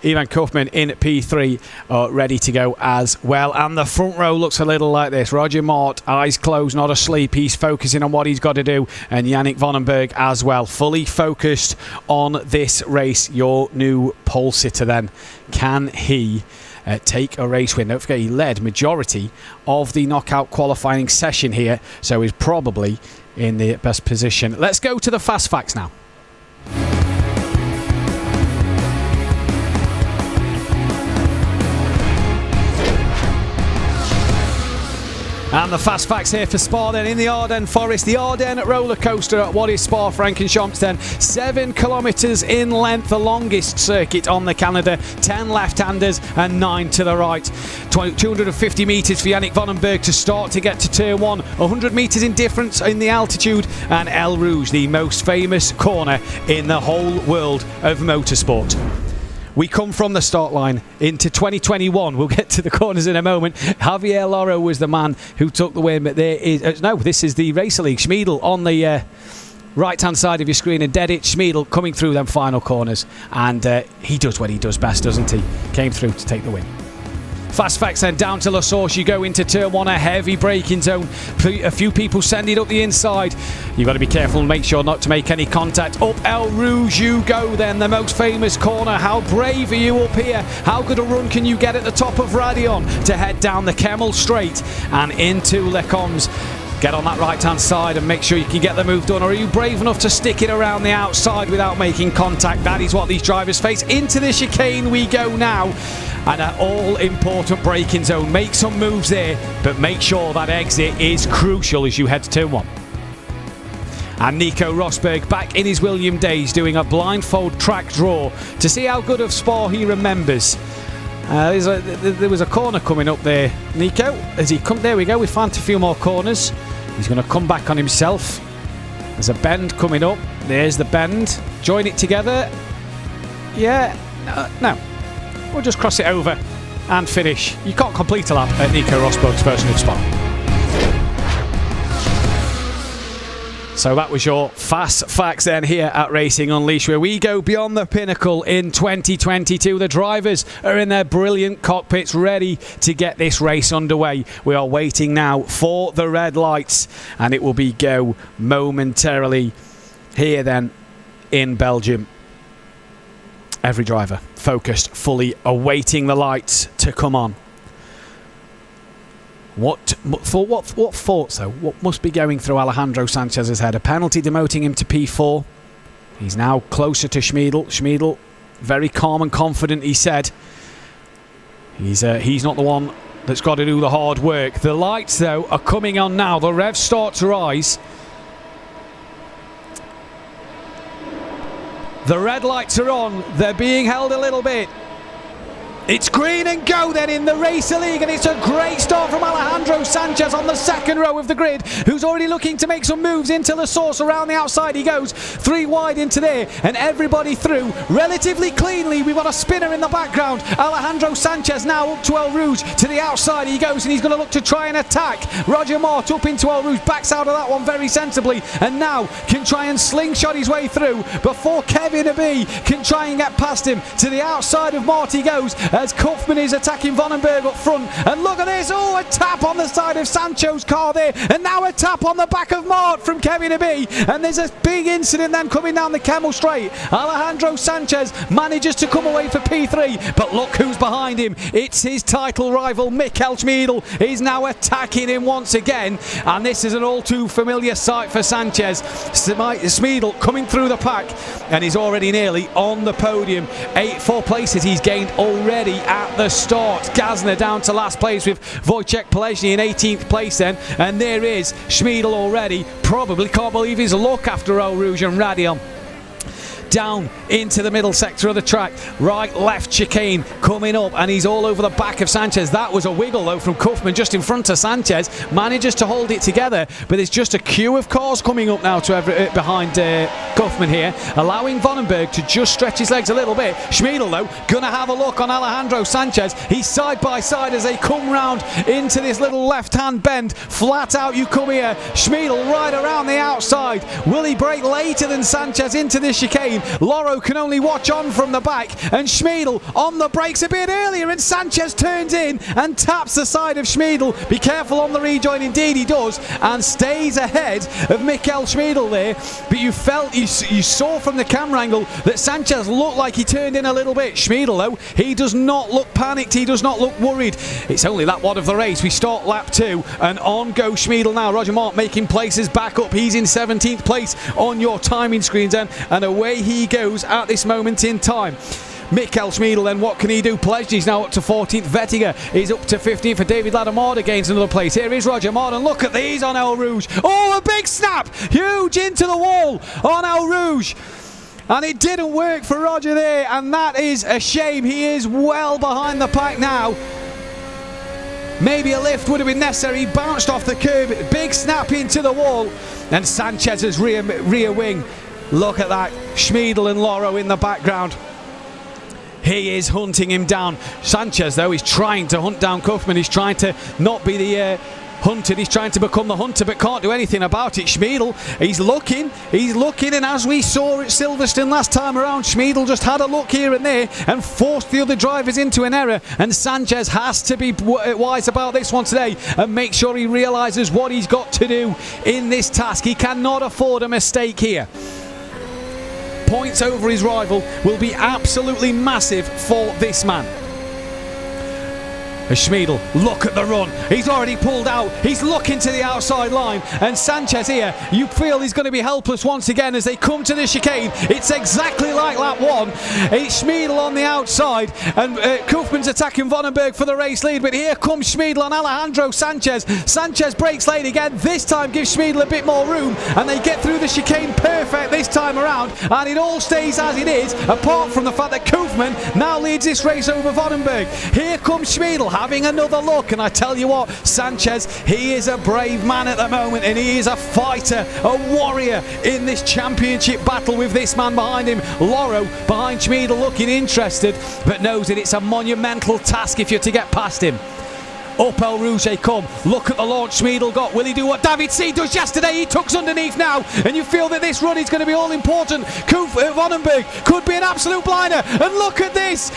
Ivan Kaufman in P3 ready to go as well. And the front row looks a little like this. Roger Mort, eyes closed, not asleep. He's focusing on what he's got to do. And Yannick Vonenberg as well, fully focused on this race. Your new pole sitter then. Can he take a race win? Don't forget, he led majority of the knockout qualifying session here, so he's probably in the best position. Let's go to the fast facts now. And the fast facts here for Spa then in the Ardennes Forest, the Ardennes roller coaster at what is Spa-Francorchamps then. 7 kilometres in length, the longest circuit on the calendar. 10 left-handers and 9 to the right. 250 metres for Yannick Vonenberg to start to get to turn 1. 100 metres in difference in the altitude, and El Rouge, the most famous corner in the whole world of motorsport. We come from the start line into 2021. We'll get to the corners in a moment. Javier Loro was the man who took the win, but there is this is the Racer League. Schmiedl on the right-hand side of your screen, and Dedit Schmiedl coming through them final corners, and he does what he does best, doesn't he? Came through to take the win. Fast Facts then down to La Source. You go into turn 1, a heavy braking zone. A few people send it up the inside. You've got to be careful and make sure not to make any contact. Up El Rouge you go then, the most famous corner. How brave are you up here? How good a run can you get at the top of Radion to head down the Kemmel Straight and into Les Combes? Get on that right-hand side and make sure you can get the move done. Or are you brave enough to stick it around the outside without making contact? That is what these drivers face. Into the chicane we go now. And an all-important braking zone. Make some moves there, but make sure that exit is crucial as you head to turn 1. And Nico Rosberg back in his William days doing a blindfold track draw to see how good of Spa he remembers. There was a corner coming up there, Nico. As he come, there we go. We found a few more corners. He's going to come back on himself. There's a bend coming up. There's the bend. Join it together. Yeah. No. We'll just cross it over and finish. You can't complete a lap at Nico Rosberg's version of Spa. So that was your Fast Facts then here at Racing Unleashed, where we go beyond the pinnacle in 2022. The drivers are in their brilliant cockpits ready to get this race underway. We are waiting now for the red lights, and it will be go momentarily here then in Belgium. Every driver focused, fully awaiting the lights to come on. What thoughts though? What must be going through Alejandro Sanchez's head? A penalty demoting him to P4. He's now closer to Schmiedl. Schmiedl, very calm and confident, he said. He's not the one that's got to do the hard work. The lights though are coming on now. The revs start to rise. The red lights are on. They're being held a little bit. It's green and go then in the Racer League, and it's a great start from Alejandro Sanchez on the second row of the grid, who's already looking to make some moves into the source. Around the outside he goes, 3 wide into there, and everybody through relatively cleanly. We've got a spinner in the background. Alejandro Sanchez now up to El Rouge. To the outside he goes, and he's going to look to try and attack. Roger Mort up into El Rouge, backs out of that one very sensibly, and now can try and slingshot his way through before Kevin Abbey can try and get past him. To the outside of Mort he goes, as Kaufman is attacking Vonenberg up front. And look at this, a tap on the side of Sancho's car there, and now a tap on the back of Mort from Kevin Abbey, and there's a big incident then coming down the Kemmel Straight. Alejandro Sanchez manages to come away for P3, but look who's behind him. It's his title rival Michael Schmiedl. He's now attacking him once again, and this is an all too familiar sight for Sanchez. Schmiedl coming through the pack, and he's already nearly on the podium. 4 places he's gained already at the start. Gazner down to last place with Wojciech Polezny in 18th place then, and there is Schmiedl already. Probably can't believe his luck after El Rouge and Radion. Down into the middle sector of the track, right left chicane coming up, and he's all over the back of Sanchez. That was a wiggle though from Kaufman just in front of Sanchez, manages to hold it together, but there's just a queue of cars coming up now to behind Kaufman here, allowing Vonenberg to just stretch his legs a little bit. Schmiedl though gonna have a look on Alejandro Sanchez. He's side by side as they come round into this little left hand bend. Flat out you come here. Schmiedl right around the outside. Will he brake later than Sanchez into this chicane? Loro can only watch on from the back, and Schmiedl on the brakes a bit earlier, and Sanchez turns in and taps the side of Schmiedl. Be careful on the rejoin, indeed he does, and stays ahead of Michael Schmiedl there. But you saw from the camera angle that Sanchez looked like he turned in a little bit. Schmiedl though, he does not look panicked, he does not look worried. It's only lap 1 of the race. We start lap 2, and on goes Schmiedl now. Roger Mort making places back up. He's in 17th place on your timing screens then, and away he goes at this moment in time. Michael Schmiedl then, what can he do? Polezny's now up to 14th. Vettiger is up to 15th for David Ladomada, gains another place. Here is Roger Mort, and look at these on El Rouge. A big snap! Huge into the wall on El Rouge. And it didn't work for Roger there, and that is a shame. He is well behind the pack now. Maybe a lift would have been necessary. He bounced off the curb, big snap into the wall, and Sanchez's rear wing. Look at that, Schmiedl and Loro in the background. He is hunting him down. Sanchez though is trying to hunt down Kaufman. He's trying to not be the hunted. He's trying to become the hunter, but can't do anything about it. Schmiedl, he's looking, and as we saw at Silverstone last time around, Schmiedl just had a look here and there and forced the other drivers into an error, and Sanchez has to be wise about this one today and make sure he realises what he's got to do in this task. He cannot afford a mistake here. Points over his rival will be absolutely massive for this man. As Schmiedl, look at the run. He's already pulled out. He's looking to the outside line. And Sanchez here, you feel he's going to be helpless once again as they come to the chicane. It's exactly like lap 1. It's Schmiedl on the outside. And Kaufmann's attacking Vandenberg for the race lead. But here comes Schmiedl on Alejandro Sanchez. Sanchez breaks late again. This time gives Schmiedl a bit more room. And they get through the chicane perfect this time around. And it all stays as it is, apart from the fact that Kaufmann now leads this race over Vandenberg. Here comes Schmiedl having another look, and I tell you what, Sanchez, he is a brave man at the moment, and he is a fighter, a warrior in this championship battle with this man behind him. Loro behind Schmiedl looking interested, but knows that it's a monumental task if you're to get past him. Up El Rouge come. Look at the launch Schmiedl got. Will he do what David C does yesterday? He tucks underneath now, and you feel that this run is going to be all important. Vandenberg could be an absolute blinder, and look at this,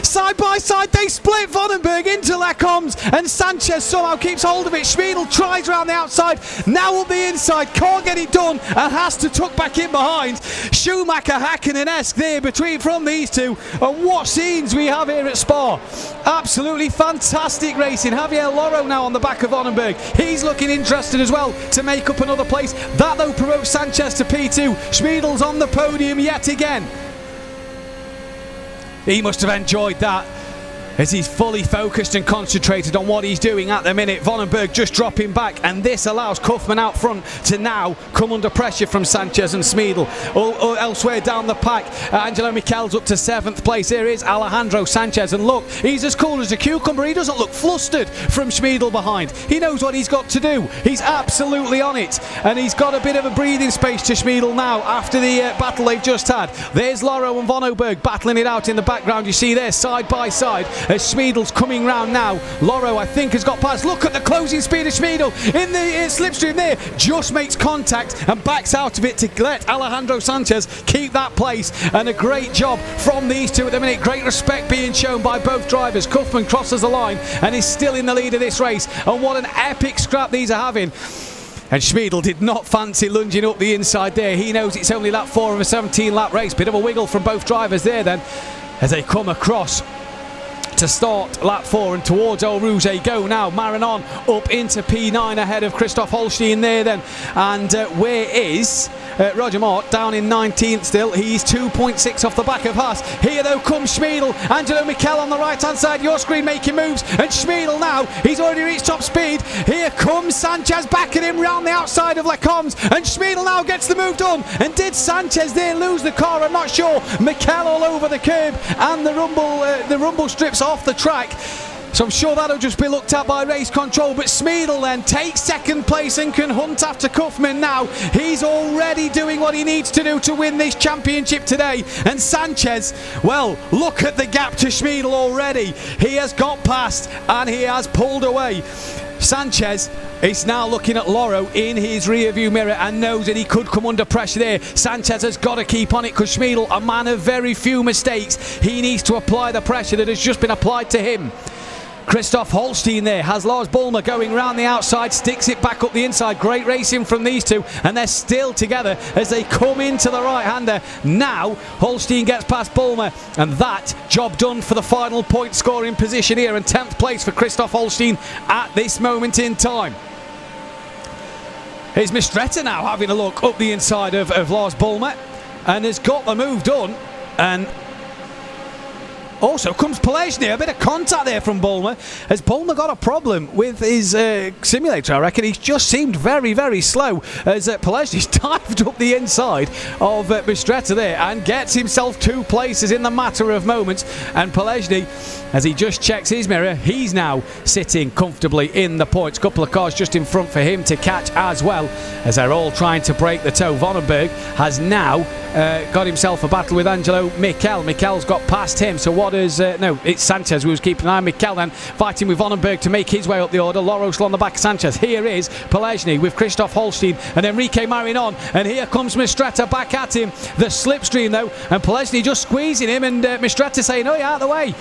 side by side they split Vandenberg into Lecombs, and Sanchez somehow keeps hold of it. Schmiedl tries around the outside, now up the inside, can't get it done, and has to tuck back in behind. Schumacher Hakkinen-esque there from these two, and what scenes we have here at Spa. Absolutely fantastic racing. Javier Loro now on the back of Vandenberg. He's looking interested as well to make up another place. That though promotes Sanchez to P2. Schmiedl's on the podium yet again. He must have enjoyed that, as he's fully focused and concentrated on what he's doing at the minute. Vandenberg just dropping back, and this allows Kaufmann out front to now come under pressure from Sanchez and Schmiedl. Elsewhere down the pack, Angelo Mikel's up to 7th place. Here is Alejandro Sanchez, and look, he's as cool as a cucumber. He doesn't look flustered from Schmiedl behind. He knows what he's got to do. He's absolutely on it, and he's got a bit of a breathing space to Schmiedl now after the battle they've just had. There's Loro and Vandenberg battling it out in the background. You see there side by side as Schmiedel's coming round now. Loro, I think, has got past. Look at the closing speed of Schmiedl in the slipstream there. Just makes contact and backs out of it to let Alejandro Sanchez keep that place. And a great job from these two at the minute. Great respect being shown by both drivers. Kaufmann crosses the line and is still in the lead of this race. And what an epic scrap these are having. And Schmiedl did not fancy lunging up the inside there. He knows it's only lap 4 of a 17-lap race. Bit of a wiggle from both drivers there then as they come across to start lap 4 and towards El Rouge go now. Marinon up into P9 ahead of Christoph Holstein there then. And where is Roger Mort down in 19th still. He's 2.6 off the back of Haas. Here though comes Schmiedl. Angelo Mikel on the right hand side. Your screen making moves. And Schmiedl now, he's already reached top speed. Here comes Sanchez backing him round the outside of Lecombs. And Schmiedl now gets the move done. And did Sanchez there lose the car? I'm not sure. Mikel all over the curb and the rumble strips off the track. So I'm sure that'll just be looked at by race control. But Schmiedl then takes 2nd place and can hunt after Kaufmann now. He's already doing what he needs to do to win this championship today. And Sanchez, well, look at the gap to Schmiedl already. He has got past and he has pulled away. Sanchez is now looking at Loro in his rear view mirror and knows that he could come under pressure there. Sanchez has got to keep on it because Schmiedl, a man of very few mistakes, he needs to apply the pressure that has just been applied to him. Christoph Holstein there has Lars Bulmer going round the outside, sticks it back up the inside. Great racing from these two, and they're still together as they come into the right-hander. Now Holstein gets past Bulmer, and that job done for the final point scoring position here, and 10th place for Christoph Holstein at this moment in time. Here's Mistretta now having a look up the inside of Lars Bulmer and has got the move done. And also comes Pelesny, a bit of contact there from Bulmer. Has Bulmer got a problem with his simulator? I reckon he's just seemed very, very slow as Pelesny's dived up the inside of Mistretta there and gets himself 2 places in the matter of moments. And Pelesny, as he just checks his mirror, he's now sitting comfortably in the points. Couple of cars just in front for him to catch as well as they're all trying to break the toe. Vandenberg has now got himself a battle with Angelo Mikel. Mikel's got past him, so what is... no, it's Sanchez who was keeping an eye on Mikel then, fighting with Vonenberg to make his way up the order. Loro still on the back of Sanchez. Here is Pellegrini with Christoph Holstein and Enrique Marinon, and here comes Mistretta back at him. The slipstream though, and Pellegrini just squeezing him, and Mistretta saying, oh, yeah, out of the way.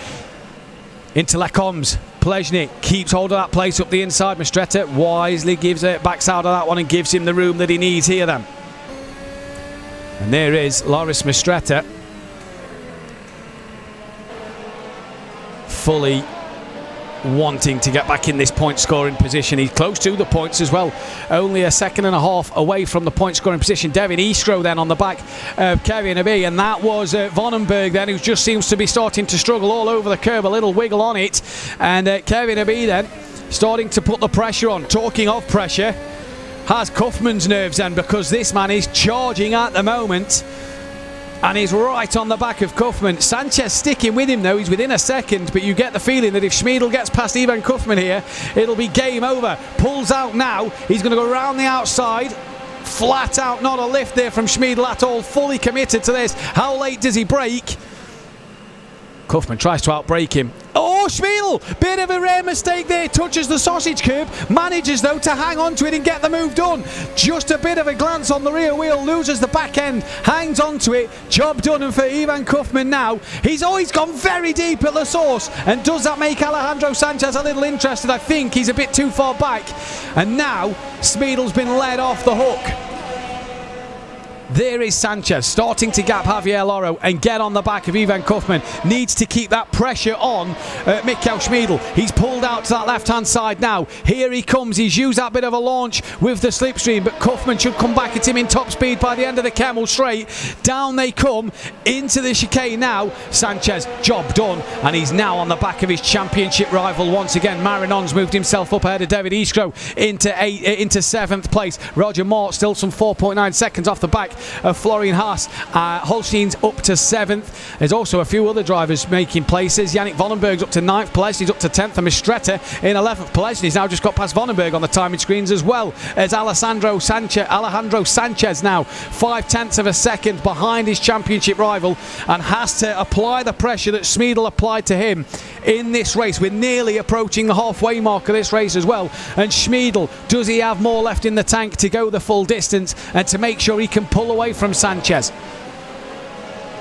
Into Lecombs. Pellegrini keeps hold of that place up the inside. Mistretta wisely backs out of that one and gives him the room that he needs here then. And there is Loris Mistretta, fully wanting to get back in this point scoring position. He's close to the points as well, only a second and a half away from the point scoring position. Devin Eastro then on the back of Kevin Abbey, and that was Vonenberg then, who just seems to be starting to struggle all over the curb. A little wiggle on it, and Kevin Abbey then starting to put the pressure on. Talking of pressure, has Kaufman's nerves then, because this man is charging at the moment and he's right on the back of Kaufman. Sanchez sticking with him though, he's within a second, but you get the feeling that if Schmiedl gets past Ivan Kaufman here, it'll be game over. Pulls out now, he's going to go around the outside, flat out, not a lift there from Schmiedl at all, fully committed to this. How late does he brake? Kaufman tries to outbrake him. Oh, Schmiedl! Bit of a rare mistake there. Touches the sausage curb. Manages, though, to hang on to it and get the move done. Just a bit of a glance on the rear wheel. Loses the back end. Hangs on to it. Job done. And for Ivan Kaufman now, he's always gone very deep at the source. And does that make Alejandro Sanchez a little interested? I think he's a bit too far back. And now, Schmiedl's been led off the hook. There is Sanchez starting to gap Javier Loro and get on the back of Ivan Kaufman. Needs to keep that pressure on Mikel Schmiedl. He's pulled out to that left-hand side now. Here he comes. He's used that bit of a launch with the slipstream, but Kaufman should come back at him in top speed by the end of the Kemmel straight. Down they come into the chicane now. Sanchez, job done, and he's now on the back of his championship rival once again. Marinon's moved himself up ahead of David Iskro into 7th place. Roger Moore still some 4.9 seconds off the back of Florian Haas. Holstein's up to 7th. There's also a few other drivers making places. Yannick Vonenberg's up to 9th. Pellegrini's up to 10th. And Mistretta in 11th. Pellegrini's now just got past Vonenberg on the timing screens as well as Alejandro Sanchez now 5/10 of a second behind his championship rival, and has to apply the pressure that Schmiedl applied to him in this race. We're nearly approaching the halfway mark of this race as well, and Schmiedl, does he have more left in the tank to go the full distance and to make sure he can pull away from Sanchez?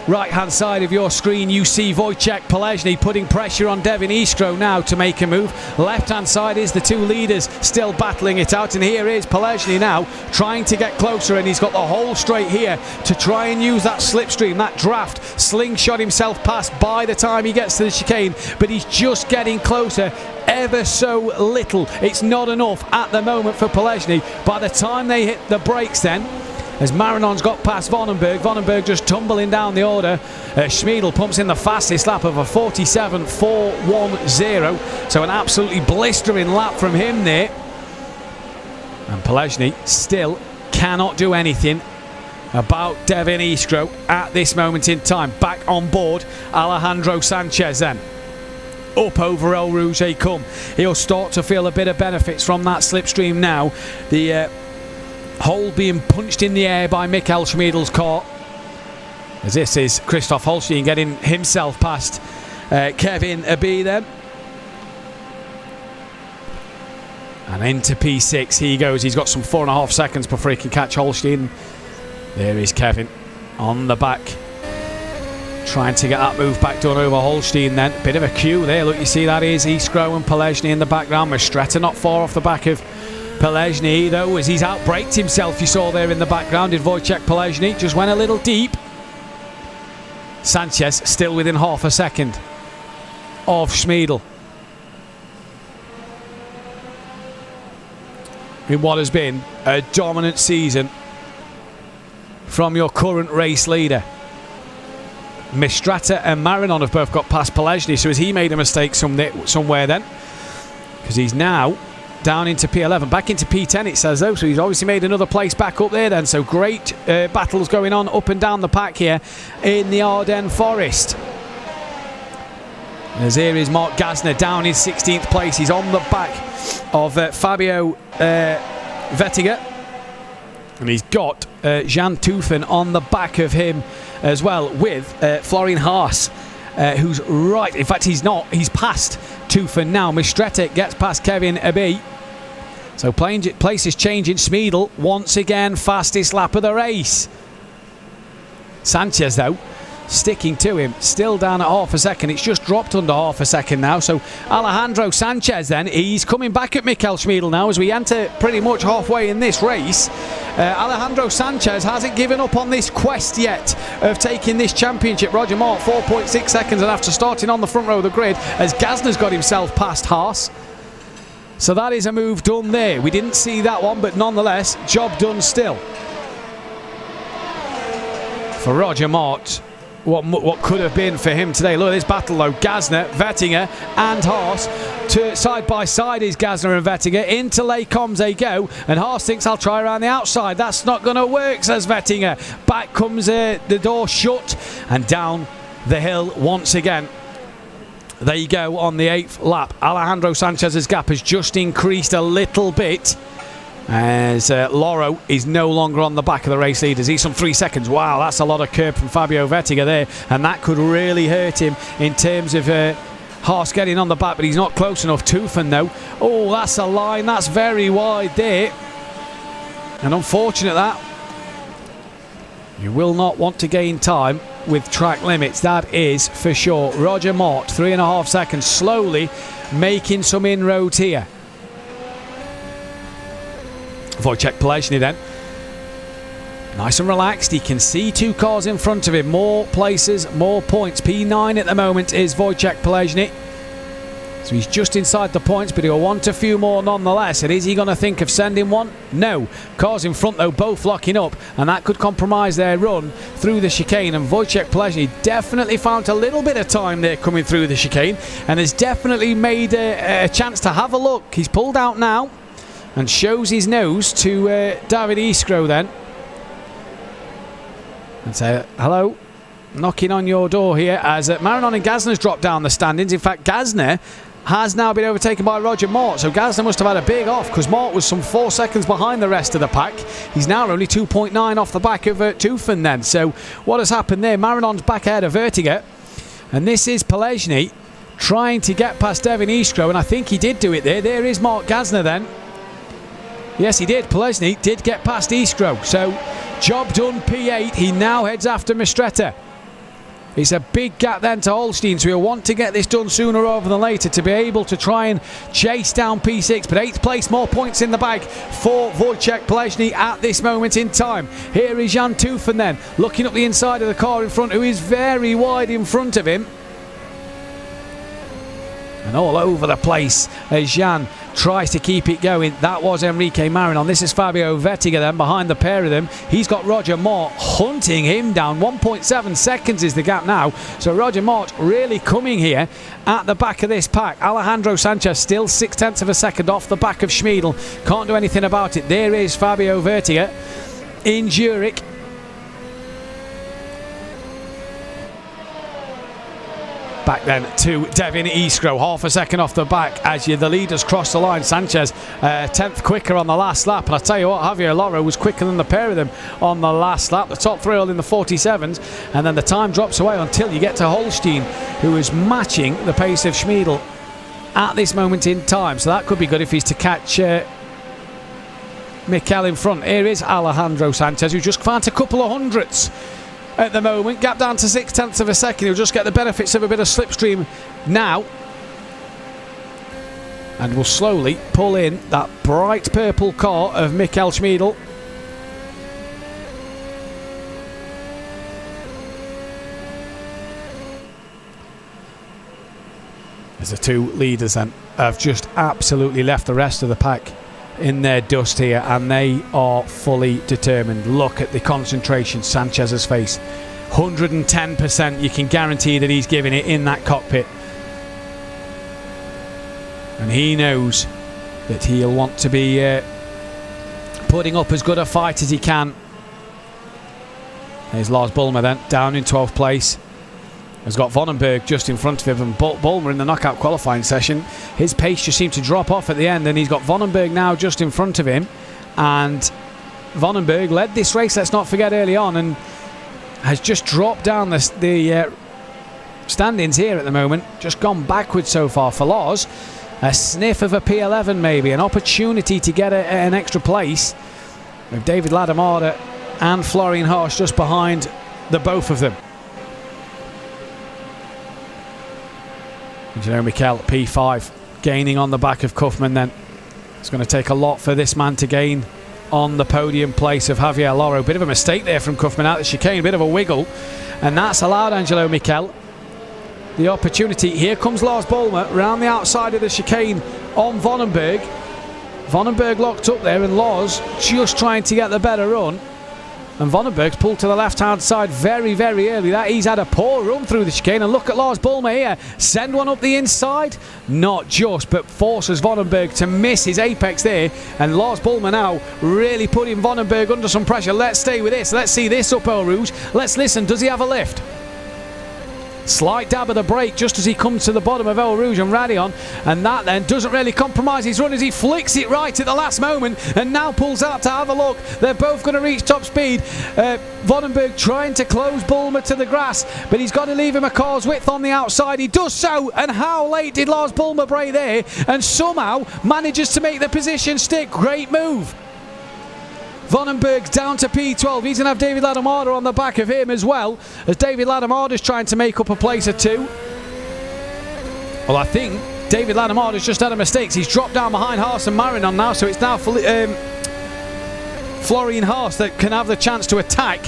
Right hand side of your screen you see Wojciech Pellegrini putting pressure on Devin Iskro now to make a move. Left hand side is the two leaders still battling it out, and here is Pellegrini now trying to get closer, and he's got the whole straight here to try and use that slipstream, that draft, slingshot himself past by the time he gets to the chicane, but he's just getting closer ever so little. It's not enough at the moment for Pellegrini. By the time they hit the brakes then, as Marinon's got past Vonenberg just tumbling down the order. Schmiedl pumps in the fastest lap of a 47.410, so an absolutely blistering lap from him there. And Pellegrini still cannot do anything about Devin Iskro at this moment in time. Back on board Alejandro Sanchez then. Up over El Rouge they come. He'll start to feel a bit of benefits from that slipstream now. The hole being punched in the air by Mikel Schmiedl's car, as this is Christoph Holstein getting himself past Kevin Abbey then. And into P6 he goes. He's got some 4.5 seconds before he can catch Holstein. There is Kevin on the back, trying to get that move back done over Holstein then. Bit of a queue there. Look, you see that is Iskro and Pellegrini in the background. Mistretta not far off the back of Pellegrini though, as he's outbraked himself. You saw there in the background did Wojciech Pellegrini, just went a little deep. Sanchez still within half a second of Schmiedl in what has been a dominant season from your current race leader. Mistretta and Marinon have both got past Pellegrini, so has he made a mistake somewhere then? Because he's now down into P11, back into P10 it says though, so he's obviously made another place back up there then. So great battles going on up and down the pack here in the Ardennes Forest. As here is Mark Gasner down in 16th place. He's on the back of Fabio Vettiger. And he's got Jan Teufen on the back of him as well, with Florian Haas, who's right. In fact, he's not. He's past Teufen now. Mistretta gets past Kevin Abbey. So place is changing. Schmiedel once again fastest lap of the race. Sanchez though sticking to him, still down at half a second. It's just dropped under half a second now. So Alejandro Sanchez then, he's coming back at Michael Schmiedel now as we enter pretty much halfway in this race. Alejandro Sanchez hasn't given up on this quest yet of taking this championship. Roger Mart 4.6 seconds, and after starting on the front row of the grid as Gazner's got himself past Haas. So that is a move done there. We didn't see that one, but nonetheless, job done still. For Roger Mart, what could have been for him today. Look at this battle though. Gazner, Vettinger and Haas. Side by side is Gazner and Vettinger. Into Les Combes they go. And Haas thinks, I'll try around the outside. That's not going to work, says Vettinger. Back comes the door shut. And down the hill once again. There you go on the 8th lap. Alejandro Sanchez's gap has just increased a little bit, as Loro is no longer on the back of the race leaders. He's some 3 seconds. Wow, that's a lot of curb from Fabio Vettinger there, and that could really hurt him in terms of Haas getting on the back, but he's not close enough. Teufen though, oh, that's a line, that's very wide there, and unfortunate that. You will not want to gain time with track limits, that is for sure. Roger Mart 3.5 seconds, slowly making some inroads here. Wojciech Plezny then, nice and relaxed. He can see 2 cars in front of him. More places, more points. P9 at the moment is Wojciech Plezny. So he's just inside the points, but he'll want a few more nonetheless. And is he going to think of sending one? No. Cars in front though, both locking up, and that could compromise their run through the chicane. And Wojciech Plezny definitely found a little bit of time there coming through the chicane, and has definitely made a chance to have a look. He's pulled out now and shows his nose to David Iskro then, and say, hello, knocking on your door here, as Marinon and Gazner's dropped down the standings. In fact, Gazner has now been overtaken by Roger Mart, so Gazner must have had a big off, because Mart was some 4 seconds behind the rest of the pack. He's now only 2.9 off the back of Teufen then. So what has happened there? Marinon's back ahead of Vertiger, and this is Plezny trying to get past Devin Iskro, and I think he did do it there. There is Mark Gazner then. Yes, he did. Plezny did get past Iskro. So, job done, P8. He now heads after Mistretta. It's a big gap then to Holstein, so he'll want to get this done sooner rather than later to be able to try and chase down P6. But 8th place, more points in the bag for Wojciech Plezny at this moment in time. Here is Jan Teufen then, looking up the inside of the car in front, who is very wide in front of him. And all over the place as Jan tries to keep it going. That was Enrique Marinon. This is Fabio Vettiger then behind the pair of them. He's got Roger Mart hunting him down. 1.7 seconds is the gap now. So Roger Mart really coming here at the back of this pack. Alejandro Sanchez still 0.6 of a second off the back of Schmiedel. Can't do anything about it. There is Fabio Vettiger in Zurich. Back then to Devin Iskro, half a second off the back as the leaders cross the line. Sanchez 10th quicker on the last lap, and I tell you what, Javier Loro was quicker than the pair of them on the last lap. The top three all in the 47s, and then the time drops away until you get to Holstein, who is matching the pace of Schmiedel at this moment in time. So that could be good if he's to catch Mikel in front. Here is Alejandro Sanchez, who just found a couple of hundredths at the moment. Gap down to 0.6 of a second. He'll just get the benefits of a bit of slipstream now, and will slowly pull in that bright purple car of Mikel Schmiedel. As the two leaders then have just absolutely left the rest of the pack in their dust here, and they are fully determined. Look at the concentration Sanchez's face. 110%, you can guarantee that he's giving it in that cockpit, and he knows that he'll want to be putting up as good a fight as he can. There's Lars Bulmer then down in 12th place. Has got Vonenberg just in front of him, and Bulmer in the knockout qualifying session, his pace just seemed to drop off at the end, and he's got Vonenberg now just in front of him, and Vonenberg led this race, let's not forget, early on, and has just dropped down the standings here at the moment. Just gone backwards so far for Lars. A sniff of a P11 maybe, an opportunity to get an extra place with David Ladamada and Florian Haas just behind the both of them. Angelo Mikel, P5, gaining on the back of Kaufman then. It's going to take a lot for this man to gain on the podium place of Javier Loro. Bit of a mistake there from Kaufman out the chicane, bit of a wiggle, and that's allowed Angelo Mikel the opportunity. Here comes Lars Bollmer round the outside of the chicane on Vonenberg. Vonenberg locked up there, and Lars just trying to get the better run. And Vonenberg's pulled to the left-hand side very, very early. That he's had a poor run through the chicane. And look at Lars Bollmer here. Send one up the inside. Not just, but forces Vonenberg to miss his apex there. And Lars Bollmer now really putting Vonenberg under some pressure. Let's stay with this. Let's see this up Eau Rouge. Let's listen. Does he have a lift? Slight dab of the brake just as he comes to the bottom of Eau Rouge and Radion, and that then doesn't really compromise his run as he flicks it right at the last moment and now pulls out to have a look. They're both going to reach top speed. Vonenberg trying to close Bollmer to the grass, but he's got to leave him a car's width on the outside. He does so, and how late did Lars Bollmer brake there, and somehow manages to make the position stick. Great move. Vonenberg's down to P12. He's going to have David Ladamada on the back of him as well, as David Ladamada's trying to make up a place or two. Well, I think David Ladamada's just had a mistake. He's dropped down behind Haas and Marinon now, so it's now Florian Haas that can have the chance to attack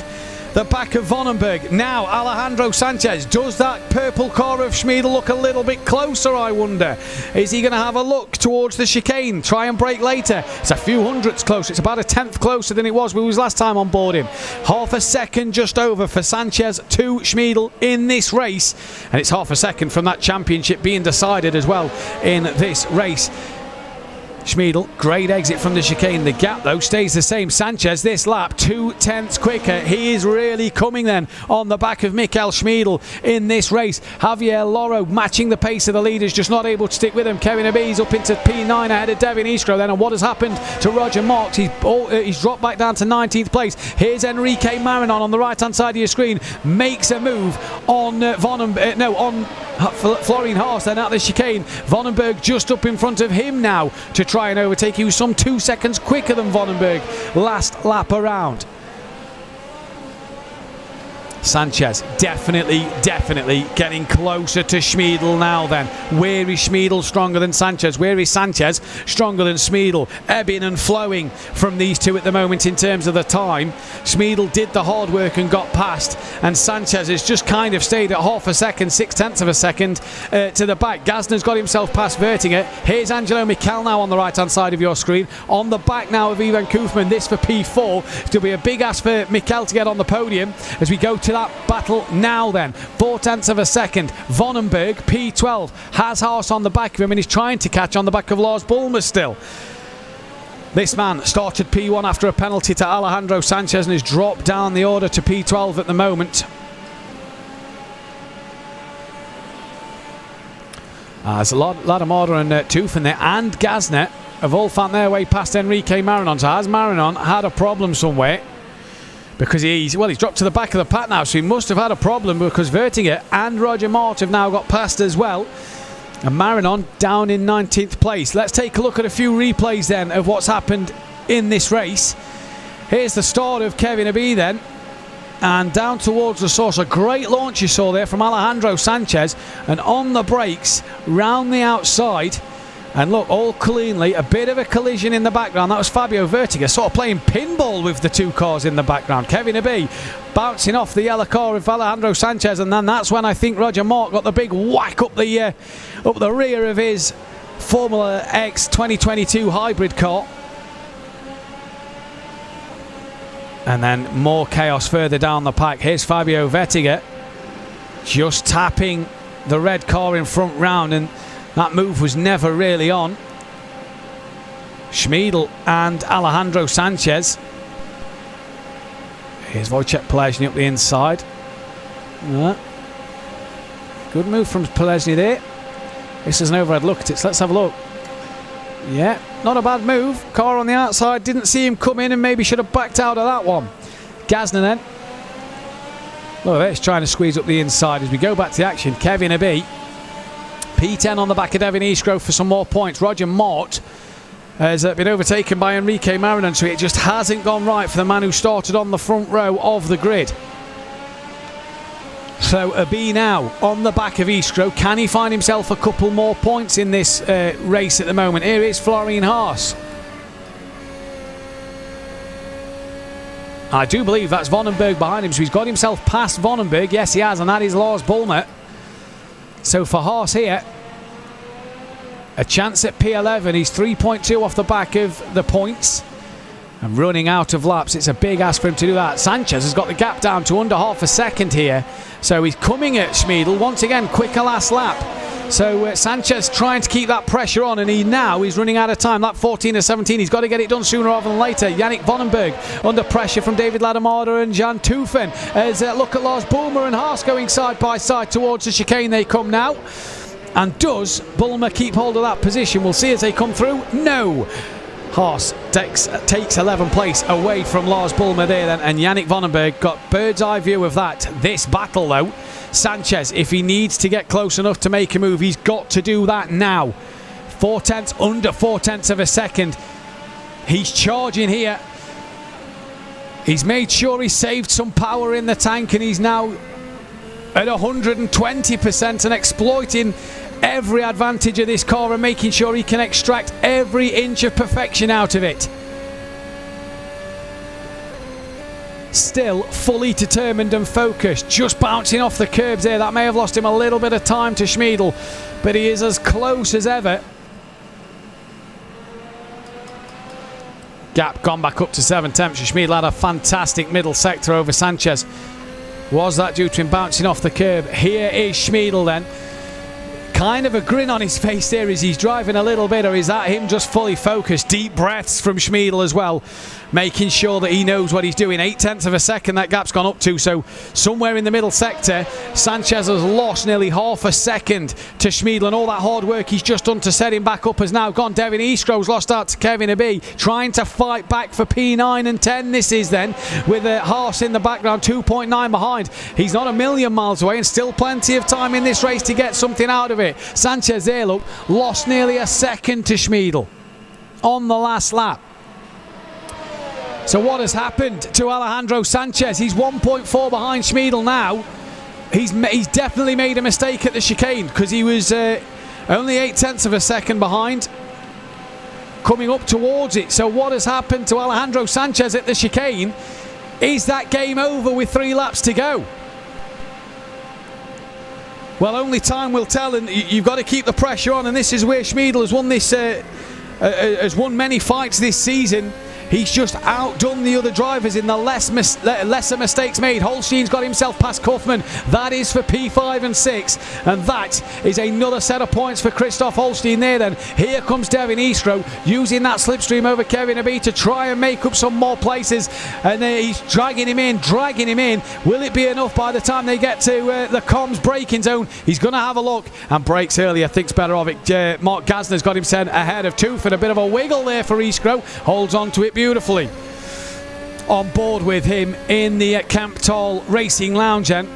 the back of Vonenberg. Now Alejandro Sanchez. Does that purple car of Schmiedel look a little bit closer, I wonder? Is he going to have a look towards the chicane, try and brake later? It's a few hundredths closer. It's about a tenth closer than it was when he was last time on board him. Half a second just over for Sanchez to Schmiedel in this race, and it's half a second from that championship being decided as well in this race. Schmiedel, great exit from the chicane. The gap though stays the same. Sanchez this lap 2/10 quicker. He is really coming then on the back of Michael Schmiedel in this race. Javier Loro matching the pace of the leaders, just not able to stick with him. Kevin Abiz up into P9 ahead of Devin Iskro then. And what has happened to Roger Marks? He's dropped back down to 19th place. Here's Enrique Marinon on the right hand side of your screen, makes a move on Florian Haas then at the chicane. Vonenberg just up in front of him now to try and overtake. He was some 2 seconds quicker than Vonenberg last lap around. Sanchez definitely getting closer to Schmiedel now then. Where is Schmiedel stronger than Sanchez? Where is Sanchez stronger than Schmiedel? Ebbing and flowing from these two at the moment in terms of the time. Schmiedel did the hard work and got past, and Sanchez has just kind of stayed at half a second, 6/10 of a second to the back. Gasner's got himself past Vertinger. Here's Angelo Mikel now on the right hand side of your screen. On the back now of Ivan Koufman, this for P4. It'll be a big ask for Mikel to get on the podium as we go to that battle now then. 4/10 of a second. Vonenberg, P12, has Haas on the back of him and he's trying to catch on the back of Lars Bollmer still. This man started P1 after a penalty to Alejandro Sanchez and has dropped down the order to P12 at the moment. As Ladamada and Tufan there and Gasner have all found their way past Enrique Marinon. So has Marinon had a problem somewhere? Because he's dropped to the back of the pack now, so he must have had a problem because Vertinger and Roger Mart have now got past as well. And Marinon down in 19th place. Let's take a look at a few replays then of what's happened in this race. Here's the start of Kevin Abiy then. And down towards the source. A great launch you saw there from Alejandro Sanchez. And on the brakes, round the outside. And look, all cleanly, a bit of a collision in the background. That was Fabio Vertiger, sort of playing pinball with the two cars in the background. Kevin Abiy bouncing off the yellow car of Alejandro Sanchez, and then that's when I think Roger Mart got the big whack up the rear of his Formula X 2022 hybrid car. And then more chaos further down the pack. Here's Fabio Vertiger just tapping the red car in front round, and that move was never really on. Schmiedel and Alejandro Sanchez. Here's Wojciech Polezny up the inside. Good move from Polezny there. This is an overhead look at it, so let's have a look. Yeah, not a bad move. Car on the outside, didn't see him come in and maybe should have backed out of that one. Gazner then. Look at this, trying to squeeze up the inside as we go back to the action. Kevin Abbey. P10 on the back of Devin Eastgrove for some more points. Roger Mort has been overtaken by Enrique Marinon, so it just hasn't gone right for the man who started on the front row of the grid. So Abbey now on the back of Eastgrove. Can he find himself a couple more points in this race at the moment? Here is Florian Haas. I do believe that's Vonenberg behind him, so he's got himself past Vonenberg. Yes, he has, and that is Lars Bulmer. So for Haas here, a chance at P11. He's 3.2 off the back of the points and running out of laps. It's a big ask for him to do that. Sanchez has got the gap down to under half a second here, so he's coming at Schmiedl once again. Quicker last lap. So Sanchez trying to keep that pressure on, and he's running out of time. Lap 14 or 17, he's got to get it done sooner rather than later. Yannick Vonenberg under pressure from David Lademada and Jan Tufen. As look at Lars Bulmer and Haas going side by side towards the chicane they come now. And does Bulmer keep hold of that position? We'll see as they come through. No! Haas takes 11th place away from Lars Bulmer there then, and Yannick Vonenberg got bird's eye view of that. This battle though, Sanchez, if he needs to get close enough to make a move, he's got to do that now. 4/10, under 4/10 of a second. He's charging here. He's made sure he saved some power in the tank, and he's now at 120% and exploiting every advantage of this car and making sure he can extract every inch of perfection out of it. Still fully determined and focused, just bouncing off the curbs there. That may have lost him a little bit of time to Schmiedl, but he is as close as ever. Gap gone back up to 7/10. Schmiedl had a fantastic middle sector over Sanchez. Was that due to him bouncing off the curb? Here is Schmiedl then. Kind of a grin on his face there as he's driving a little bit, or is that him just fully focused? Deep breaths from Schmiedl as well, making sure that he knows what he's doing. 0.8 of a second that gap's gone up to, so somewhere in the middle sector Sanchez has lost nearly half a second to Schmiedl, and all that hard work he's just done to set him back up has now gone. Devin Eastgrove's lost out to Kevin Abbey, trying to fight back for P9 and 10 this is then, with Haas in the background 2.9 behind. He's not a million miles away and still plenty of time in this race to get something out of it. Sanchez there, look, lost nearly a second to Schmiedl on the last lap. So what has happened to Alejandro Sanchez? He's 1.4 behind Schmiedl now. He's definitely made a mistake at the chicane, because he was only 0.8 of a second behind coming up towards it. So what has happened to Alejandro Sanchez at the chicane? Is that game over with 3 laps to go? Well, only time will tell, and you've got to keep the pressure on, and this is where Schmiedl has won many fights this season. He's just outdone the other drivers in the lesser mistakes made. Holstein's got himself past Kaufman. That is for P5 and 6. And that is another set of points for Christoph Holstein there then. Here comes Devin Eastgrove using that slipstream over Kevin Abbey to try and make up some more places. And he's dragging him in. Will it be enough by the time they get to the comms braking zone? He's going to have a look and brakes earlier. Thinks better of it. Mark Gasner's got him sent ahead of Toofen. A bit of a wiggle there for Eastgrove. Holds on to it beautifully. On board with him in the Camptol Racing Lounge then.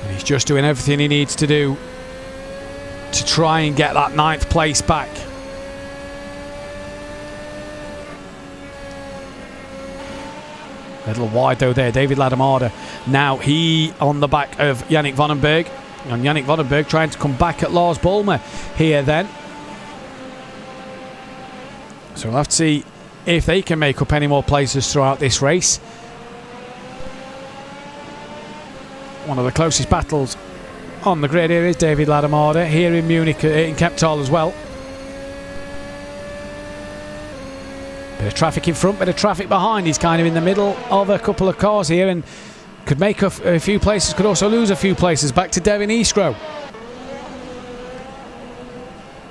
And he's just doing everything he needs to do to try and get that 9th place back. A little wide though there, David Lademada. Now he on the back of Yannick Vonenberg. And Yannick Vonenberg trying to come back at Lars Bulmer here then. So we'll have to see if they can make up any more places throughout this race. One of the closest battles on the grid here is David Lademada, here in Munich, in Kemptal as well. Bit of traffic in front, bit of traffic behind. He's kind of in the middle of a couple of cars here and could make a few places, could also lose a few places. Back to Devin Eastgrove.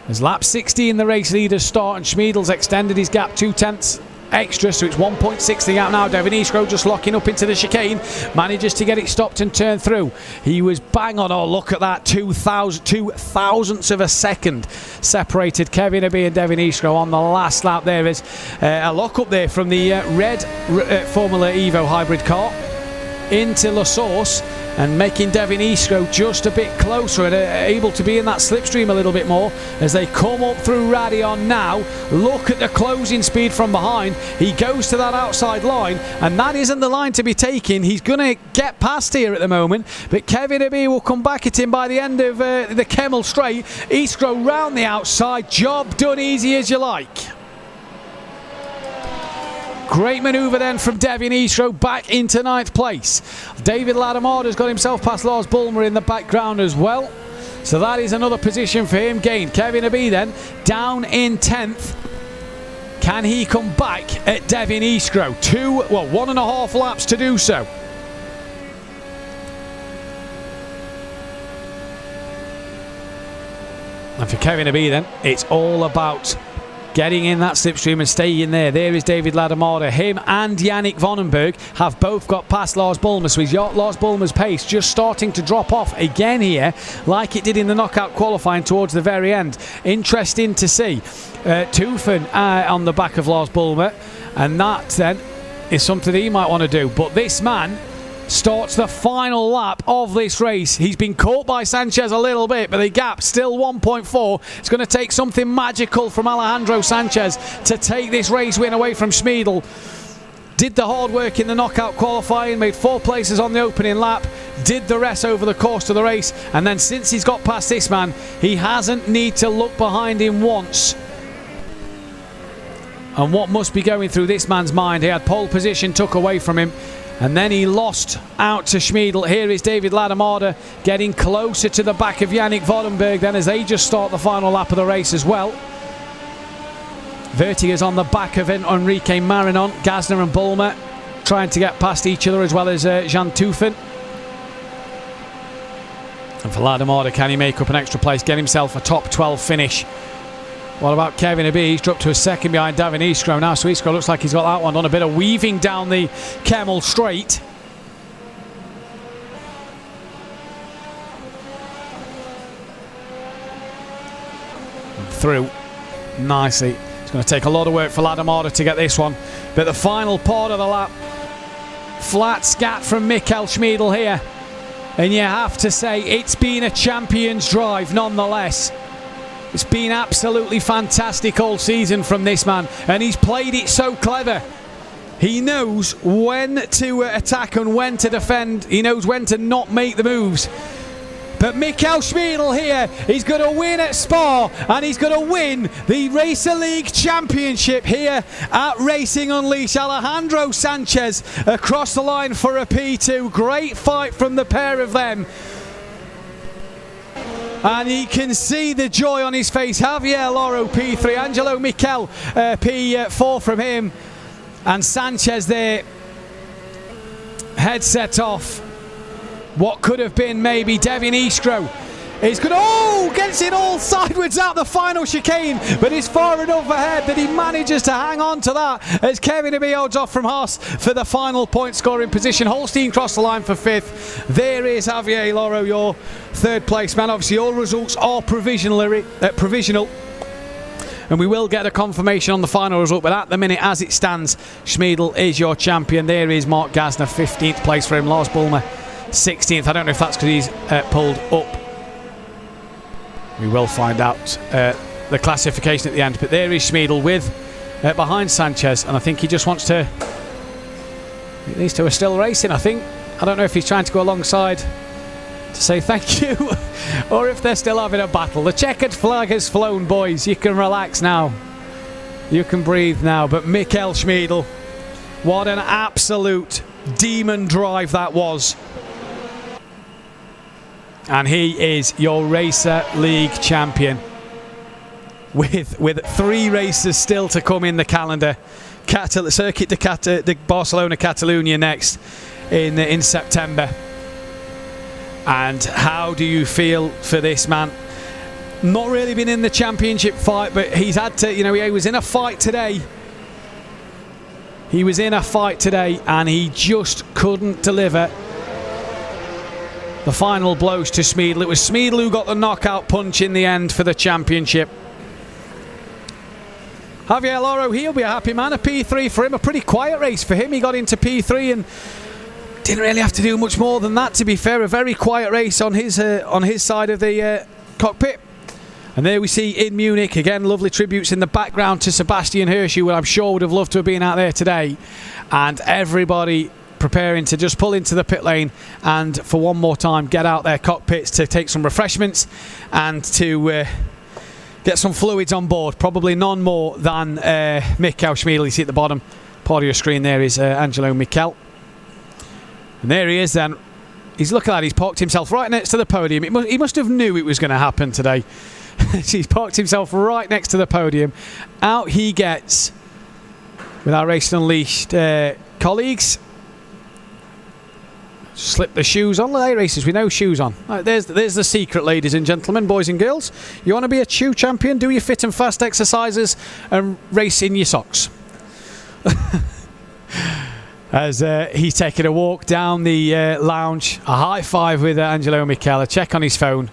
As lap 60 in the race leaders start, and Schmiedl's extended his gap 0.2 extra, so it's 1.6 the gap now. Devin Eastro just locking up into the chicane, manages to get it stopped and turn through. He was bang on. Oh, look at that, 2 thousandths of a second separated Kevin Abbey and Devin Eastro on the last lap. There is a lock up there from the red Formula Evo hybrid car into La Source, and making Devin Eastro just a bit closer and able to be in that slipstream a little bit more as they come up through Radion now. Look at the closing speed from behind. He goes to that outside line, and that isn't the line to be taken. He's going to get past here at the moment, but Kevin Abbey will come back at him by the end of the Kemmel straight. Eastro round the outside. Job done, easy as you like. Great manoeuvre then from Devin Eastro back into 9th place. David Latimarda's got himself past Lars Bulmer in the background as well. So that is another position for him gained. Kevin Abbey then down in 10th. Can he come back at Devin Eastro? 1.5 laps to do so. And for Kevin Abbey then, it's all about getting in that slipstream and staying there. There is David Latimarda. Him and Yannick Vonenberg have both got past Lars Bulmer. So Lars Bulmer's pace just starting to drop off again here, like it did in the knockout qualifying towards the very end. Interesting to see. Teufen on the back of Lars Bulmer, and that then is something that he might want to do. But this man starts the final lap of this race. He's been caught by Sanchez a little bit, but the gap still 1.4. It's going to take something magical from Alejandro Sanchez to take this race win away from Schmiedl. Did the hard work in the knockout qualifying, made 4 places on the opening lap, did the rest over the course of the race, and then since he's got past this man, he hasn't need to look behind him once. And what must be going through this man's mind? He had pole position took away from him, and then he lost out to Schmiedl. Here is David Latimarda getting closer to the back of Yannick Vonenberg then as they just start the final lap of the race as well. Vertiger's on the back of Enrique Marinon. Gasner and Bulmer trying to get past each other, as well as Jean Teufen. And for Latimarda, can he make up an extra place, get himself a top 12 finish? What about Kevin Abbey? He's dropped to a second behind Devin Eastro now, so Eastro looks like he's got that one on. A bit of weaving down the Kemmel straight. Through nicely. It's going to take a lot of work for Latimarda to get this one, but the final part of the lap, flat scat from Michael Schmiedl here, and you have to say it's been a champion's drive nonetheless. It's been absolutely fantastic all season from this man, and he's played it so clever. He knows when to attack and when to defend. He knows when to not make the moves. But Michael Schmiedl here, he's going to win at Spa, and he's going to win the Racer League Championship here at Racing Unleashed. Alejandro Sanchez across the line for a P2. Great fight from the pair of them. And you can see the joy on his face. Javier Loro P3, Angelo Miquel P4 from him, and Sanchez there, headset off. What could have been maybe Devin Eastro is good. Oh, gets it all sideways out the final chicane, but he's far enough ahead that he manages to hang on to that as Kevin Abbey holds off from Haas for the final point scoring position. Holstein crossed the line for 5th. There is Javier Loro, your 3rd place man. Obviously all results are provisional, and we will get a confirmation on the final result, but at the minute as it stands, Schmiedl is your champion. There is Mark Gasner, 15th place for him. Lars Bulmer 16th. I don't know if that's because he's pulled up. We will find out the classification at the end, but there is Schmiedl with behind Sanchez, and I think he just wants to, these two are still racing, I think. I don't know if he's trying to go alongside to say thank you or if they're still having a battle. The checkered flag has flown, boys. You can relax now, you can breathe now. But Michael Schmiedl, what an absolute demon drive that was. And he is your Racer League champion with 3 races still to come in the calendar. Circuit de Barcelona Catalunya next in September. And how do you feel for this man? Not really been in the championship fight, but he's had to, he was in a fight today He was in a fight today and he just couldn't deliver the final blows to Smeedle. It was Smeedle who got the knockout punch in the end for the championship. Javier Loro, he'll be a happy man. A P3 for him, a pretty quiet race for him. He got into P3 and didn't really have to do much more than that, to be fair. A very quiet race on his side of the cockpit. And there we see in Munich, again, lovely tributes in the background to Sebastian Hirsch, who I'm sure would have loved to have been out there today. And everybody preparing to just pull into the pit lane and for one more time get out their cockpits to take some refreshments and get some fluids on board. Probably none more than Mikel Schmiedl. You see at the bottom part of your screen there is Angelo Mikel. And there he is then. He's looking at it, he's parked himself right next to the podium. He must have knew it was going to happen today. He's parked himself right next to the podium. Out he gets with our Racing Unleashed colleagues. Slip the shoes on. Hey, racers with no shoes on. Right, there's the secret, ladies and gentlemen, boys and girls. You want to be a shoe champion? Do your fit and fast exercises and race in your socks. As he's taking a walk down the lounge, a high five with Angelo Mikel, a check on his phone,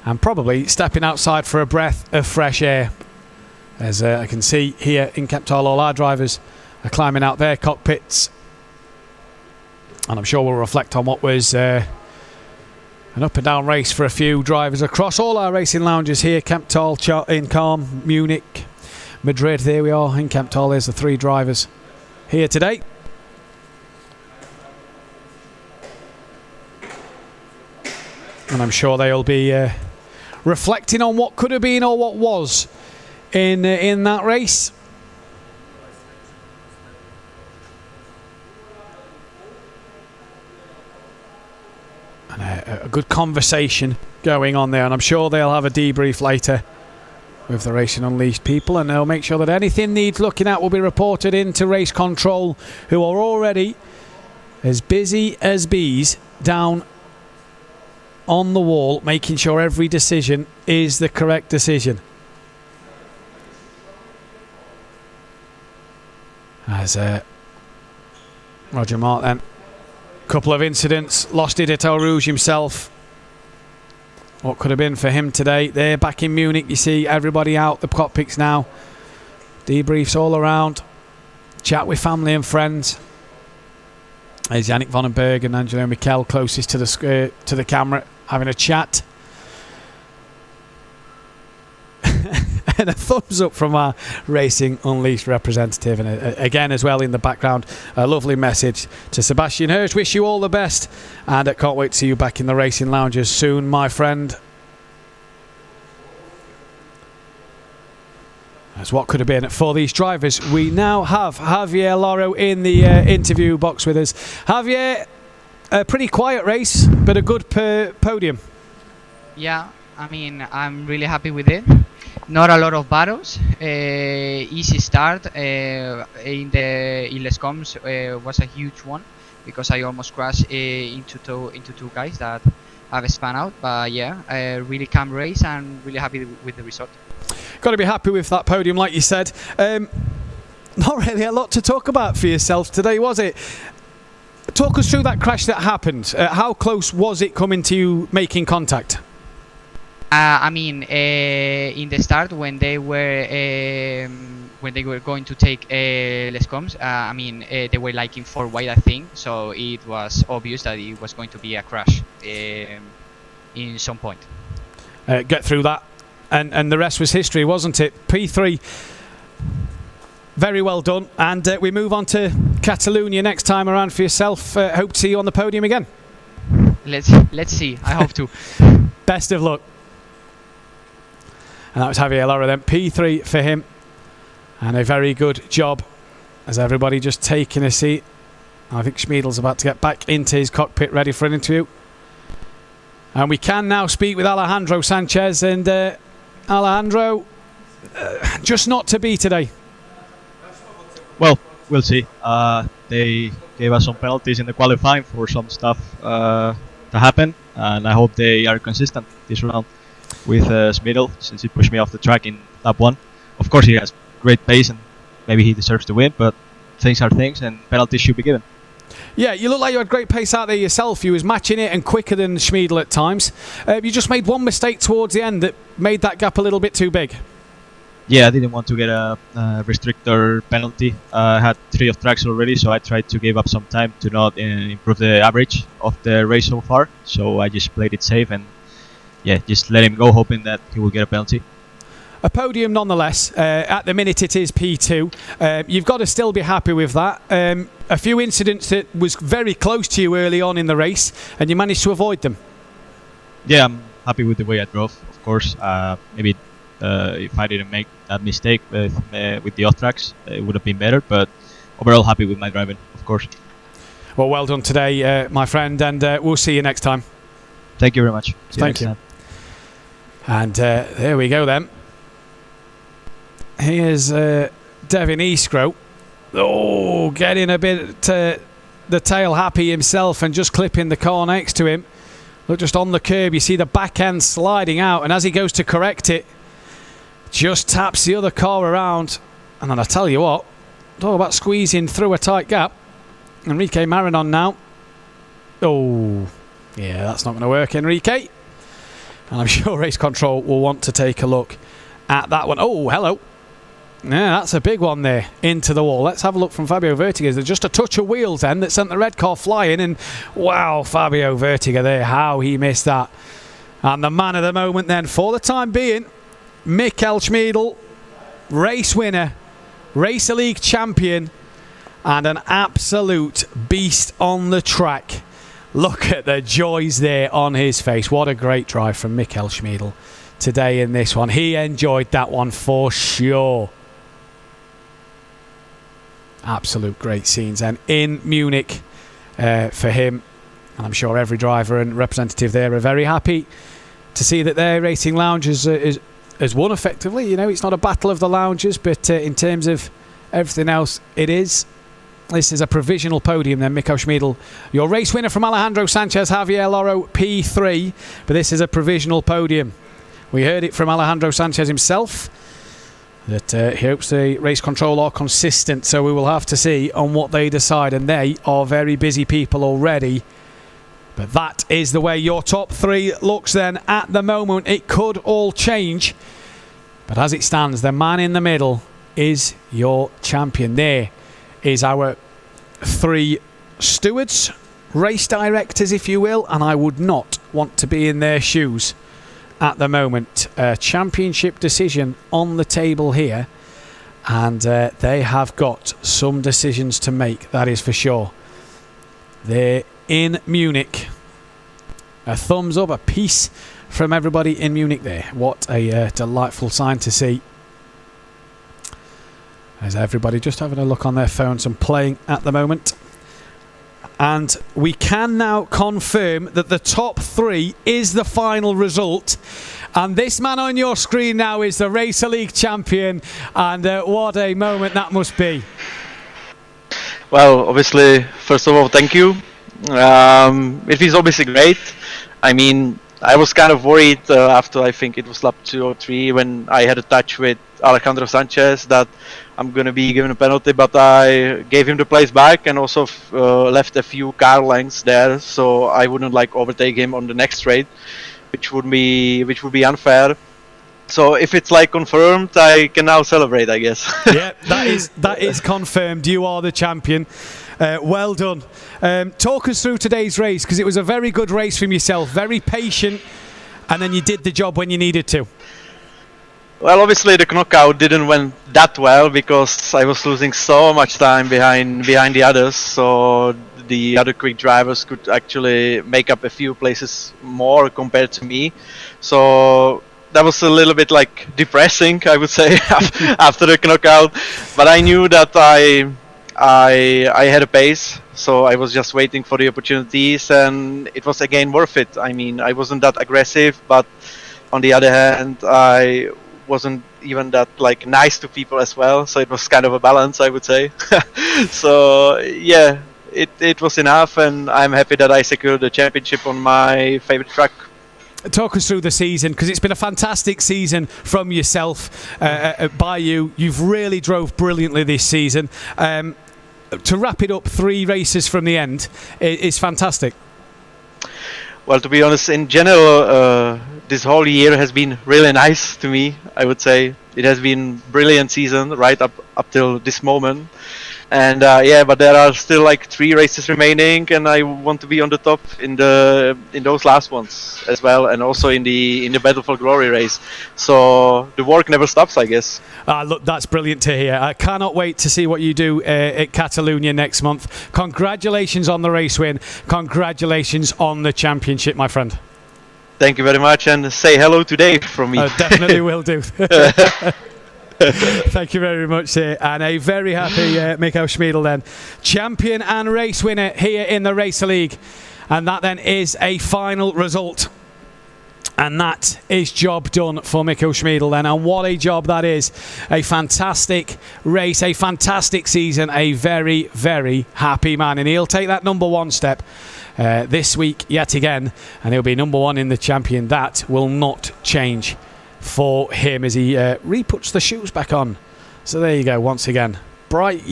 and probably stepping outside for a breath of fresh air. As I can see here in Kempthal, all our drivers are climbing out their cockpits. And I'm sure we'll reflect on what was an up and down race for a few drivers across all our racing lounges here. Kempthal, in Calm, Munich, Madrid. There we are in Kempthal. There's the 3 drivers here today. And I'm sure they'll be reflecting on what could have been or what was in that race. And a good conversation going on there, and I'm sure they'll have a debrief later with the Racing Unleashed people, and they'll make sure that anything needs looking at will be reported into Race Control, who are already as busy as bees down on the wall, making sure every decision is the correct decision. As Roger Mark then, couple of incidents, lost it at El Rouge himself. What could have been for him today. There back in Munich, you see everybody out the cockpits now, debriefs all around, chat with family and friends. There's Yannick Vonenberg and Angelo Mikel closest to the camera, having a chat. And a thumbs up from our Racing Unleashed representative, and again as well in the background a lovely message to Sebastian Hirsch. Wish you all the best, and I can't wait to see you back in the racing lounges soon, my friend. As what could have been for these drivers, we now have Javier Loro in the interview box with us. Javier, a pretty quiet race, but a good podium. Yeah, I mean, I'm really happy with it. Not a lot of battles. Easy start. In Les Combs was a huge one because I almost crashed into two guys that have spun out. But yeah, a really calm race and really happy with the result. Got to be happy with that podium, like you said. Not really a lot to talk about for yourself today, was it? Talk us through that crash that happened. How close was it coming to you making contact? I mean, in the start when they were going to take Les Combs, I mean, they were like in 4 wide, I think. So it was obvious that it was going to be a crash in some point. Get through that, and the rest was history, wasn't it? P3, very well done, and we move on to Catalonia next time around for yourself. Hope to see you on the podium again. Let's see. I hope to. Best of luck. And that was Javier Loro then. P3 for him. And a very good job as everybody just taking a seat. I think Schmiedl's about to get back into his cockpit ready for an interview. And we can now speak with Alejandro Sanchez. And Alejandro, just not to be today. Well, we'll see. They gave us some penalties in the qualifying for some stuff to happen. And I hope they are consistent this round with Schmiedl, since he pushed me off the track in lap 1. Of course, he has great pace and maybe he deserves to win, but things are things, and penalties should be given. Yeah, you look like you had great pace out there yourself. You was matching it and quicker than Schmiedl at times. You just made one mistake towards the end that made that gap a little bit too big. Yeah, I didn't want to get a restrictor penalty. I had 3 off tracks already, so I tried to give up some time to not improve the average of the race so far. So I just played it safe and just let him go, hoping that he will get a penalty. A podium nonetheless. At the minute it is P2. You've got to still be happy with that. A few incidents that was very close to you early on in the race, and you managed to avoid them. Yeah, I'm happy with the way I drove, of course. Maybe if I didn't make that mistake with the off tracks, it would have been better, but overall happy with my driving, of course. Well done today, my friend, and we'll see you next time. Thank you very much. Thank you. And there we go then. Here's Devin Eastgrow. Oh, getting a bit the tail happy himself and just clipping the car next to him. Look, just on the curb, you see the back end sliding out, and as he goes to correct it, just taps the other car around. And then I tell you what, talk about squeezing through a tight gap. Enrique Marinon now. Oh, yeah, that's not going to work, Enrique. And I'm sure Race Control will want to take a look at that one. Oh, hello. Yeah, that's a big one there, into the wall. Let's have a look from Fabio Vertiga. There's just a touch of wheels then that sent the red car flying, and wow, Fabio Vertiga there, how he missed that. And the man of the moment then, for the time being, Michael Schmiedl, race winner, Racer League champion, and an absolute beast on the track. Look at the joys there on his face. What a great drive from Michael Schmiedl today in this one. He enjoyed that one for sure. Absolute great scenes. And in Munich for him, and I'm sure every driver and representative there are very happy to see that their racing lounge has won effectively. You know, it's not a battle of the lounges, but in terms of everything else, it is. This is a provisional podium then, Michael Schmiedl. Your race winner from Alejandro Sanchez, Javier Loro, P3. But this is a provisional podium. We heard it from Alejandro Sanchez himself, that he hopes the Race Control are consistent, so we will have to see on what they decide, and they are very busy people already. But that is the way your top 3 looks then at the moment. It could all change, but as it stands, the man in the middle is your champion. There is our 3 stewards, race directors if you will, and I would not want to be in their shoes at the moment. A championship decision on the table here, and they have got some decisions to make, that is for sure. They're in Munich. A thumbs up, a peace from everybody in Munich there. What a delightful sign to see. As everybody just having a look on their phones and playing at the moment. And we can now confirm that the top 3 is the final result. And this man on your screen now is the Racer League champion. And what a moment that must be. Well, obviously, first of all, thank you. It feels obviously great. I mean, I was kind of worried after I think it was lap 2 or 3 when I had a touch with Alejandro Sanchez that I'm going to be given a penalty, but I gave him the place back and also left a few car lengths there so I wouldn't overtake him on the next straight, which would be unfair. So if it's confirmed, I can now celebrate, I guess. Yeah, that is confirmed. You are the champion. Well done. Talk us through today's race, because it was a very good race from yourself, very patient, and then you did the job when you needed to. Well, obviously the knockout didn't went that well because I was losing so much time behind the others, so the other quick drivers could actually make up a few places more compared to me. So that was a little bit depressing, I would say, after the knockout. But I knew that I had a pace, so I was just waiting for the opportunities, and it was again worth it. I mean, I wasn't that aggressive, but on the other hand, I wasn't even that nice to people as well, so it was kind of a balance, I would say. So yeah, it was enough, and I'm happy that I secured the championship on my favorite track. Talk us through the season, because it's been a fantastic season from yourself, by you. You've really drove brilliantly this season. to wrap it up, 3 races from the end is fantastic. Well, to be honest, in general, this whole year has been really nice to me. I would say it has been brilliant season right up till this moment. And but there are still like 3 races remaining, and I want to be on the top in those last ones as well, and also in the Battle for Glory race. So the work never stops, I guess. Look, that's brilliant to hear. I cannot wait to see what you do at Catalonia next month. Congratulations on the race win. Congratulations on the championship, my friend. Thank you very much, and say hello to Dave from me. Definitely will do. Thank you very much, and a very happy Mikko Schmiedl then. Champion and race winner here in the Racer League. And that then is a final result. And that is job done for Mikko Schmiedl then. And what a job that is. A fantastic race, a fantastic season, a very, very happy man. And he'll take that number 1 step this week yet again. And he'll be number 1 in the champion. That will not change for him as he re-puts the shoes back on. So there you go, once again. Bright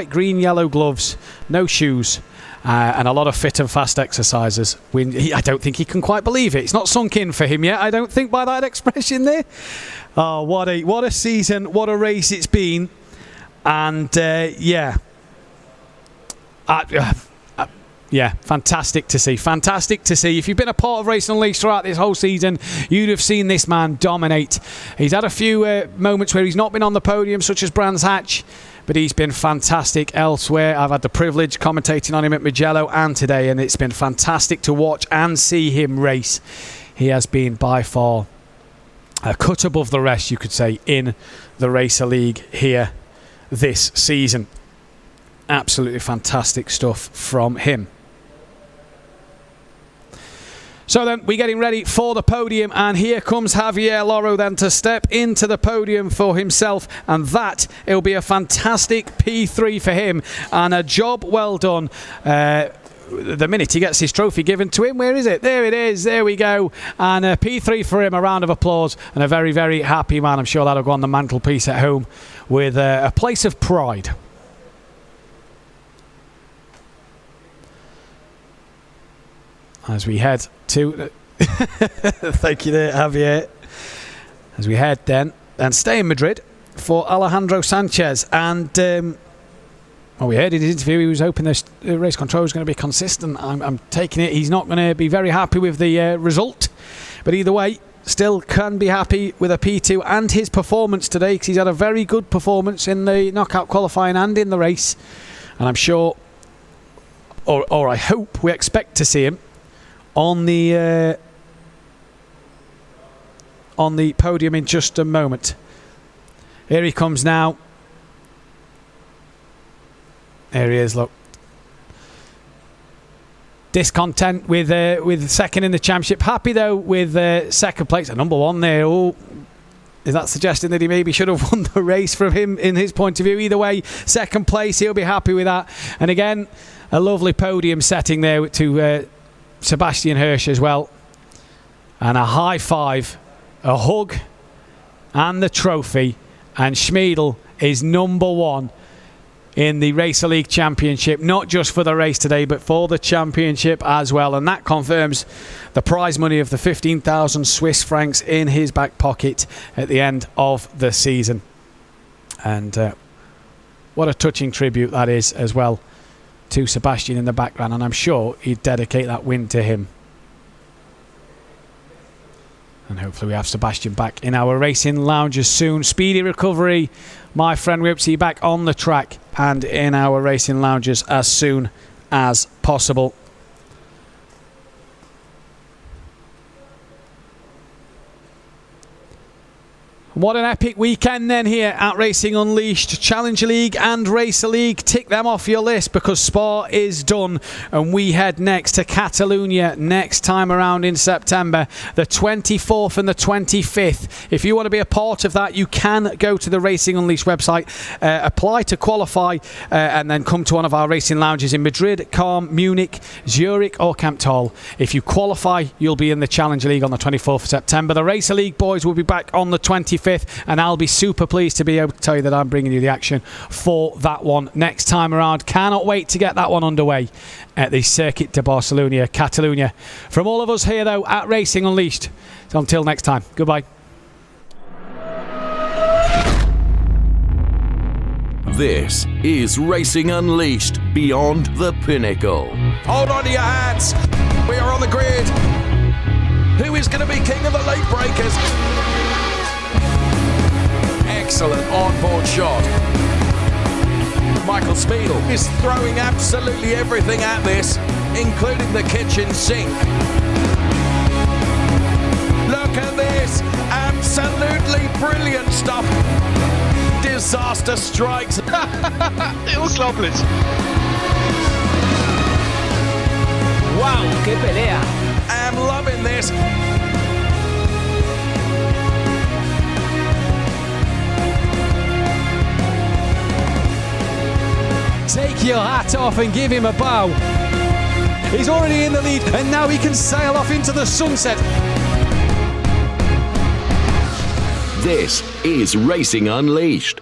green yellow gloves, no shoes, and a lot of fit and fast exercises. I don't think he can quite believe it. It's not sunk in for him yet, I don't think, by that expression there. Oh, what a season, what a race it's been. And yeah, fantastic to see. Fantastic to see. If you've been a part of Racing Unleashed throughout this whole season, you'd have seen this man dominate. He's had a few moments where he's not been on the podium, such as Brands Hatch, but he's been fantastic elsewhere. I've had the privilege commentating on him at Mugello and today, and it's been fantastic to watch and see him race. He has been by far a cut above the rest, you could say, in the Racer League here this season. Absolutely fantastic stuff from him. So then, we're getting ready for the podium, and here comes Javier Loro then to step into the podium for himself, and that, it'll be a fantastic P3 for him, and a job well done. The minute he gets his trophy given to him, where is it? There it is, there we go, and a P3 for him, a round of applause, and a very, very happy man. I'm sure that'll go on the mantelpiece at home with a place of pride. As we head to thank you there, Javier. As we head then and stay in Madrid for Alejandro Sanchez, and we heard in his interview he was hoping the race control was going to be consistent. I'm taking it he's not going to be very happy with the result, but either way, still can be happy with a P2 and his performance today, because he's had a very good performance in the knockout qualifying and in the race, and I'm sure, or I hope, we expect to see him on the podium in just a moment. Here he comes now. There he is, look. Discontent with second in the championship. Happy though with second place. A number 1 there. Oh, is that suggesting that he maybe should have won the race from him in his point of view? Either way, second place, he'll be happy with that. And again, a lovely podium setting there to Sebastian Hirsch as well, and a high five, a hug, and the trophy. And Schmiedl is number 1 in the Racer League Championship, not just for the race today, but for the championship as well. And that confirms the prize money of the 15,000 Swiss francs in his back pocket at the end of the season. And what a touching tribute that is as well to Sebastian in the background, and I'm sure he'd dedicate that win to him. And hopefully we have Sebastian back in our racing lounges soon. Speedy recovery, my friend. We hope to see you back on the track and in our racing lounges as soon as possible. What an epic weekend then here at Racing Unleashed. Challenger League and Racer League, tick them off your list, because Spa is done, and we head next to Catalonia next time around in September, the 24th and the 25th. If you want to be a part of that, you can go to the Racing Unleashed website, apply to qualify, and then come to one of our racing lounges in Madrid, Calm, Munich, Zurich or Kemptthal. If you qualify, you'll be in the Challenger League on the 24th of September. The Racer League boys will be back on the 25th. 25th, and I'll be super pleased to be able to tell you that I'm bringing you the action for that one next time around. Cannot wait to get that one underway at the Circuit de Barcelona, Catalunya. From all of us here, though, at Racing Unleashed, so until next time, goodbye. This is Racing Unleashed Beyond the Pinnacle. Hold on to your hats. We are on the grid. Who is going to be king of the late breakers? Excellent onboard shot. Michael Spiegel is throwing absolutely everything at this, including the kitchen sink. Look at this. Absolutely brilliant stuff. Disaster strikes. Unglaublich. Wow, qué pelea. I'm loving this. Take your hat off and give him a bow. He's already in the lead, and now he can sail off into the sunset. This is Racing Unleashed.